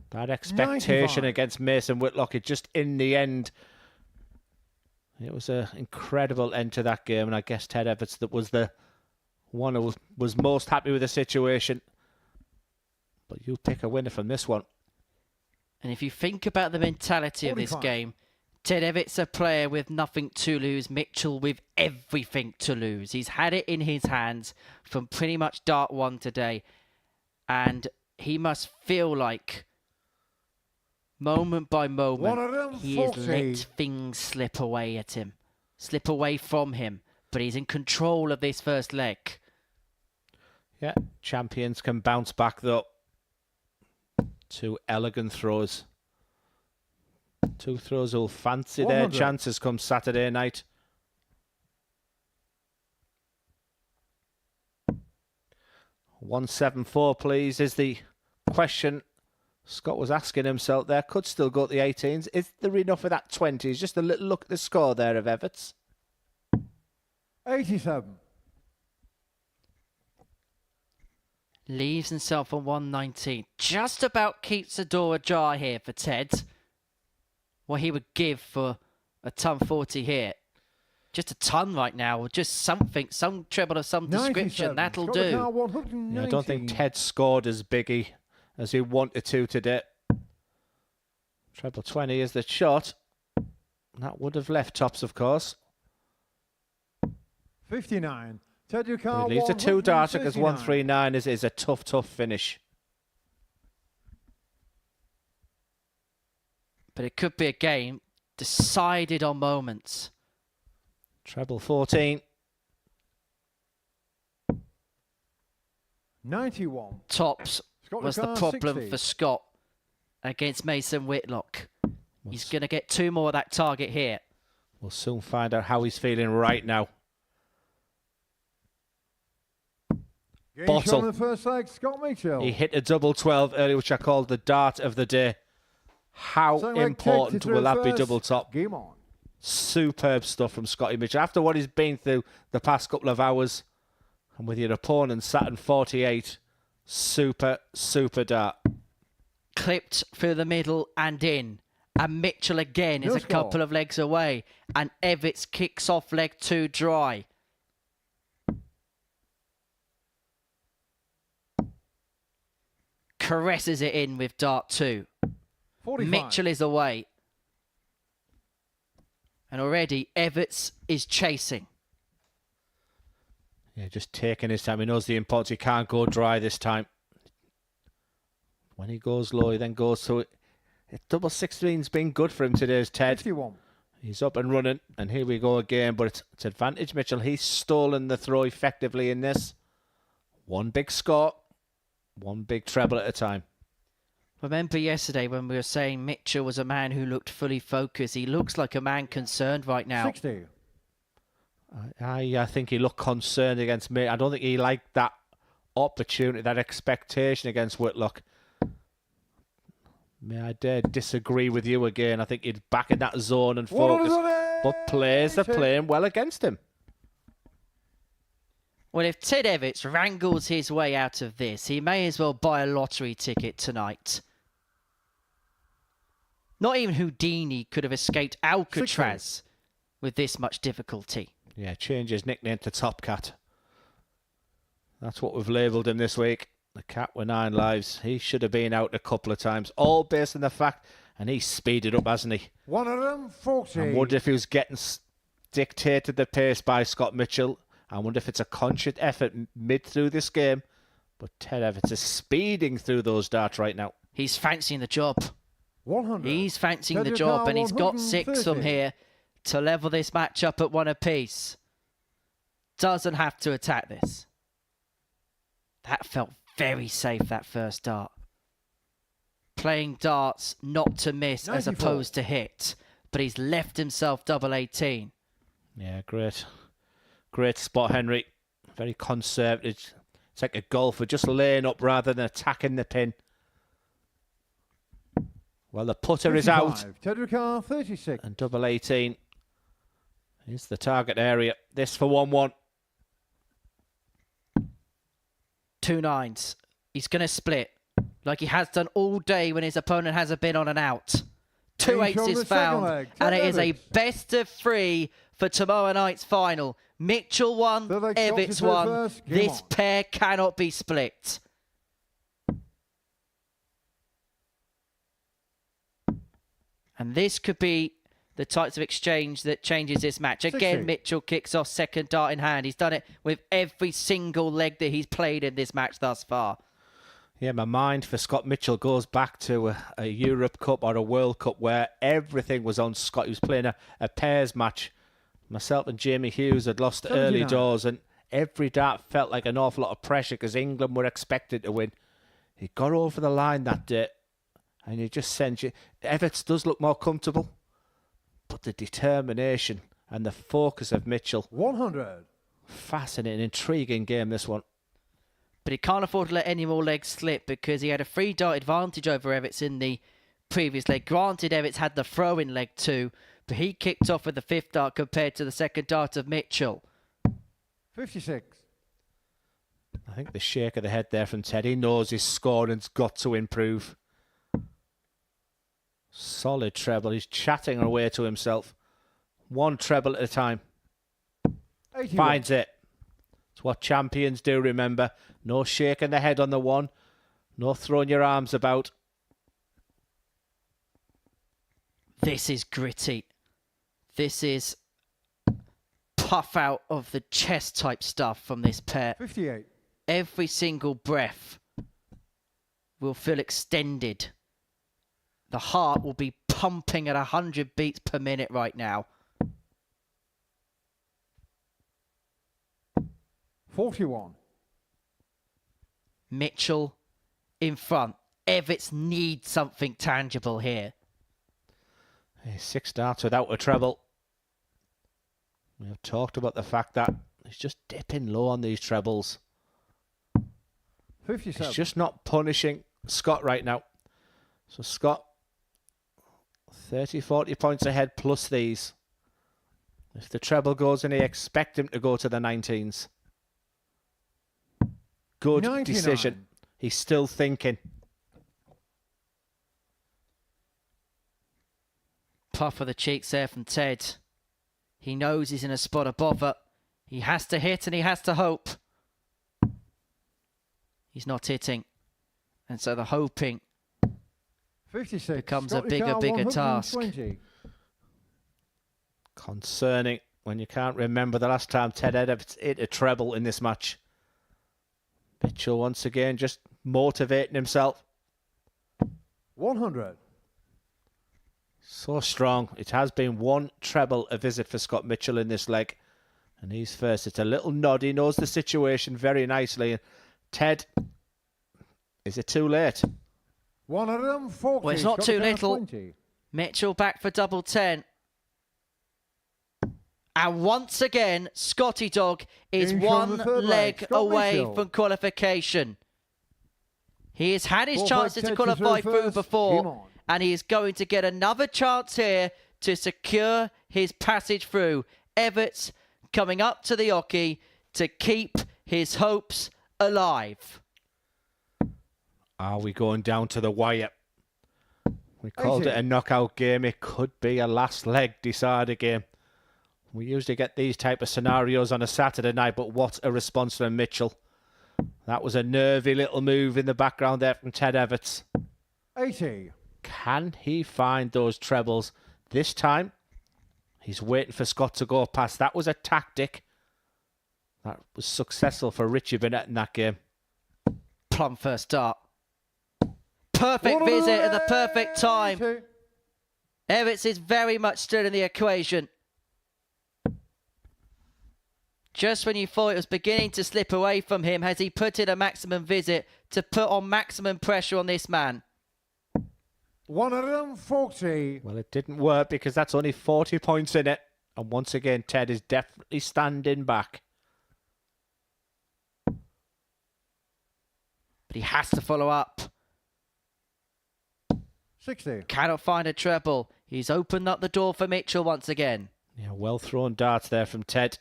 that expectation 95. against Mason Whitlock. It just, in the end, it was an incredible end to that game. And I guess Ted Evetts that was the one who was most happy with the situation. But you'll pick a winner from this one. And if you think about the mentality of this game, Ted Evetts, a player with nothing to lose. Mitchell with everything to lose. He's had it in his hands from pretty much dart 1 today. And he must feel like, moment by moment, he has let things slip away at him. Slip away from him. But he's in control of this first leg. Yeah, champions can bounce back though. 2 elegant throws. 2 throws who'll fancy their chances come Saturday night. $174, please, is the question Scott was asking himself there. Could still go to the 18s. Is there enough of that 20s? Just a little look at the score there of Evetts. 87. Leaves himself on 119. Just about keeps the door ajar here for Ted. What he would give for a ton 40 here. Just a ton right now, or just something, some treble of some description. That'll do. Yeah, I don't think Ted scored as biggie as he wanted to today. Treble 20 is the shot. That would have left tops, of course. 59. Ted It leaves a 2 darter because 139 is a tough finish. But it could be a game decided on moments. Treble 14. 91. Tops was the problem 60. for Scott against Mason Whitlock. He's going to get 2 more of that target here. We'll soon find out how he's feeling right now. Bottle. On the first leg, Scott Mitchell. He hit a double 12 earlier, which I called the dart of the day. How important will that be, double top? Game on. Superb stuff from Scotty Mitchell. After what he's been through the past couple of hours, and with your opponent sat in 48, super dart. Clipped through the middle and in. And Mitchell again is a couple of legs away. And Evetts kicks off leg 2 dry. Caresses it in with dart 2. 45. Mitchell is away. And already Evetts is chasing. Yeah, just taking his time. He knows the importance. He can't go dry this time. When he goes low, he then goes to it. Double 16's been good for him today, is Ted. 51. He's up and running, and here we go again, but it's advantage Mitchell. He's stolen the throw effectively in this. 1 big score, 1 big treble at a time. Remember yesterday when we were saying Mitchell was a man who looked fully focused. He looks like a man concerned right now. 60. I think he looked concerned against me. I don't think he liked that opportunity, that expectation against Whitlock. May I dare disagree with you again. I think he's back in that zone and focus. But players are playing well against him. Well, if Ted Evetts wrangles his way out of this, he may as well buy a lottery ticket tonight. Not even Houdini could have escaped Alcatraz with this much difficulty. Yeah, change his nickname to Top Cat. That's what we've labelled him this week. The cat with 9 lives. He should have been out a couple of times. All based on the fact, and he's speeded up, hasn't he? 140. I wonder if he was getting dictated the pace by Scott Mitchell. I wonder if it's a conscious effort mid through this game. But Ted Evetts is speeding through those darts right now. He's fancying the job. 100. He's fancying the job, and he's got 6 from here to level this match up at 1 apiece. Doesn't have to attack this. That felt very safe, that first dart. Playing darts not to miss 94. As opposed to hit. But he's left himself double 18. Yeah, great. Great spot, Henry. Very conservative. It's like a golfer, just laying up rather than attacking the pin. Well, the putter 55. Is out. Tedrick 36. And double 18 is the target area. This for 1-1. 2 9s. He's going to split like he has done all day when his opponent hasn't been on and out. 2 8s is found, and it is a best of 3 for tomorrow night's final. Mitchell 1, Evetts 1. This pair cannot be split. And this could be the types of exchange that changes this match. Again, 60. Mitchell kicks off second dart in hand. He's done it with every single leg that he's played in this match thus far. Yeah, my mind for Scott Mitchell goes back to a Europe Cup or a World Cup where everything was on Scott. He was playing a pairs match. Myself and Jamie Hughes had lost early 79. doors, and every dart felt like an awful lot of pressure because England were expected to win. He got over the line that day, and he just sends you... Evetts does look more comfortable, but the determination and the focus of Mitchell... 100. Fascinating, intriguing game, this one. But he can't afford to let any more legs slip because he had a 3-dart advantage over Evetts in the previous leg. Granted, Evetts had the throw-in leg too, but he kicked off with the 5th dart compared to the 2nd dart of Mitchell. 56. I think the shake of the head there from Ted. He knows his scoring's got to improve. Solid treble. He's chatting away to himself. One treble at a time. 81. Finds it. It's what champions do, remember. No shaking the head on the one. No throwing your arms about. This is gritty. This is puff out of the chest type stuff from this pair. 58. Every single breath will feel extended. The heart will be pumping at 100 beats per minute right now. 41. Mitchell in front. Evetts needs something tangible here. 6 darts without a treble. We have talked about the fact that he's just dipping low on these trebles. 57. He's just not punishing Scott right now. So Scott, 30, 40 points ahead plus these. If the treble goes in, he expect him to go to the 19s. Good 99. decision. He's still thinking. Puff of the cheeks there from Ted. He knows he's in a spot of bother. He has to hit and he has to hope. He's not hitting. And so the hoping 56. becomes Scott a bigger Ricard, task. 120. Concerning when you can't remember the last time Ted Evetts hit a treble in this match. Mitchell once again just motivating himself. 100. So strong. It has been one treble a visit for Scott Mitchell in this leg. And he's first. It's a little nod. He knows the situation very nicely. And Ted, is it too late? 140. Well, it's not Scott too Ricard, little. 20. Mitchell back for double 10. And once again, Scotty Dog is In showing one the third leg leg, Scott away Mitchell. from qualification. He has had his 4-5 chances to Ted qualify through through first. Game before, on. and he is going to get another chance here to secure his passage through. Evetts coming up to the hockey to keep his hopes alive. Are we going down to the wire? We called it a knockout game. It could be a last leg decider game. We usually get these type of scenarios on a Saturday night, but what a response from Mitchell. That was a nervy little move in the background there from Ted Evetts. 80. Can he find those trebles this time? He's waiting for Scott to go past. That was a tactic that was successful for Richie Burnett in that game. Plum first start. Perfect visit at the perfect time. Evetts is very much still in the equation. Just when you thought it was beginning to slip away from him, has he put in a maximum visit to put on maximum pressure on this man? 140. Well, it didn't work because that's only 40 points in it. And once again, Ted is definitely standing back. But he has to follow up. 60. Cannot find a treble. He's opened up the door for Mitchell once again. Yeah, well thrown darts there from Ted.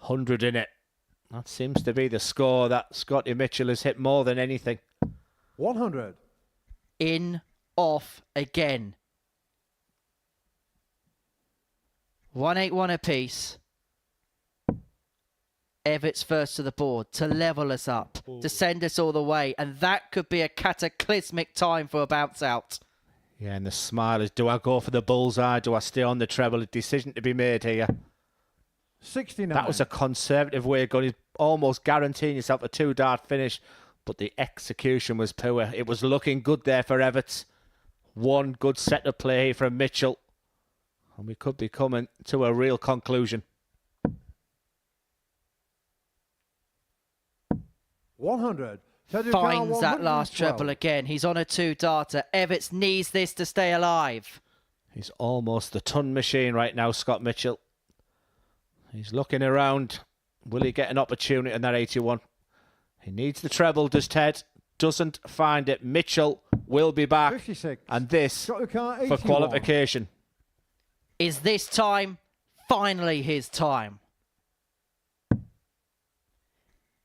100 in it. That seems to be the score that Scotty Mitchell has hit more than anything. 100. In, off, again. 181 apiece. Evetts first to the board to level us up, to send us all the way. And that could be a cataclysmic time for a bounce out. Yeah, and the smile is, do I go for the bullseye? Do I stay on the treble? A decision to be made here. 69. That was a conservative way of going. He's almost guaranteeing yourself a 2-dart finish, but the execution was poor. It was looking good there for Evetts. One good set of play from Mitchell. And we could be coming to a real conclusion. 100. Finds that last treble again. He's on a 2-darter. Evetts needs this to stay alive. He's almost the ton machine right now, Scott Mitchell. He's looking around. Will he get an opportunity in that 81? He needs the treble, does Ted. Doesn't find it. Mitchell will be back. 56. And this Got the car, for 81. qualification. Is this time finally his time?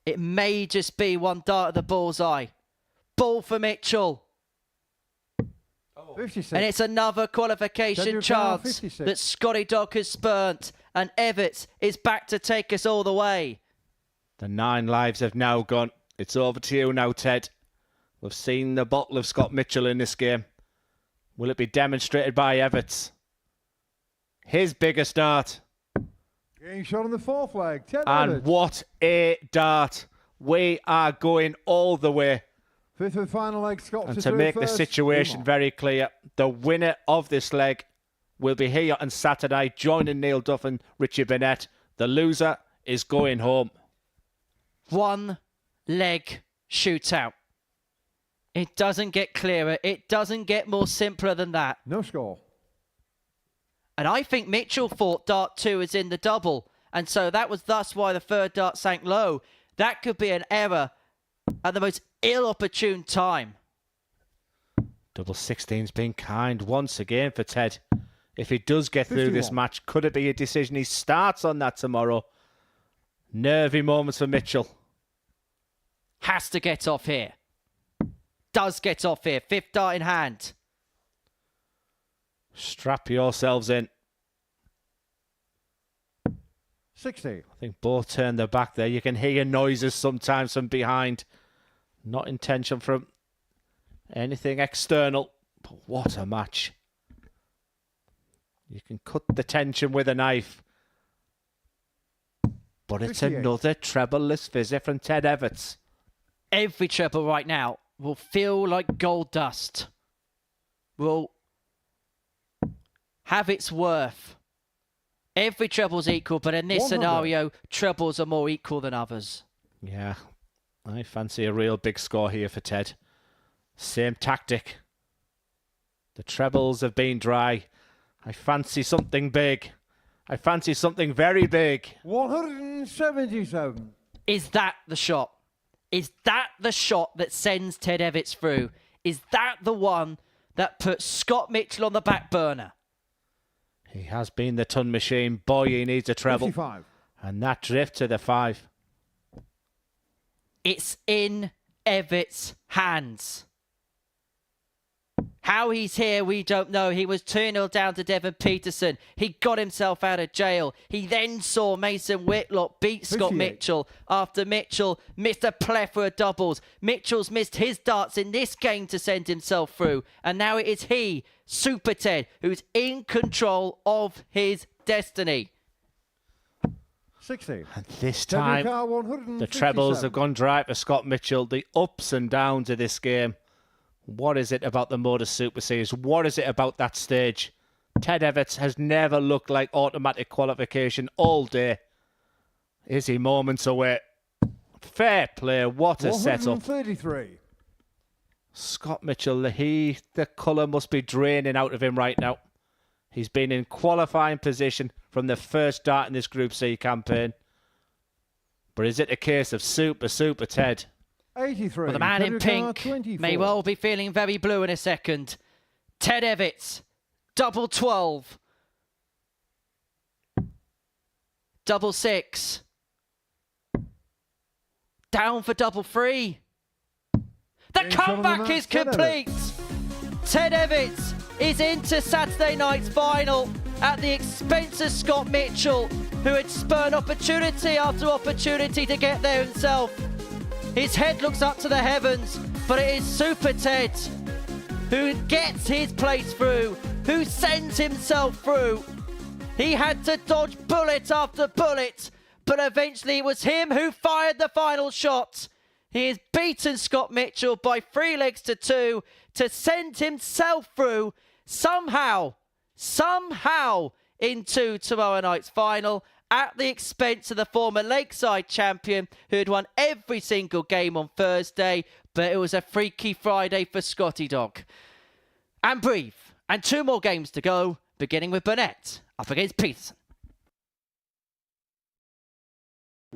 It may just be one dart at the bullseye. Ball for Mitchell. 56. And it's another qualification chance that Scotty Dog has spurned. And Evetts is back to take us all the way. The 9 lives have now gone. It's over to you now, Ted. We've seen the bottle of Scott Mitchell in this game. Will it be demonstrated by Evetts? His biggest dart. Getting shot on the 4th leg. Ted And Evetts. what a dart. We are going all the way. 5th and final leg, Scott. And to make the situation very clear, the winner of this leg will be here on Saturday, joining Neil Duff and Richie Burnett. The loser is going home. 1 leg shootout. It doesn't get clearer. It doesn't get more simpler than that. No score. And I think Mitchell thought dart 2 is in the double. And so that was thus why the 3rd dart sank low. That could be an error at the most ill-opportune time. Double 16's been kind once again for Ted. If he does get through this 51. match, could it be a decision? He starts on that tomorrow. Nervy moments for Mitchell. Has to get off here. Does get off here. 5th dart in hand. Strap yourselves in. 60. I think both turn their back there. You can hear noises sometimes from behind. Not intention from anything external. But what a match. You can cut the tension with a knife. But it's 58. another treble-less visit from Ted Evetts. Every treble right now will feel like gold dust. Will have its worth. Every treble's equal, but in this 100. scenario, trebles are more equal than others. Yeah, I fancy a real big score here for Ted. Same tactic. The trebles have been dry. I fancy something big. I fancy something very big. 177. Is that the shot? Is that the shot that sends Ted Evetts through? Is that the one that puts Scott Mitchell on the back burner? He has been the ton machine. Boy, he needs a treble. 55. And that drift to the 5. It's in Evetts' hands. How he's here, we don't know. He was 2-0 down to Devon Petersen. He got himself out of jail. He then saw Mason Whitlock beat Scott 58. Mitchell after Mitchell missed a plethora of doubles. Mitchell's missed his darts in this game to send himself through. And now it is he, Super Ted, who's in control of his destiny. 60. And this time, the trebles have gone dry for Scott Mitchell. The ups and downs of this game. What is it about the Modus Super Series? What is it about that stage? Ted Evetts has never looked like automatic qualification all day. Is he moments away? Fair play. What a setup. 133. Scott Mitchell, the colour must be draining out of him right now. He's been in qualifying position from the first start in this Group C campaign. But is it a case of Super Ted? 83. Well, the man in pink may well be feeling very blue in a second. Ted Evetts, double 12. Double 6. Down for double 3. The comeback is complete. Ted Evetts is into Saturday night's final at the expense of Scott Mitchell, who had spurned opportunity after opportunity to get there himself. His head looks up to the heavens, but it is Super Ted who gets his place through, who sends himself through. He had to dodge bullet after bullet, but eventually it was him who fired the final shot. He has beaten Scott Mitchell by 3 legs to 2 to send himself through somehow into tomorrow night's final at the expense of the former Lakeside champion who had won every single game on Thursday, but it was a freaky Friday for Scotty Dog. And breathe. And 2 more games to go, beginning with Burnett up against Petersen.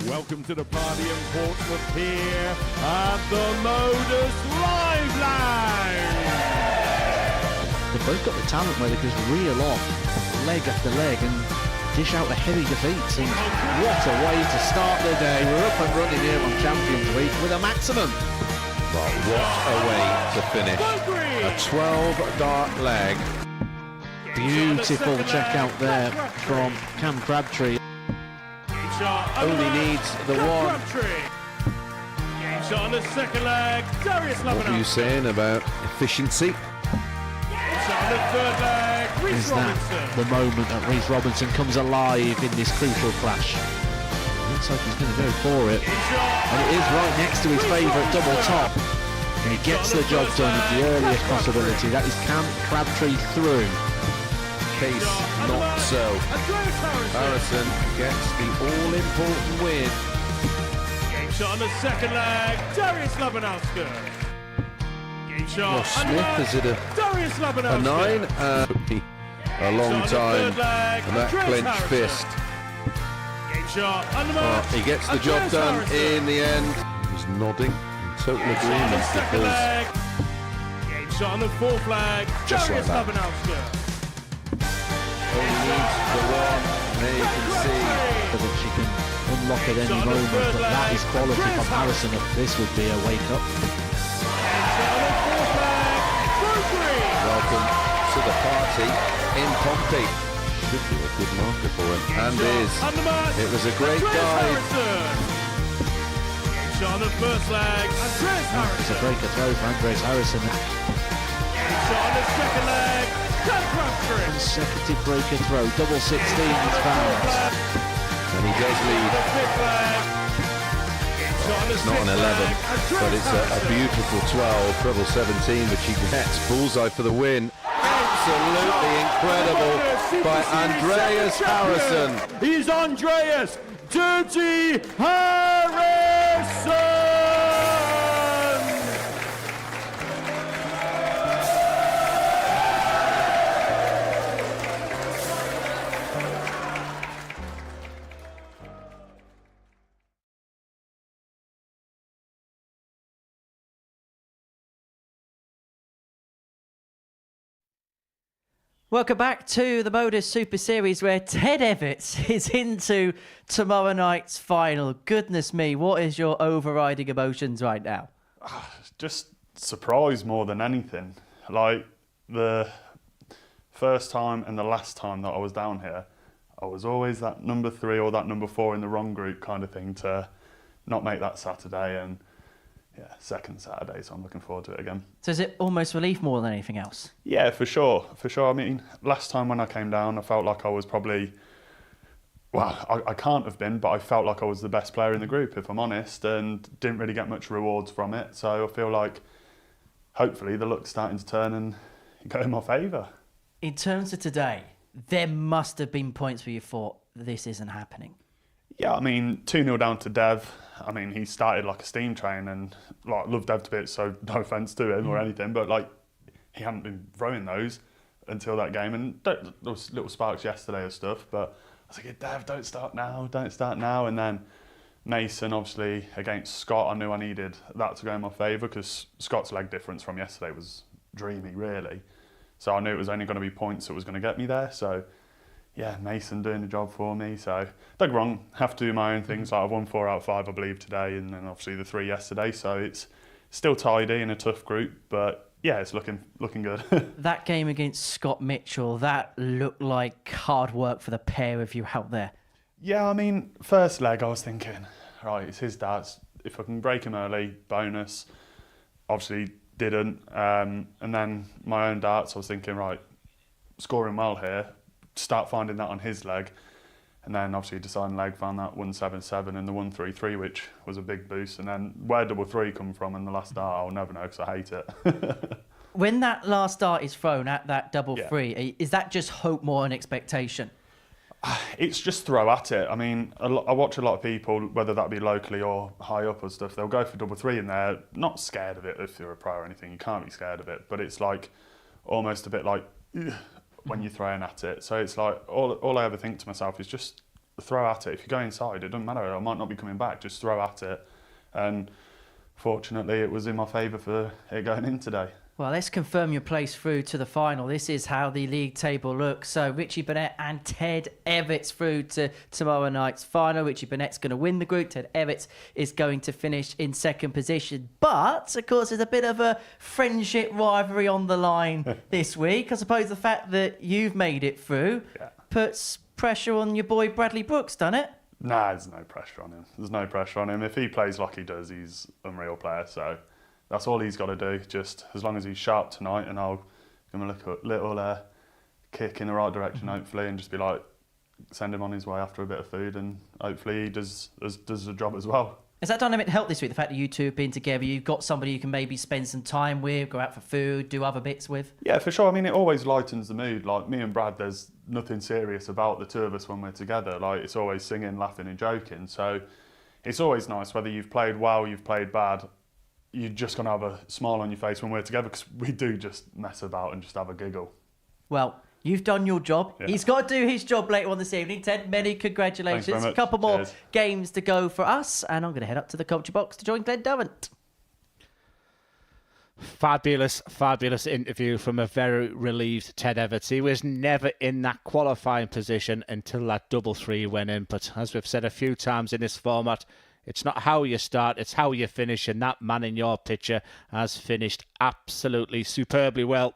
Welcome to the party in Portsmouth here at the Modus Live Lounge. They've both got the talent where they can just reel off leg after leg and dish out a heavy defeat. And what a way to start the day. We're up and running here on Champions Week with a maximum. But what a way to finish. A 12-dart leg. Beautiful check out there from Cam Crabtree. Only needs the one. Game shot on the second leg. Darius What were you saying about efficiency? On the third leg, Is that the moment that Reece Robinson comes alive in this crucial clash? Looks like he's going to go for it. And it is right next to his favourite double top. And he gets the job done at the earliest possibility. That is Cam Crabtree through. Case not so. Harrison gets the all-important win. Game shot on the second leg. Darius Labanowski. Game shot. Well, Smith is it a 9? Took me a long time. And that clenched fist. Game shot. He gets the job done in the end. He was nodding in total agreement because game shot on the fourth leg. Just like Darius that. Labanowski. Only needs the one. There you can see. That she can unlock at any moment, but that is quality from Harrison. This would be a wake-up. Welcome to the party in Pompey. Should be a good marker for him, and is. It was a great guide. Shot on the first leg. Andreas Harrison. It's a breaker throw for Andreas Harrison. Shot on the second leg. Consecutive breaker throw. Double 16 is found. And he does lead. It's not an 11, but it's a beautiful 12, treble 17, which he gets. Bullseye for the win. Absolutely incredible by Andreas Harrison. He's Andreas Dirty Harrison! Welcome back to the Modus Super Series where Ted Evetts is into tomorrow night's final. Goodness me, what is your overriding emotions right now? Just surprised more than anything. Like the first time and the last time that I was down here, I was always that number 3 or that number 4 in the wrong group kind of thing to not make that Saturday, and yeah, second Saturday, so I'm looking forward to it again. So is it almost relief more than anything else? Yeah, for sure. I mean, last time when I came down, I felt like I was probably, well, I can't have been, but I felt like I was the best player in the group, if I'm honest, and didn't really get much rewards from it. So I feel like, hopefully, the luck's starting to turn and go in my favour. In terms of today, there must have been points where you thought, this isn't happening. Yeah, I mean, 2-0 down to Dev. I mean, he started like a steam train, and like love Dev to bits, so no offence to him or anything, but like he hadn't been throwing those until that game, and there was little sparks yesterday of stuff, but I was like, Dev, don't start now, and then Mason, obviously, against Scott, I knew I needed that to go in my favour, because Scott's leg difference from yesterday was dreamy, really, so I knew it was only going to be points that was going to get me there, so yeah, Mason doing the job for me. So don't get wrong, have to do my own things. Like I've won 4 out of 5, I believe, today, and then obviously the 3 yesterday. So it's still tidy in a tough group, but yeah, it's looking good. That game against Scott Mitchell, that looked like hard work for the pair of you out there. Yeah, I mean, first leg I was thinking, right, it's his darts. If I can break him early, bonus. Obviously didn't. And then my own darts, I was thinking, right, scoring well here, start finding that on his leg. And then obviously deciding leg, found that 177 and the 133, which was a big boost. And then where double three come from in the last dart, I'll never know because I hate it. When that last dart is thrown at that double three, is that just hope more an expectation? It's just throw at it. I mean, I watch a lot of people, whether that be locally or high up or stuff, they'll go for double three and they're not scared of it if you're a pro or anything. You can't be scared of it. But it's like almost a bit like when you're throwing at it. So it's like all I ever think to myself is just throw at it. If you go inside, it doesn't matter. I might not be coming back. Just throw at it. And fortunately, it was in my favour for it going in today. Well, let's confirm your place through to the final. This is how the league table looks. So Richie Burnett and Ted Evetts through to tomorrow night's final. Richie Burnett's going to win the group. Ted Evetts is going to finish in second position. But, of course, there's a bit of a friendship rivalry on the line this week. I suppose the fact that you've made it through puts pressure on your boy Bradley Brooks, doesn't it? Nah, there's no pressure on him. There's no pressure on him. If he plays like he does, he's an unreal player. So that's all he's got to do. Just as long as he's sharp tonight, and I'll give him a little kick in the right direction, hopefully, and just be like, send him on his way after a bit of food, and hopefully he does the job as well. Has that dynamic helped this week? The fact that you two have been together, you've got somebody you can maybe spend some time with, go out for food, do other bits with? Yeah, for sure. I mean, it always lightens the mood. Like me and Brad, there's nothing serious about the two of us when we're together. Like it's always singing, laughing, and joking. So it's always nice whether you've played well, you've played bad. You're just going to have a smile on your face when we're together because we do just mess about and just have a giggle. Well, you've done your job. Yeah. He's got to do his job later on this evening. Ted, many congratulations. Thanks very much. A couple more Cheers. games to go for us. And I'm going to head up to the culture box to join Glenn Durrant. Fabulous interview from a very relieved Ted Evetts. He was never in that qualifying position until that double three went in. But as we've said a few times in this format, it's not how you start, it's how you finish. And that man in your picture has finished absolutely superbly well.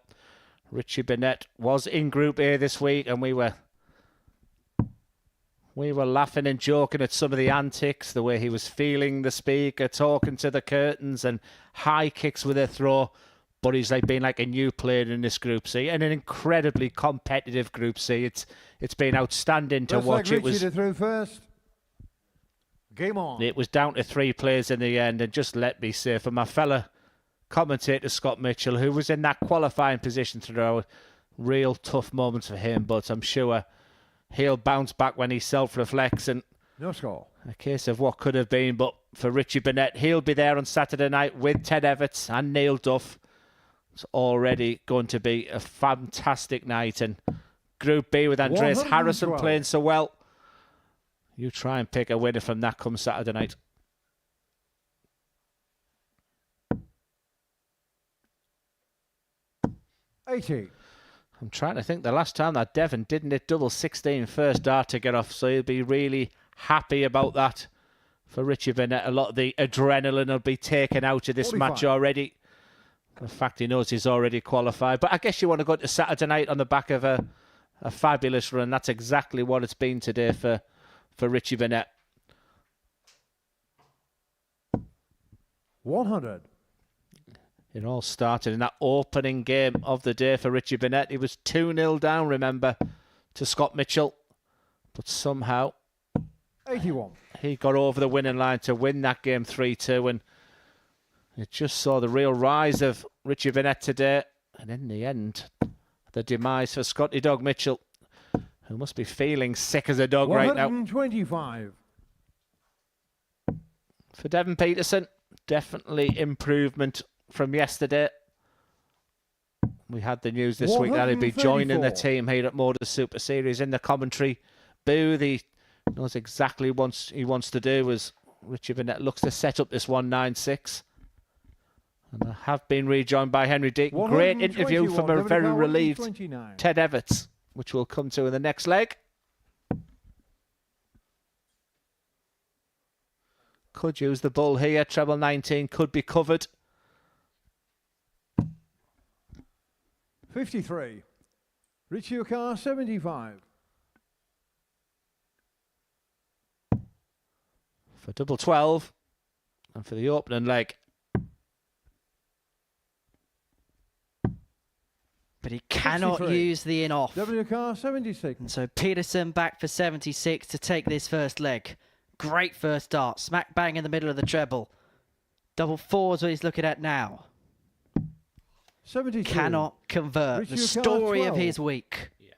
Richie Burnett was in Group A this week, and we were laughing and joking at some of the antics, the way he was feeling the speaker, talking to the curtains, and high kicks with a throw. But he's been like a new player in this Group C, and an incredibly competitive Group C. It's been outstanding to watch. Like Richie through first. Game on. It was down to 3 players in the end, and just let me say, for my fella commentator Scott Mitchell, who was in that qualifying position throughout, real tough moments for him, but I'm sure he'll bounce back when he self-reflects, and no score. A case of what could have been. But for Richie Burnett, he'll be there on Saturday night with Ted Evetts and Neil Duff. It's already going to be a fantastic night. And Group B with Andreas Harrison playing so well. You try and pick a winner from that come Saturday night. I'm trying to think the last time that Devon didn't hit double 16 first dart to get off, so he'll be really happy about that. For Richie Burnett, a lot of the adrenaline will be taken out of this 45. match already. The fact he knows he's already qualified. But I guess you want to go to Saturday night on the back of a fabulous run. That's exactly what it's been today for Richie Burnett. 100. It all started in that opening game of the day for Richie Burnett. He was 2-0 down, remember, to Scott Mitchell. But somehow 81. He got over the winning line to win that game 3-2. And it just saw the real rise of Richie Burnett today. And in the end, the demise for Scotty Dog Mitchell, who must be feeling sick as a dog right now. 125. For Devon Petersen, definitely improvement from yesterday. We had the news this week that he'd be joining the team here at Modus Super Series in the commentary booth. He knows exactly what he wants to do as Richie Burnett looks to set up this 196. And I have been rejoined by Henry Dick. Great interview from a very relieved Ted Evetts, which we'll come to in the next leg. Could use the bull here. Treble 19 could be covered. 53. Richie O'Carr, 75. For double 12. And for the opening leg. But he cannot 63. use the in off. W car 76. And so Petersen back for 76 to take this first leg. Great first dart. Smack bang in the middle of the treble. Double four is what he's looking at now. 72. Cannot convert. The story of his week. Yeah.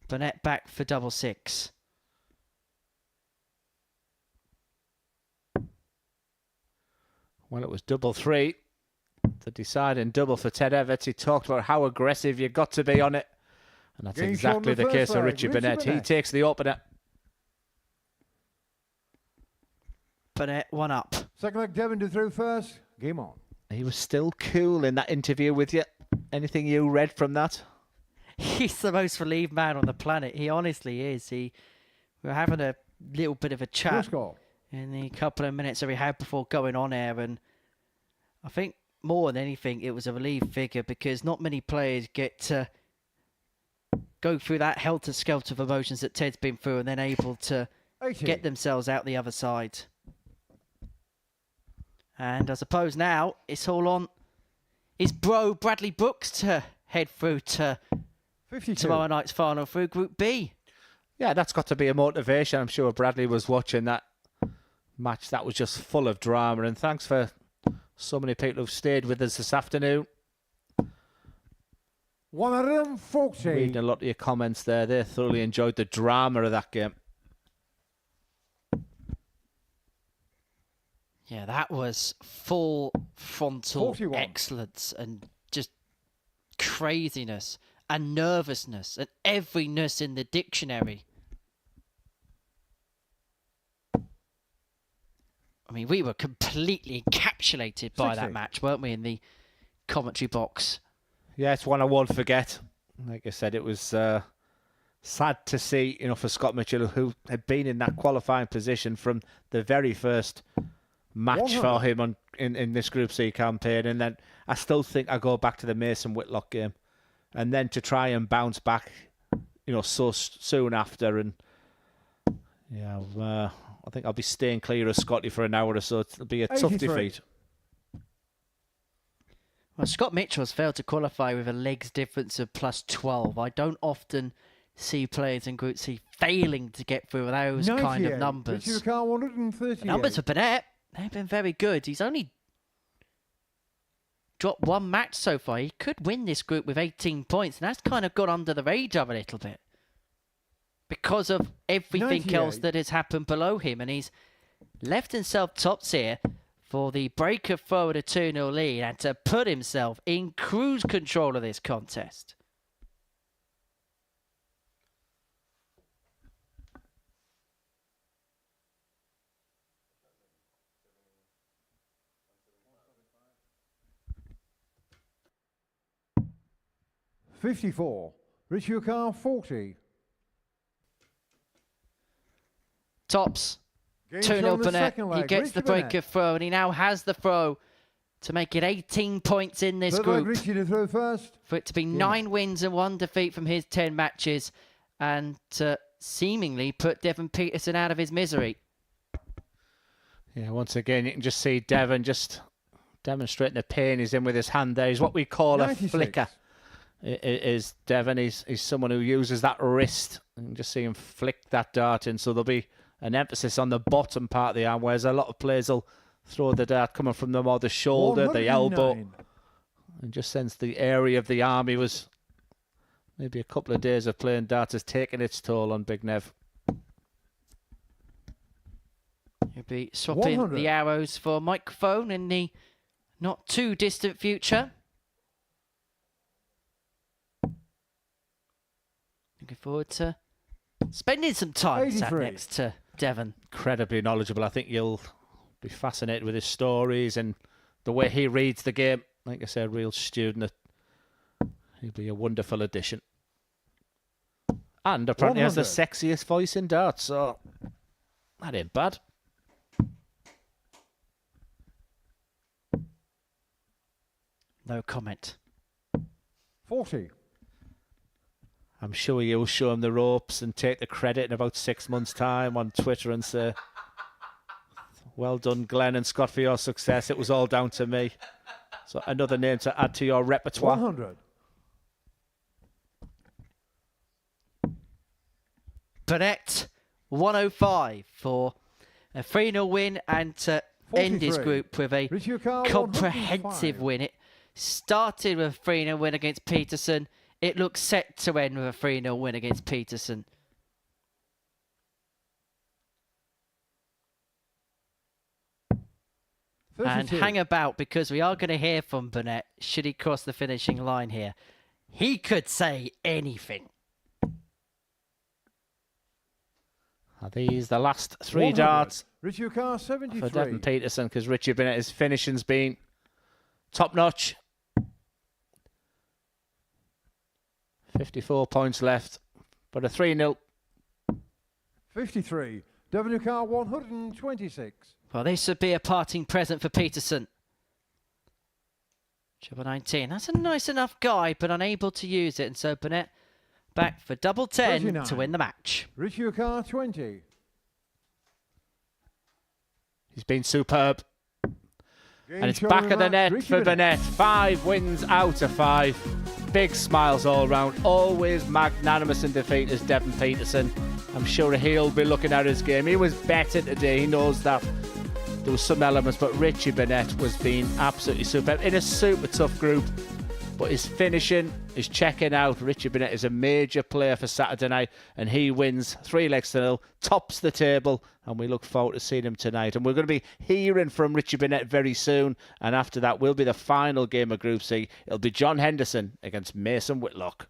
Burnett back for double six. Well, it was double three. The deciding double for Ted Evetts. He talked about how aggressive you got to be on it. And that's Game exactly shot the case for leg. Richie Burnett. He takes the opener. Burnett one up. Second leg, Devon through first. Game on. He was still cool in that interview with you. Anything you read from that? He's the most relieved man on the planet. He honestly is. We were having a little bit of a chat in the couple of minutes that we had before going on air, and I think more than anything it was a relieved figure because not many players get to go through that helter-skelter of emotions that Ted's been through and then able to 80. get themselves out the other side. And I suppose now it's all on his bro Bradley Brooks to head through to 52. tomorrow night's final through Group B. Yeah, that's got to be a motivation. I'm sure Bradley was watching that match. That was just full of drama. And thanks for so many people who've stayed with us this afternoon. 140. Reading a lot of your comments there. They thoroughly enjoyed the drama of that game. Yeah, that was full frontal 41. excellence and just craziness and nervousness and everyness in the dictionary. I mean, we were completely encapsulated by 60. that match, weren't we, in the commentary box? Yeah, it's one I won't forget. Like I said, it was sad to see, for Scott Mitchell, who had been in that qualifying position from the very first match for him in this Group C campaign. And then I still think I go back to the Mason Whitlock game. And then to try and bounce back, so soon after. And yeah, I think I'll be staying clear of Scotty for an hour or so. It'll be a 83. tough defeat. Well, Scott Mitchell's failed to qualify with a legs difference of plus 12. I don't often see players in Group C failing to get through those kind of numbers. Richie Car 138. The numbers for Burnett, they've been very good. He's only dropped one match so far. He could win this group with 18 points, and that's kind of gone under the radar a little bit because of everything 98. else that has happened below him, and he's left himself tops here for the breaker throw at a 2-0 lead and to put himself in cruise control of this contest. $54. Richie Car 40. Tops. Game 2-0 on the Burnett. second He leg. gets Richie the Burnett. breaker throw, and he now has the throw to make it 18 points in this Third leg, group. Richie to throw first. For it to be 9 wins and 1 defeat from his 10 matches, and to seemingly put Devon Petersen out of his misery. Yeah, once again, you can just see Devon just demonstrating the pain he's in with his hand there. He's what we call 96. a flicker. Is Devon. He's someone who uses that wrist. And just see him flick that dart in. So there'll be an emphasis on the bottom part of the arm, whereas a lot of players will throw the dart coming from the shoulder, the elbow. 109. And just sense the area of the arm. He was maybe a couple of days of playing darts has taken its toll on Big Nev. He'll be swapping 100. the arrows for a microphone in the not too distant future. Looking forward to spending some time sat 83. next to Devon. Incredibly knowledgeable. I think you'll be fascinated with his stories and the way he reads the game. Like I said, real student. He'll be a wonderful addition. And apparently has the 100. sexiest voice in darts, so that ain't bad. No comment. 40. I'm sure you'll show him the ropes and take the credit in about 6 months' time on Twitter and say, well done, Glenn and Scott, for your success. It was all down to me. So another name to add to your repertoire. 100. Burnett, 105 for a 3-0 win and to end his 43. group with a Richie Carr, comprehensive 105. win. It started with a 3-0 win against Petersen. It looks set to end with a 3-0 win against Petersen. And 32. hang about, because we are going to hear from Burnett should he cross the finishing line here. He could say anything. Are these the last 3 100. darts Richie Carr, for 73. Devon Petersen? Because Richie Bennett's finishing's been top notch. 54 points left, but a 3-0. 53. Devon Carr, 126. Well, this would be a parting present for Petersen. Treble 19. That's a nice enough guide, but unable to use it. And so Burnett back for double 10 39. to win the match. Richie Carr, 20. He's been superb. Game And it's showing back of the match, net Richie for Burnett. 5 wins out of 5. Big smiles all round. Always magnanimous in defeat as Devon Petersen. I'm sure he'll be looking at his game. He was better today. He knows that there was some elements, but Richie Burnett was being absolutely superb in a super tough group. But his finishing, his checking out, Richie Burnett is a major player for Saturday night, and he wins 3-0, tops the table, and we look forward to seeing him tonight. And we're going to be hearing from Richie Burnett very soon, and after that will be the final game of Group C. It'll be John Henderson against Mason Whitlock.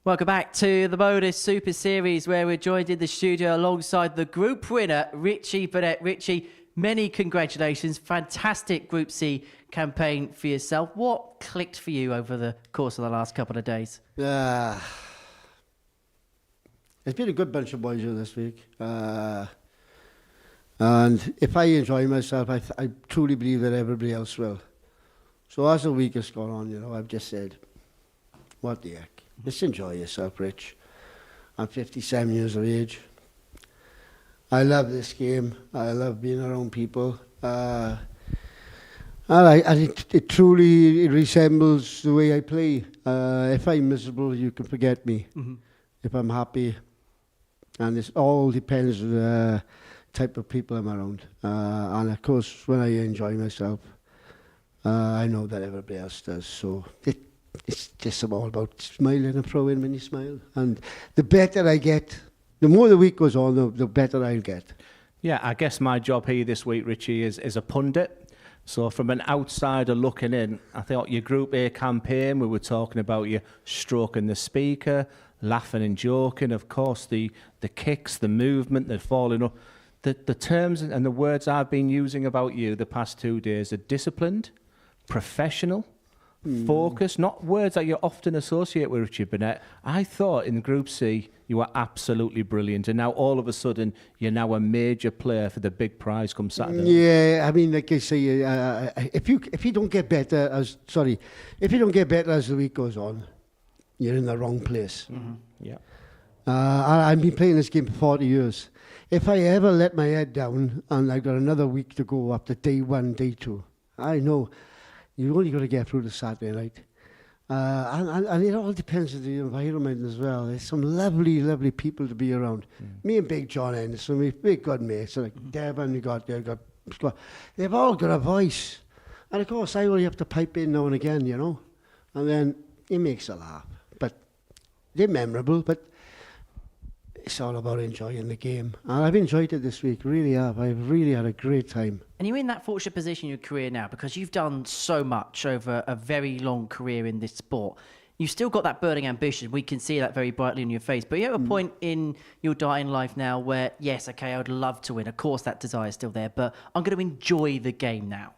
Welcome back to the Modus Super Series, where we're joined in the studio alongside the group winner, Richie Burnett. Richie, many congratulations. Fantastic Group C campaign for yourself. What clicked for you over the course of the last couple of days? It's been a good bunch of boys here this week. And if I enjoy myself, I truly believe that everybody else will. So as the week has gone on, I've just said, what the heck? Just enjoy yourself, Rich. I'm 57 years of age. I love this game. I love being around people. And it truly resembles the way I play. If I'm miserable, you can forget me. If I'm happy, and it all depends on the type of people I'm around. And of course, when I enjoy myself, I know that everybody else does. So it's just all about smiling and throwing when you smile. And the better I get, the more the week goes on, the better I'll get. Yeah, I guess my job here this week, Richie, is a pundit. So from an outsider looking in, I thought your Group A campaign, we were talking about you stroking the speaker, laughing and joking, of course, the kicks, the movement, the falling up. The terms and the words I've been using about you the past 2 days are disciplined, professional, focused, not words that you often associate with Richard Burnett. I thought in Group C you were absolutely brilliant, and now all of a sudden you're now a major player for the big prize come Saturday. Yeah, I mean, like I say, if you don't get better as the week goes on, you're in the wrong place. Yeah. I've been playing this game for 40 years. If I ever let my head down and I've got another week to go up to day 1, day 2, I know you've only got to get through the Saturday night. And it all depends on the environment as well. There's some lovely, lovely people to be around. Me and Big John Henderson, we're good mates. Like Devon, they've all got a voice. And of course, I only have to pipe in now and again, you know. And then it makes a laugh. But they're memorable, but it's all about enjoying the game. And I've enjoyed it this week, really have. I've really had a great time. And you're in that fortunate position in your career now because you've done so much over a very long career in this sport. You've still got that burning ambition. We can see that very brightly in your face. But you're at a point in your dying life now where, yes, okay, I would love to win. Of course, that desire is still there, but I'm going to enjoy the game now.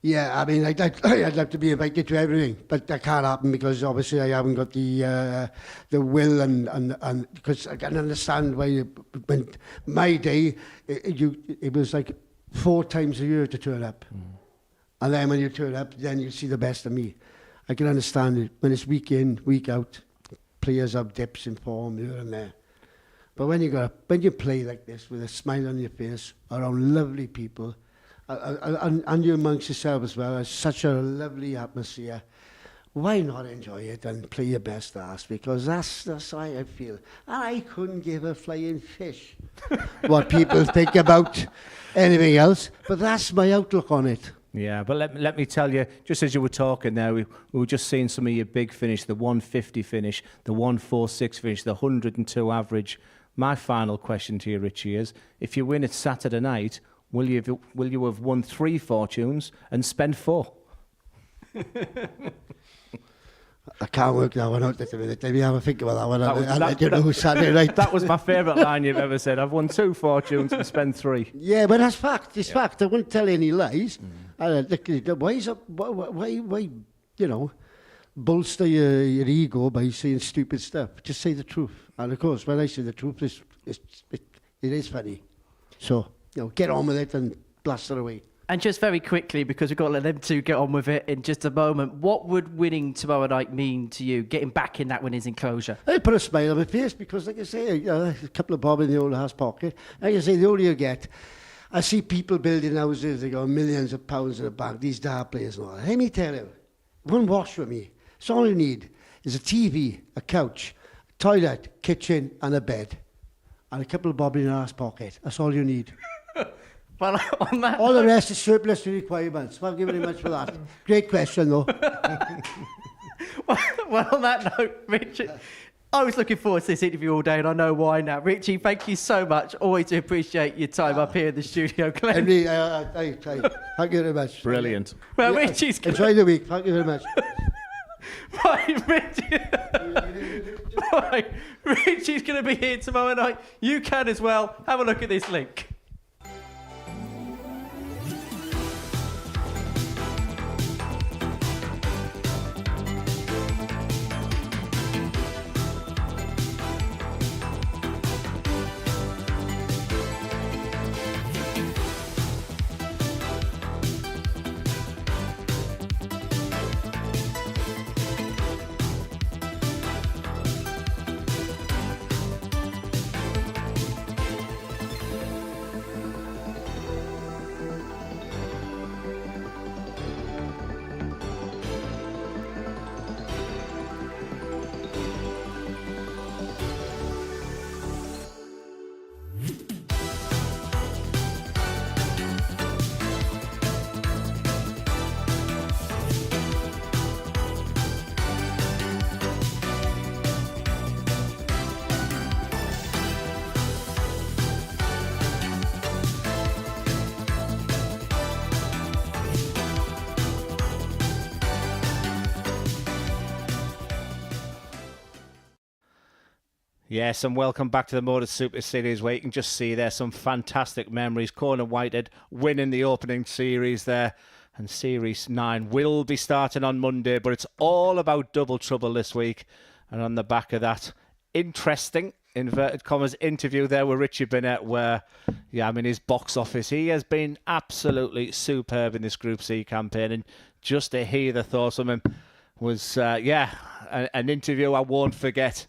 Yeah, I mean, I'd love to be invited to everything, but that can't happen because obviously I haven't got the will and because I can understand why when my day it was like 4 times a year to turn up, and then when you turn up, then you see the best of me. I can understand it when it's week in, week out. Players have dips in form here and there, but when you play like this with a smile on your face around lovely people. And you amongst yourself as well. It's such a lovely atmosphere. Why not enjoy it and play your best ass? Because that's how I feel. I couldn't give a flying fish what people think about anything else, but that's my outlook on it. Yeah, but let me tell you, just as you were talking there, we were just seeing some of your big finish, the 150 finish, the 146 finish, the 102 average. My final question to you, Richie, is if you win it Saturday night, will you have won 3 fortunes and spent 4? I can't work that one out at the minute. Let me have a think about that one. Saturday night. That was my favourite line you've ever said. I've won 2 fortunes and spent 3. Yeah, but that's fact. It's fact. I wouldn't tell any lies. Why, you know, bolster your ego by saying stupid stuff? Just say the truth. And of course, when I say the truth, it is funny. So, you know, get on with it and blast it away. And just very quickly, because we've got to let them two get on with it in just a moment, what would winning tomorrow night mean to you, getting back in that winners' enclosure? I put a smile on my face because, like I say, a couple of bob in the old ass pocket. Like I say, the older you get, I see people building houses, they got millions of pounds in the bank, these dart players and all that. Let me tell you, one wash for me, it's all you need is a TV, a couch, a toilet, kitchen and a bed. And a couple of bob in your ass pocket. That's all you need. Well, on that all the rest is surplus to requirements. Thank you very much for that. Great question, though. Well, on that note, Richard, I was looking forward to this interview all day, and I know why now. Richie, thank you so much. Always do appreciate your time up here in the studio, Glenn. Henry, thank you very much. Brilliant. Well, Richie's... Enjoy the week. Thank you very much. Right, Richie's going to be here tomorrow night. You can as well. Have a look at this link. Yes, and welcome back to the Modus Super Series, where you can just see there's some fantastic memories. Corner Whitehead winning the opening series there. And Series 9 will be starting on Monday, but it's all about double trouble this week. And on the back of that, interesting, inverted commas, interview there with Richie Burnett, where, yeah, I mean, his box office, he has been absolutely superb in this Group C campaign. And just to hear the thoughts from him was, an interview I won't forget.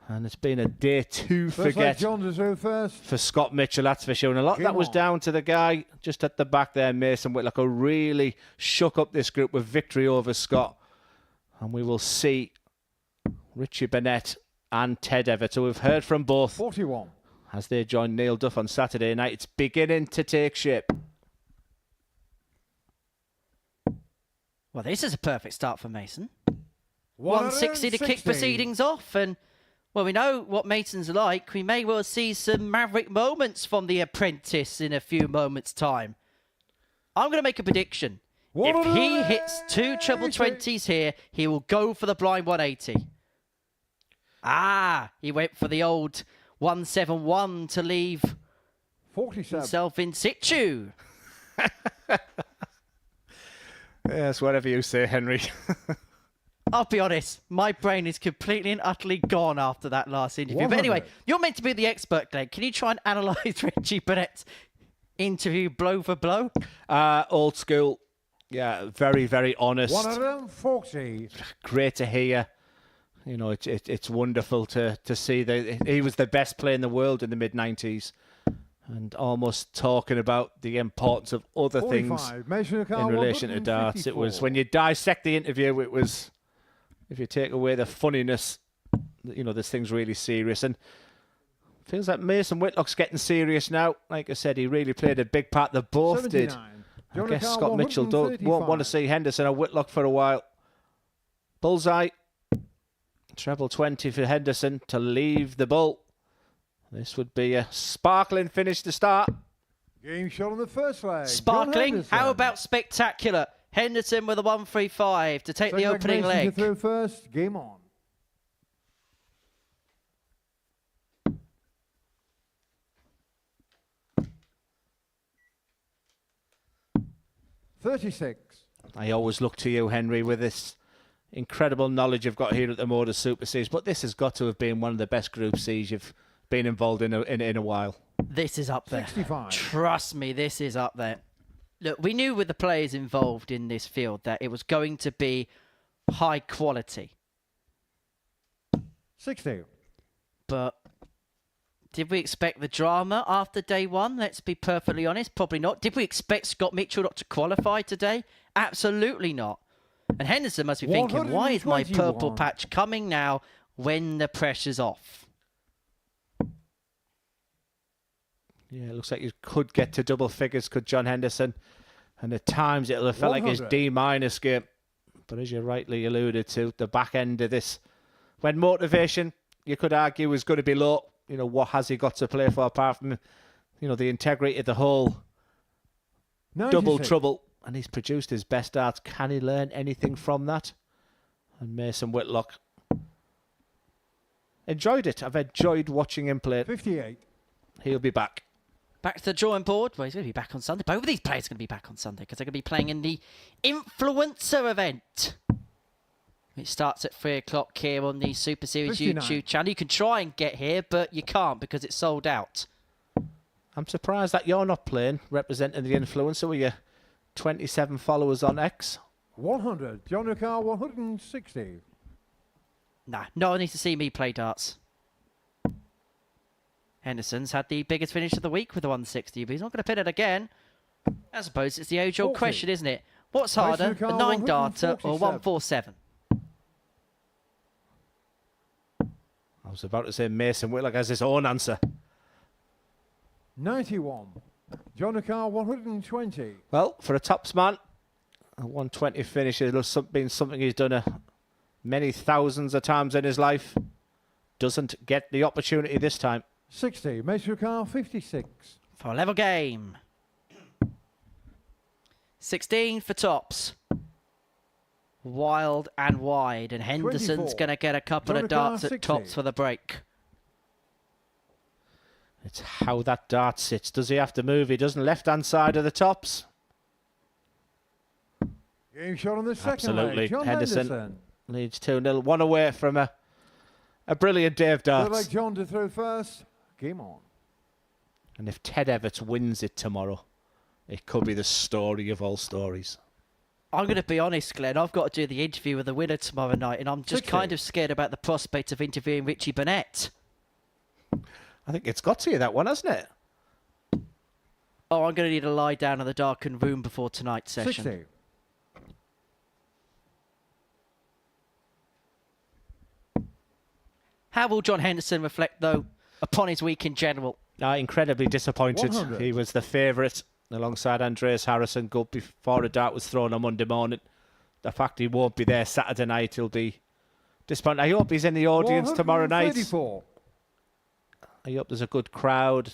And it's been a day to forget for Scott Mitchell, that's for sure. And a lot of that was down to the guy just at the back there, Mason Whitlock, who really shook up this group with victory over Scott. And we will see Richie Burnett and Ted Evetts, who we've heard from both 41 as they join Neil Duff on Saturday night. It's beginning to take shape. Well, this is a perfect start for Mason. 160 to kick proceedings off, and well, we know what Mason's like. We may well see some maverick moments from the apprentice in a few moments' time. I'm going to make a prediction. If he hits 2 treble 20s here, he will go for the blind 180. He went for the old 171 to leave 47 himself in situ. Yes, whatever you say, Henry. I'll be honest, my brain is completely and utterly gone after that last interview. 100. But anyway, you're meant to be the expert, Glenn. Can you try and analyse Richie Burnett's interview blow for blow? Old school. Yeah, very, very honest. 140. Great to hear. You know, it's wonderful to see that he was the best player in the world in the mid-90s. And almost talking about the importance of other 45. things in relation to darts. It was, when you dissect the interview, it was, if you take away the funniness, you know, this thing's really serious. And feels like Mason Whitlock's getting serious now. Like I said, he really played a big part. They both 79. Did. I guess Scott Mitchell won't want to see Henderson or Whitlock for a while. Bullseye. Treble 20 for Henderson to leave the bull. This would be a sparkling finish to start. Game shot on the first leg. Sparkling? How about spectacular? Henderson with a 135 to take the opening leg. Through first. Game on. $36. I always look to you, Henry, with this incredible knowledge you've got here at the Modus Super Series, but this has got to have been one of the best Group Cs you've been involved in a while. This is up there. 65. Trust me, this is up there. Look, we knew with the players involved in this field that it was going to be high quality. 60. But did we expect the drama after day one? Let's be perfectly honest, probably not. Did we expect Scott Mitchell not to qualify today? Absolutely not. And Henderson must be thinking, why is my purple patch coming now when the pressure's off? Yeah, it looks like you could get to double figures, could John Henderson. And at times it'll have felt like his D- game. But as you rightly alluded to, the back end of this, when motivation, you could argue, is going to be low, you know, what has he got to play for apart from, you know, the integrity of the whole 96. Double trouble. And he's produced his best darts. Can he learn anything from that? And Mason Whitlock enjoyed it. I've enjoyed watching him play. 58. He'll be back. Back to the drawing board. Well, he's going to be back on Sunday. Both of these players are going to be back on Sunday because they're going to be playing in the Influencer event. It starts at 3 o'clock here on the Super Series 59. YouTube channel. You can try and get here, but you can't because it's sold out. I'm surprised that you're not playing, representing the Influencer with your 27 followers on X. 100. John Ricard, 160. Nah, no one needs to see me play darts. Henderson's had the biggest finish of the week with the 160, but he's not going to pin it again. I suppose it's the age-old question, isn't it? What's harder, a 9-darter or 147? I was about to say Mason Whitlock has his own answer. 91. John Ricard, 120. Well, for a tops man, a 120 finish has been something he's done many thousands of times in his life. Doesn't get the opportunity this time. 60. Mason Ricard, 56. For a level game. 16 for tops. Wild and wide. And Henderson's going to get a couple of darts at tops for the break. It's how that dart sits. Does he have to move? He doesn't. Left-hand side of the tops. Game shot on the second Absolutely. leg. John Henderson leads 2-0. One away from a brilliant day of Third darts. leg John to throw first. Game on. And if Ted Evetts wins it tomorrow, it could be the story of all stories. I'm going to be honest, Glenn. I've got to do the interview with the winner tomorrow night, and I'm just kind of scared about the prospect of interviewing Richie Burnett. I think it's got to you, that one, hasn't it? Oh, I'm going to need to lie down in the darkened room before tonight's session. 60. How will John Henderson reflect, though, upon his week in general? Incredibly disappointed. 100. He was the favourite alongside Andreas Harrison. Go before a dart was thrown on Monday morning. The fact he won't be there Saturday night, he'll be disappointed. I hope he's in the audience tomorrow night. 134. I hope there's a good crowd.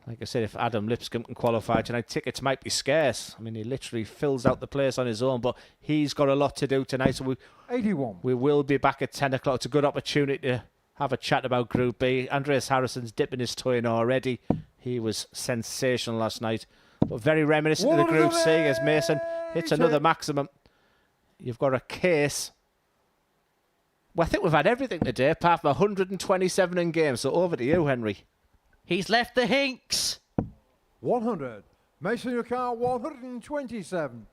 Like I said, if Adam Lipscomb can qualify tonight, tickets might be scarce. I mean, he literally fills out the place on his own, but he's got a lot to do tonight. So 81. We will be back at 10 o'clock. It's a good opportunity to have a chat about Group B. Andreas Harrison's dipping his toe in already. He was sensational last night. But very reminiscent of the Group C as Mason hits another maximum. You've got a case. Well, I think we've had everything today, apart from 127 in game. So over to you, Henry. He's left the Hinks. 100. Mason your car 127.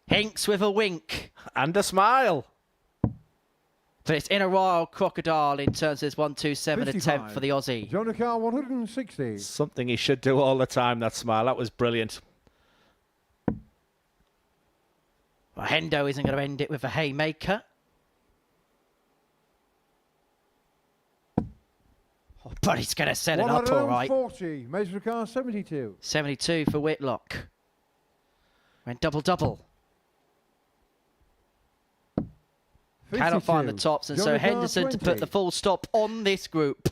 Hinks with a wink. And a smile. So it's in a royal crocodile in terms of his 1-2-7 attempt 55. for the Aussie. John Car 160. Something he should do all the time, that smile. That was brilliant. Well, Hendo isn't going to end it with a haymaker. Oh, but he's going to set it up all right. 140. Mason car 72. 72 for Whitlock. Went double-double. Cannot find the tops, and so Henderson to put the full stop on this group.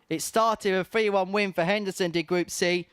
It started with a 3-1 win for Henderson, did Group C.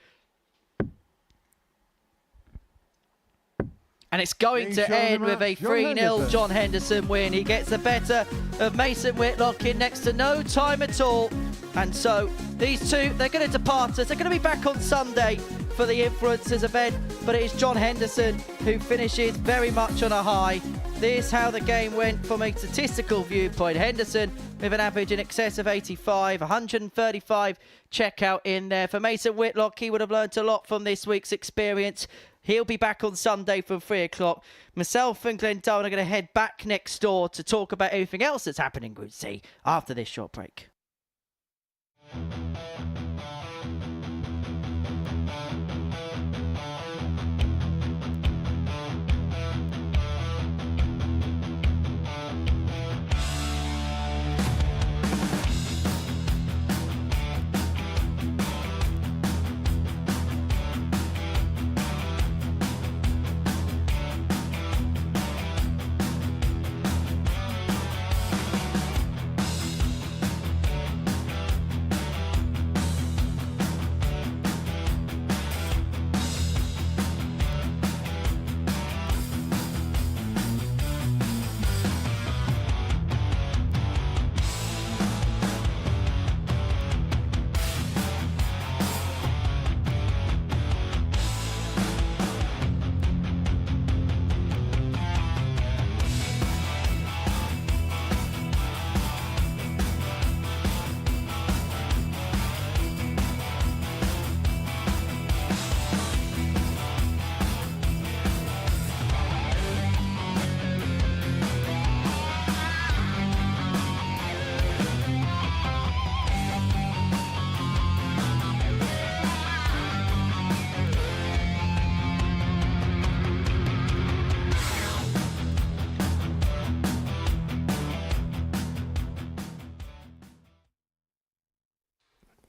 And it's going to end with a 3-0 John Henderson win. He gets the better of Mason Whitlock in next to no time at all. And so these two, they're going to depart us. They're going to be back on Sunday for the Influencers event. But it is John Henderson who finishes very much on a high. This is how the game went from a statistical viewpoint. Henderson with an average in excess of 85, 135 checkout in there. For Mason Whitlock, he would have learnt a lot from this week's experience. He'll be back on Sunday from 3 o'clock. Myself and Glenn Darwin are going to head back next door to talk about everything else that's happening in Group C after this short break.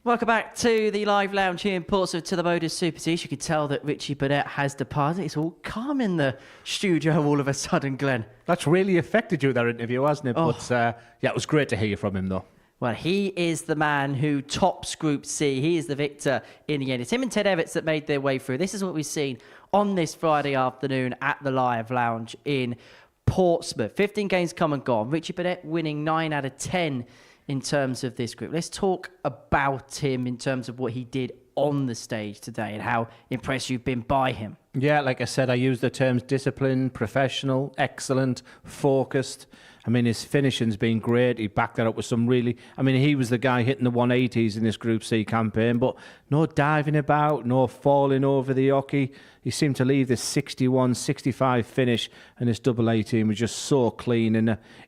Welcome back to the live lounge here in Portsmouth to the Modus Super Series. You can tell that Richie Burnett has departed. It's all calm in the studio all of a sudden, Glenn. That's really affected you, that interview, hasn't it? Oh. But yeah, it was great to hear you from him, though. Well, he is the man who tops Group C. He is the victor in the end. It's him and Ted Evetts that made their way through. This is what we've seen on this Friday afternoon at the live lounge in Portsmouth. 15 games come and gone. Richie Burnett winning 9 out of 10 in terms of this group. Let's talk about him in terms of what he did on the stage today and how impressed you've been by him. Yeah, like I said, I use the terms disciplined, professional, excellent, focused. I mean, his finishing's been great. He backed that up with some really... I mean, he was the guy hitting the 180s in this Group C campaign, but no diving about, no falling over the hockey. He seemed to leave this 61, 65 finish, and his double 18 was just so clean.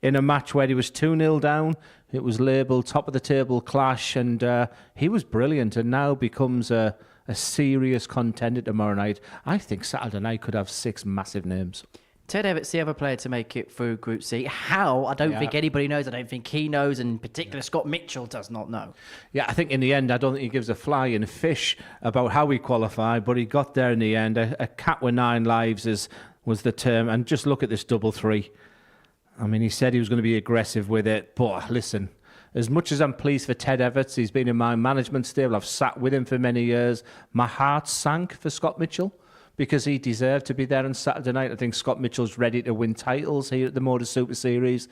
In a match where he was 2-0 down, it was labelled top of the table clash, and he was brilliant, and now becomes a serious contender tomorrow night. I think Saturday night could have 6 massive names. Ted Evetts, the other player to make it through Group C. How? I don't think anybody knows. I don't think he knows, and in particular Scott Mitchell does not know. Yeah, I think in the end, I don't think he gives a flying fish about how he qualified, but he got there in the end. A cat with 9 lives was the term, and just look at this double 3. I mean, he said he was going to be aggressive with it, but listen, as much as I'm pleased for Ted Evetts, he's been in my management stable, I've sat with him for many years, my heart sank for Scott Mitchell, because he deserved to be there on Saturday night. I think Scott Mitchell's ready to win titles here at the Modus Super Series.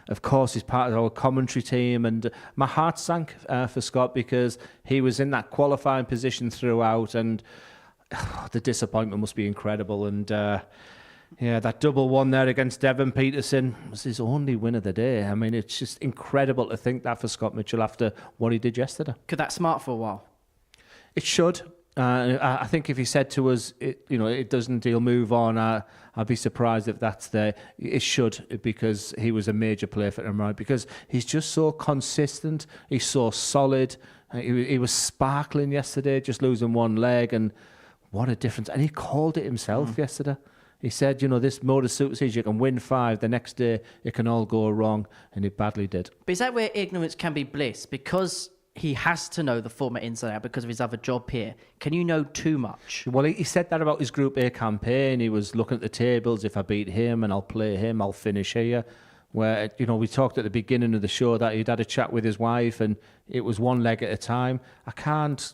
Of course, he's part of our commentary team, and my heart sank for Scott because he was in that qualifying position throughout, and the disappointment must be incredible. And that double one there against Devon Petersen was his only win of the day. I mean, it's just incredible to think that for Scott Mitchell after what he did yesterday. Could that smart for a while? It should. I think if he said to us, it doesn't, he'll move on, I'd be surprised if that's there. It should, because he was a major player for him, right? Because he's just so consistent, he's so solid. He was sparkling yesterday, just losing one leg, and what a difference. And he called it himself yesterday. He said, this Modus Super Series, you can win 5, the next day it can all go wrong, and it badly did. But is that where ignorance can be bliss? Because he has to know the format inside out because of his other job here. Can you know too much? Well, he said that about his Group A campaign. He was looking at the tables. If I beat him and I'll play him, I'll finish here. Where, we talked at the beginning of the show that he'd had a chat with his wife and it was one leg at a time. I can't,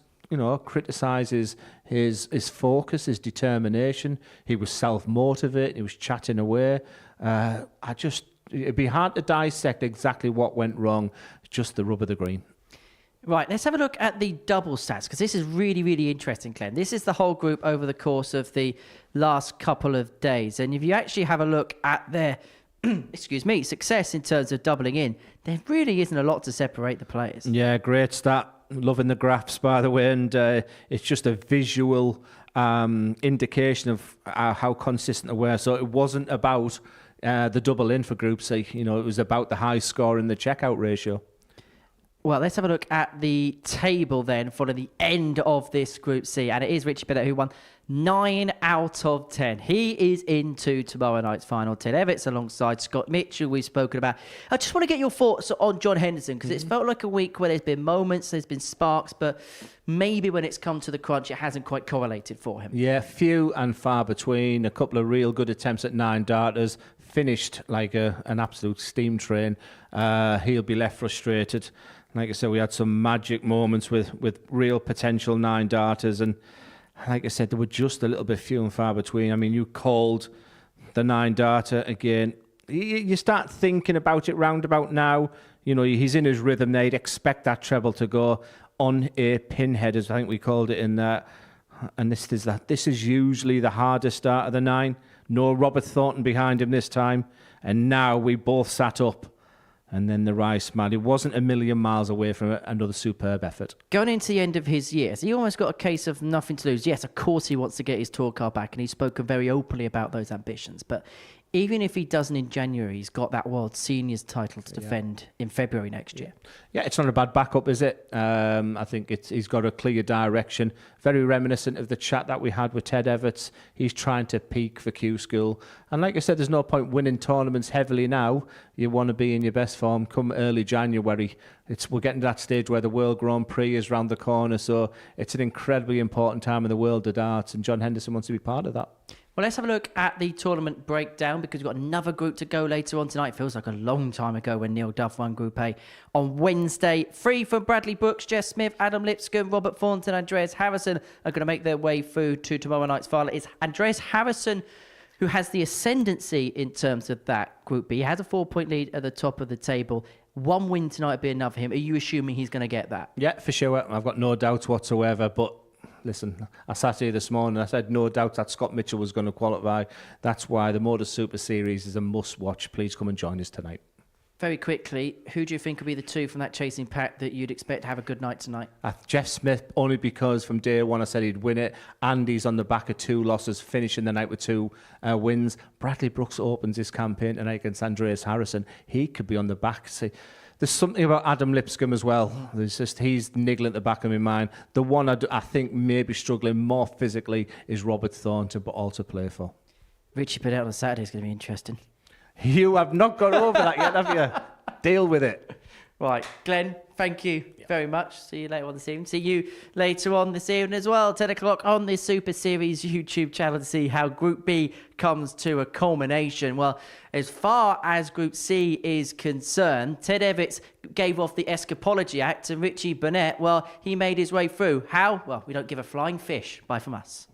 criticise his focus, his determination. He was self-motivated. He was chatting away. It'd be hard to dissect exactly what went wrong. Just the rub of the green. Right, let's have a look at the double stats, because this is really, really interesting, Glenn. This is the whole group over the course of the last couple of days. And if you actually have a look at their, success in terms of doubling in, there really isn't a lot to separate the players. Yeah, great stat. Loving the graphs, by the way. And it's just a visual indication of how consistent they were. So it wasn't about the double in for Group C. It was about the high score in the checkout ratio. Well, let's have a look at the table then for the end of this Group C. And it is Richie Burnett who won 9 out of 10. He is into tomorrow night's final. Ted Evetts alongside Scott Mitchell we've spoken about. I just want to get your thoughts on John Henderson, because it's felt like a week where there's been moments, there's been sparks, but maybe when it's come to the crunch, it hasn't quite correlated for him. Yeah, few and far between. A couple of real good attempts at 9 darters. Finished like an absolute steam train. He'll be left frustrated. Like I said, we had some magic moments with real potential 9 darters, and like I said, they were just a little bit few and far between. I mean, you called the 9 darter again. You start thinking about it roundabout now. He's in his rhythm there. You'd expect that treble to go on a pinhead, as I think we called it in that. And this is usually the hardest start of the 9. No Robert Thornton behind him this time, and now we both sat up. And then the rise, man, he wasn't a million miles away from another superb effort. Going into the end of his years, he almost got a case of nothing to lose. Yes, of course he wants to get his tour card back, and he's spoken very openly about those ambitions. But even if he doesn't in January, he's got that World Seniors title to defend in February next year. Yeah, it's not a bad backup, is it? I think he's got a clear direction. Very reminiscent of the chat that we had with Ted Evetts. He's trying to peak for Q School. And like I said, there's no point winning tournaments heavily now. You want to be in your best form come early January. We're getting to that stage where the World Grand Prix is round the corner. So it's an incredibly important time in the world of darts. And John Henderson wants to be part of that. Well, let's have a look at the tournament breakdown, because we've got another group to go later on tonight. It feels like a long time ago when Neil Duff won Group A on Wednesday. 3 from Bradley Brooks, Jess Smith, Adam Lipscomb, Robert Thornton, Andreas Harrison are going to make their way through to tomorrow night's final. It's Andreas Harrison who has the ascendancy in terms of that Group B. He has a 4-point lead at the top of the table. one win tonight would be enough for him. Are you assuming he's going to get that? Yeah, for sure. I've got no doubts whatsoever. But listen, I sat here this morning, I said no doubt that Scott Mitchell was going to qualify. That's why the Modus Super Series is a must-watch. Please come and join us tonight. Very quickly, who do you think will be the two from that chasing pack that you'd expect to have a good night tonight? Jeff Smith, only because from day one I said he'd win it. Andy's on the back of 2 losses, finishing the night with 2 wins. Bradley Brooks opens his campaign tonight against Andreas Harrison. He could be on the back. See, there's something about Adam Lipscomb as well. He's niggling at the back of my mind. The one I think maybe struggling more physically is Robert Thornton, but all to play for. Richie Burnett on Saturday is going to be interesting. You have not got over that yet, have you? Deal with it. Right, Glenn, thank you very much. See you later on this evening. See you later on this evening as well, 10 o'clock on this Super Series YouTube channel to see how Group B comes to a culmination. Well, as far as Group C is concerned, Ted Evetts gave off the Escapology Act, and Richie Burnett, well, he made his way through. How? Well, we don't give a flying fish. Bye from us.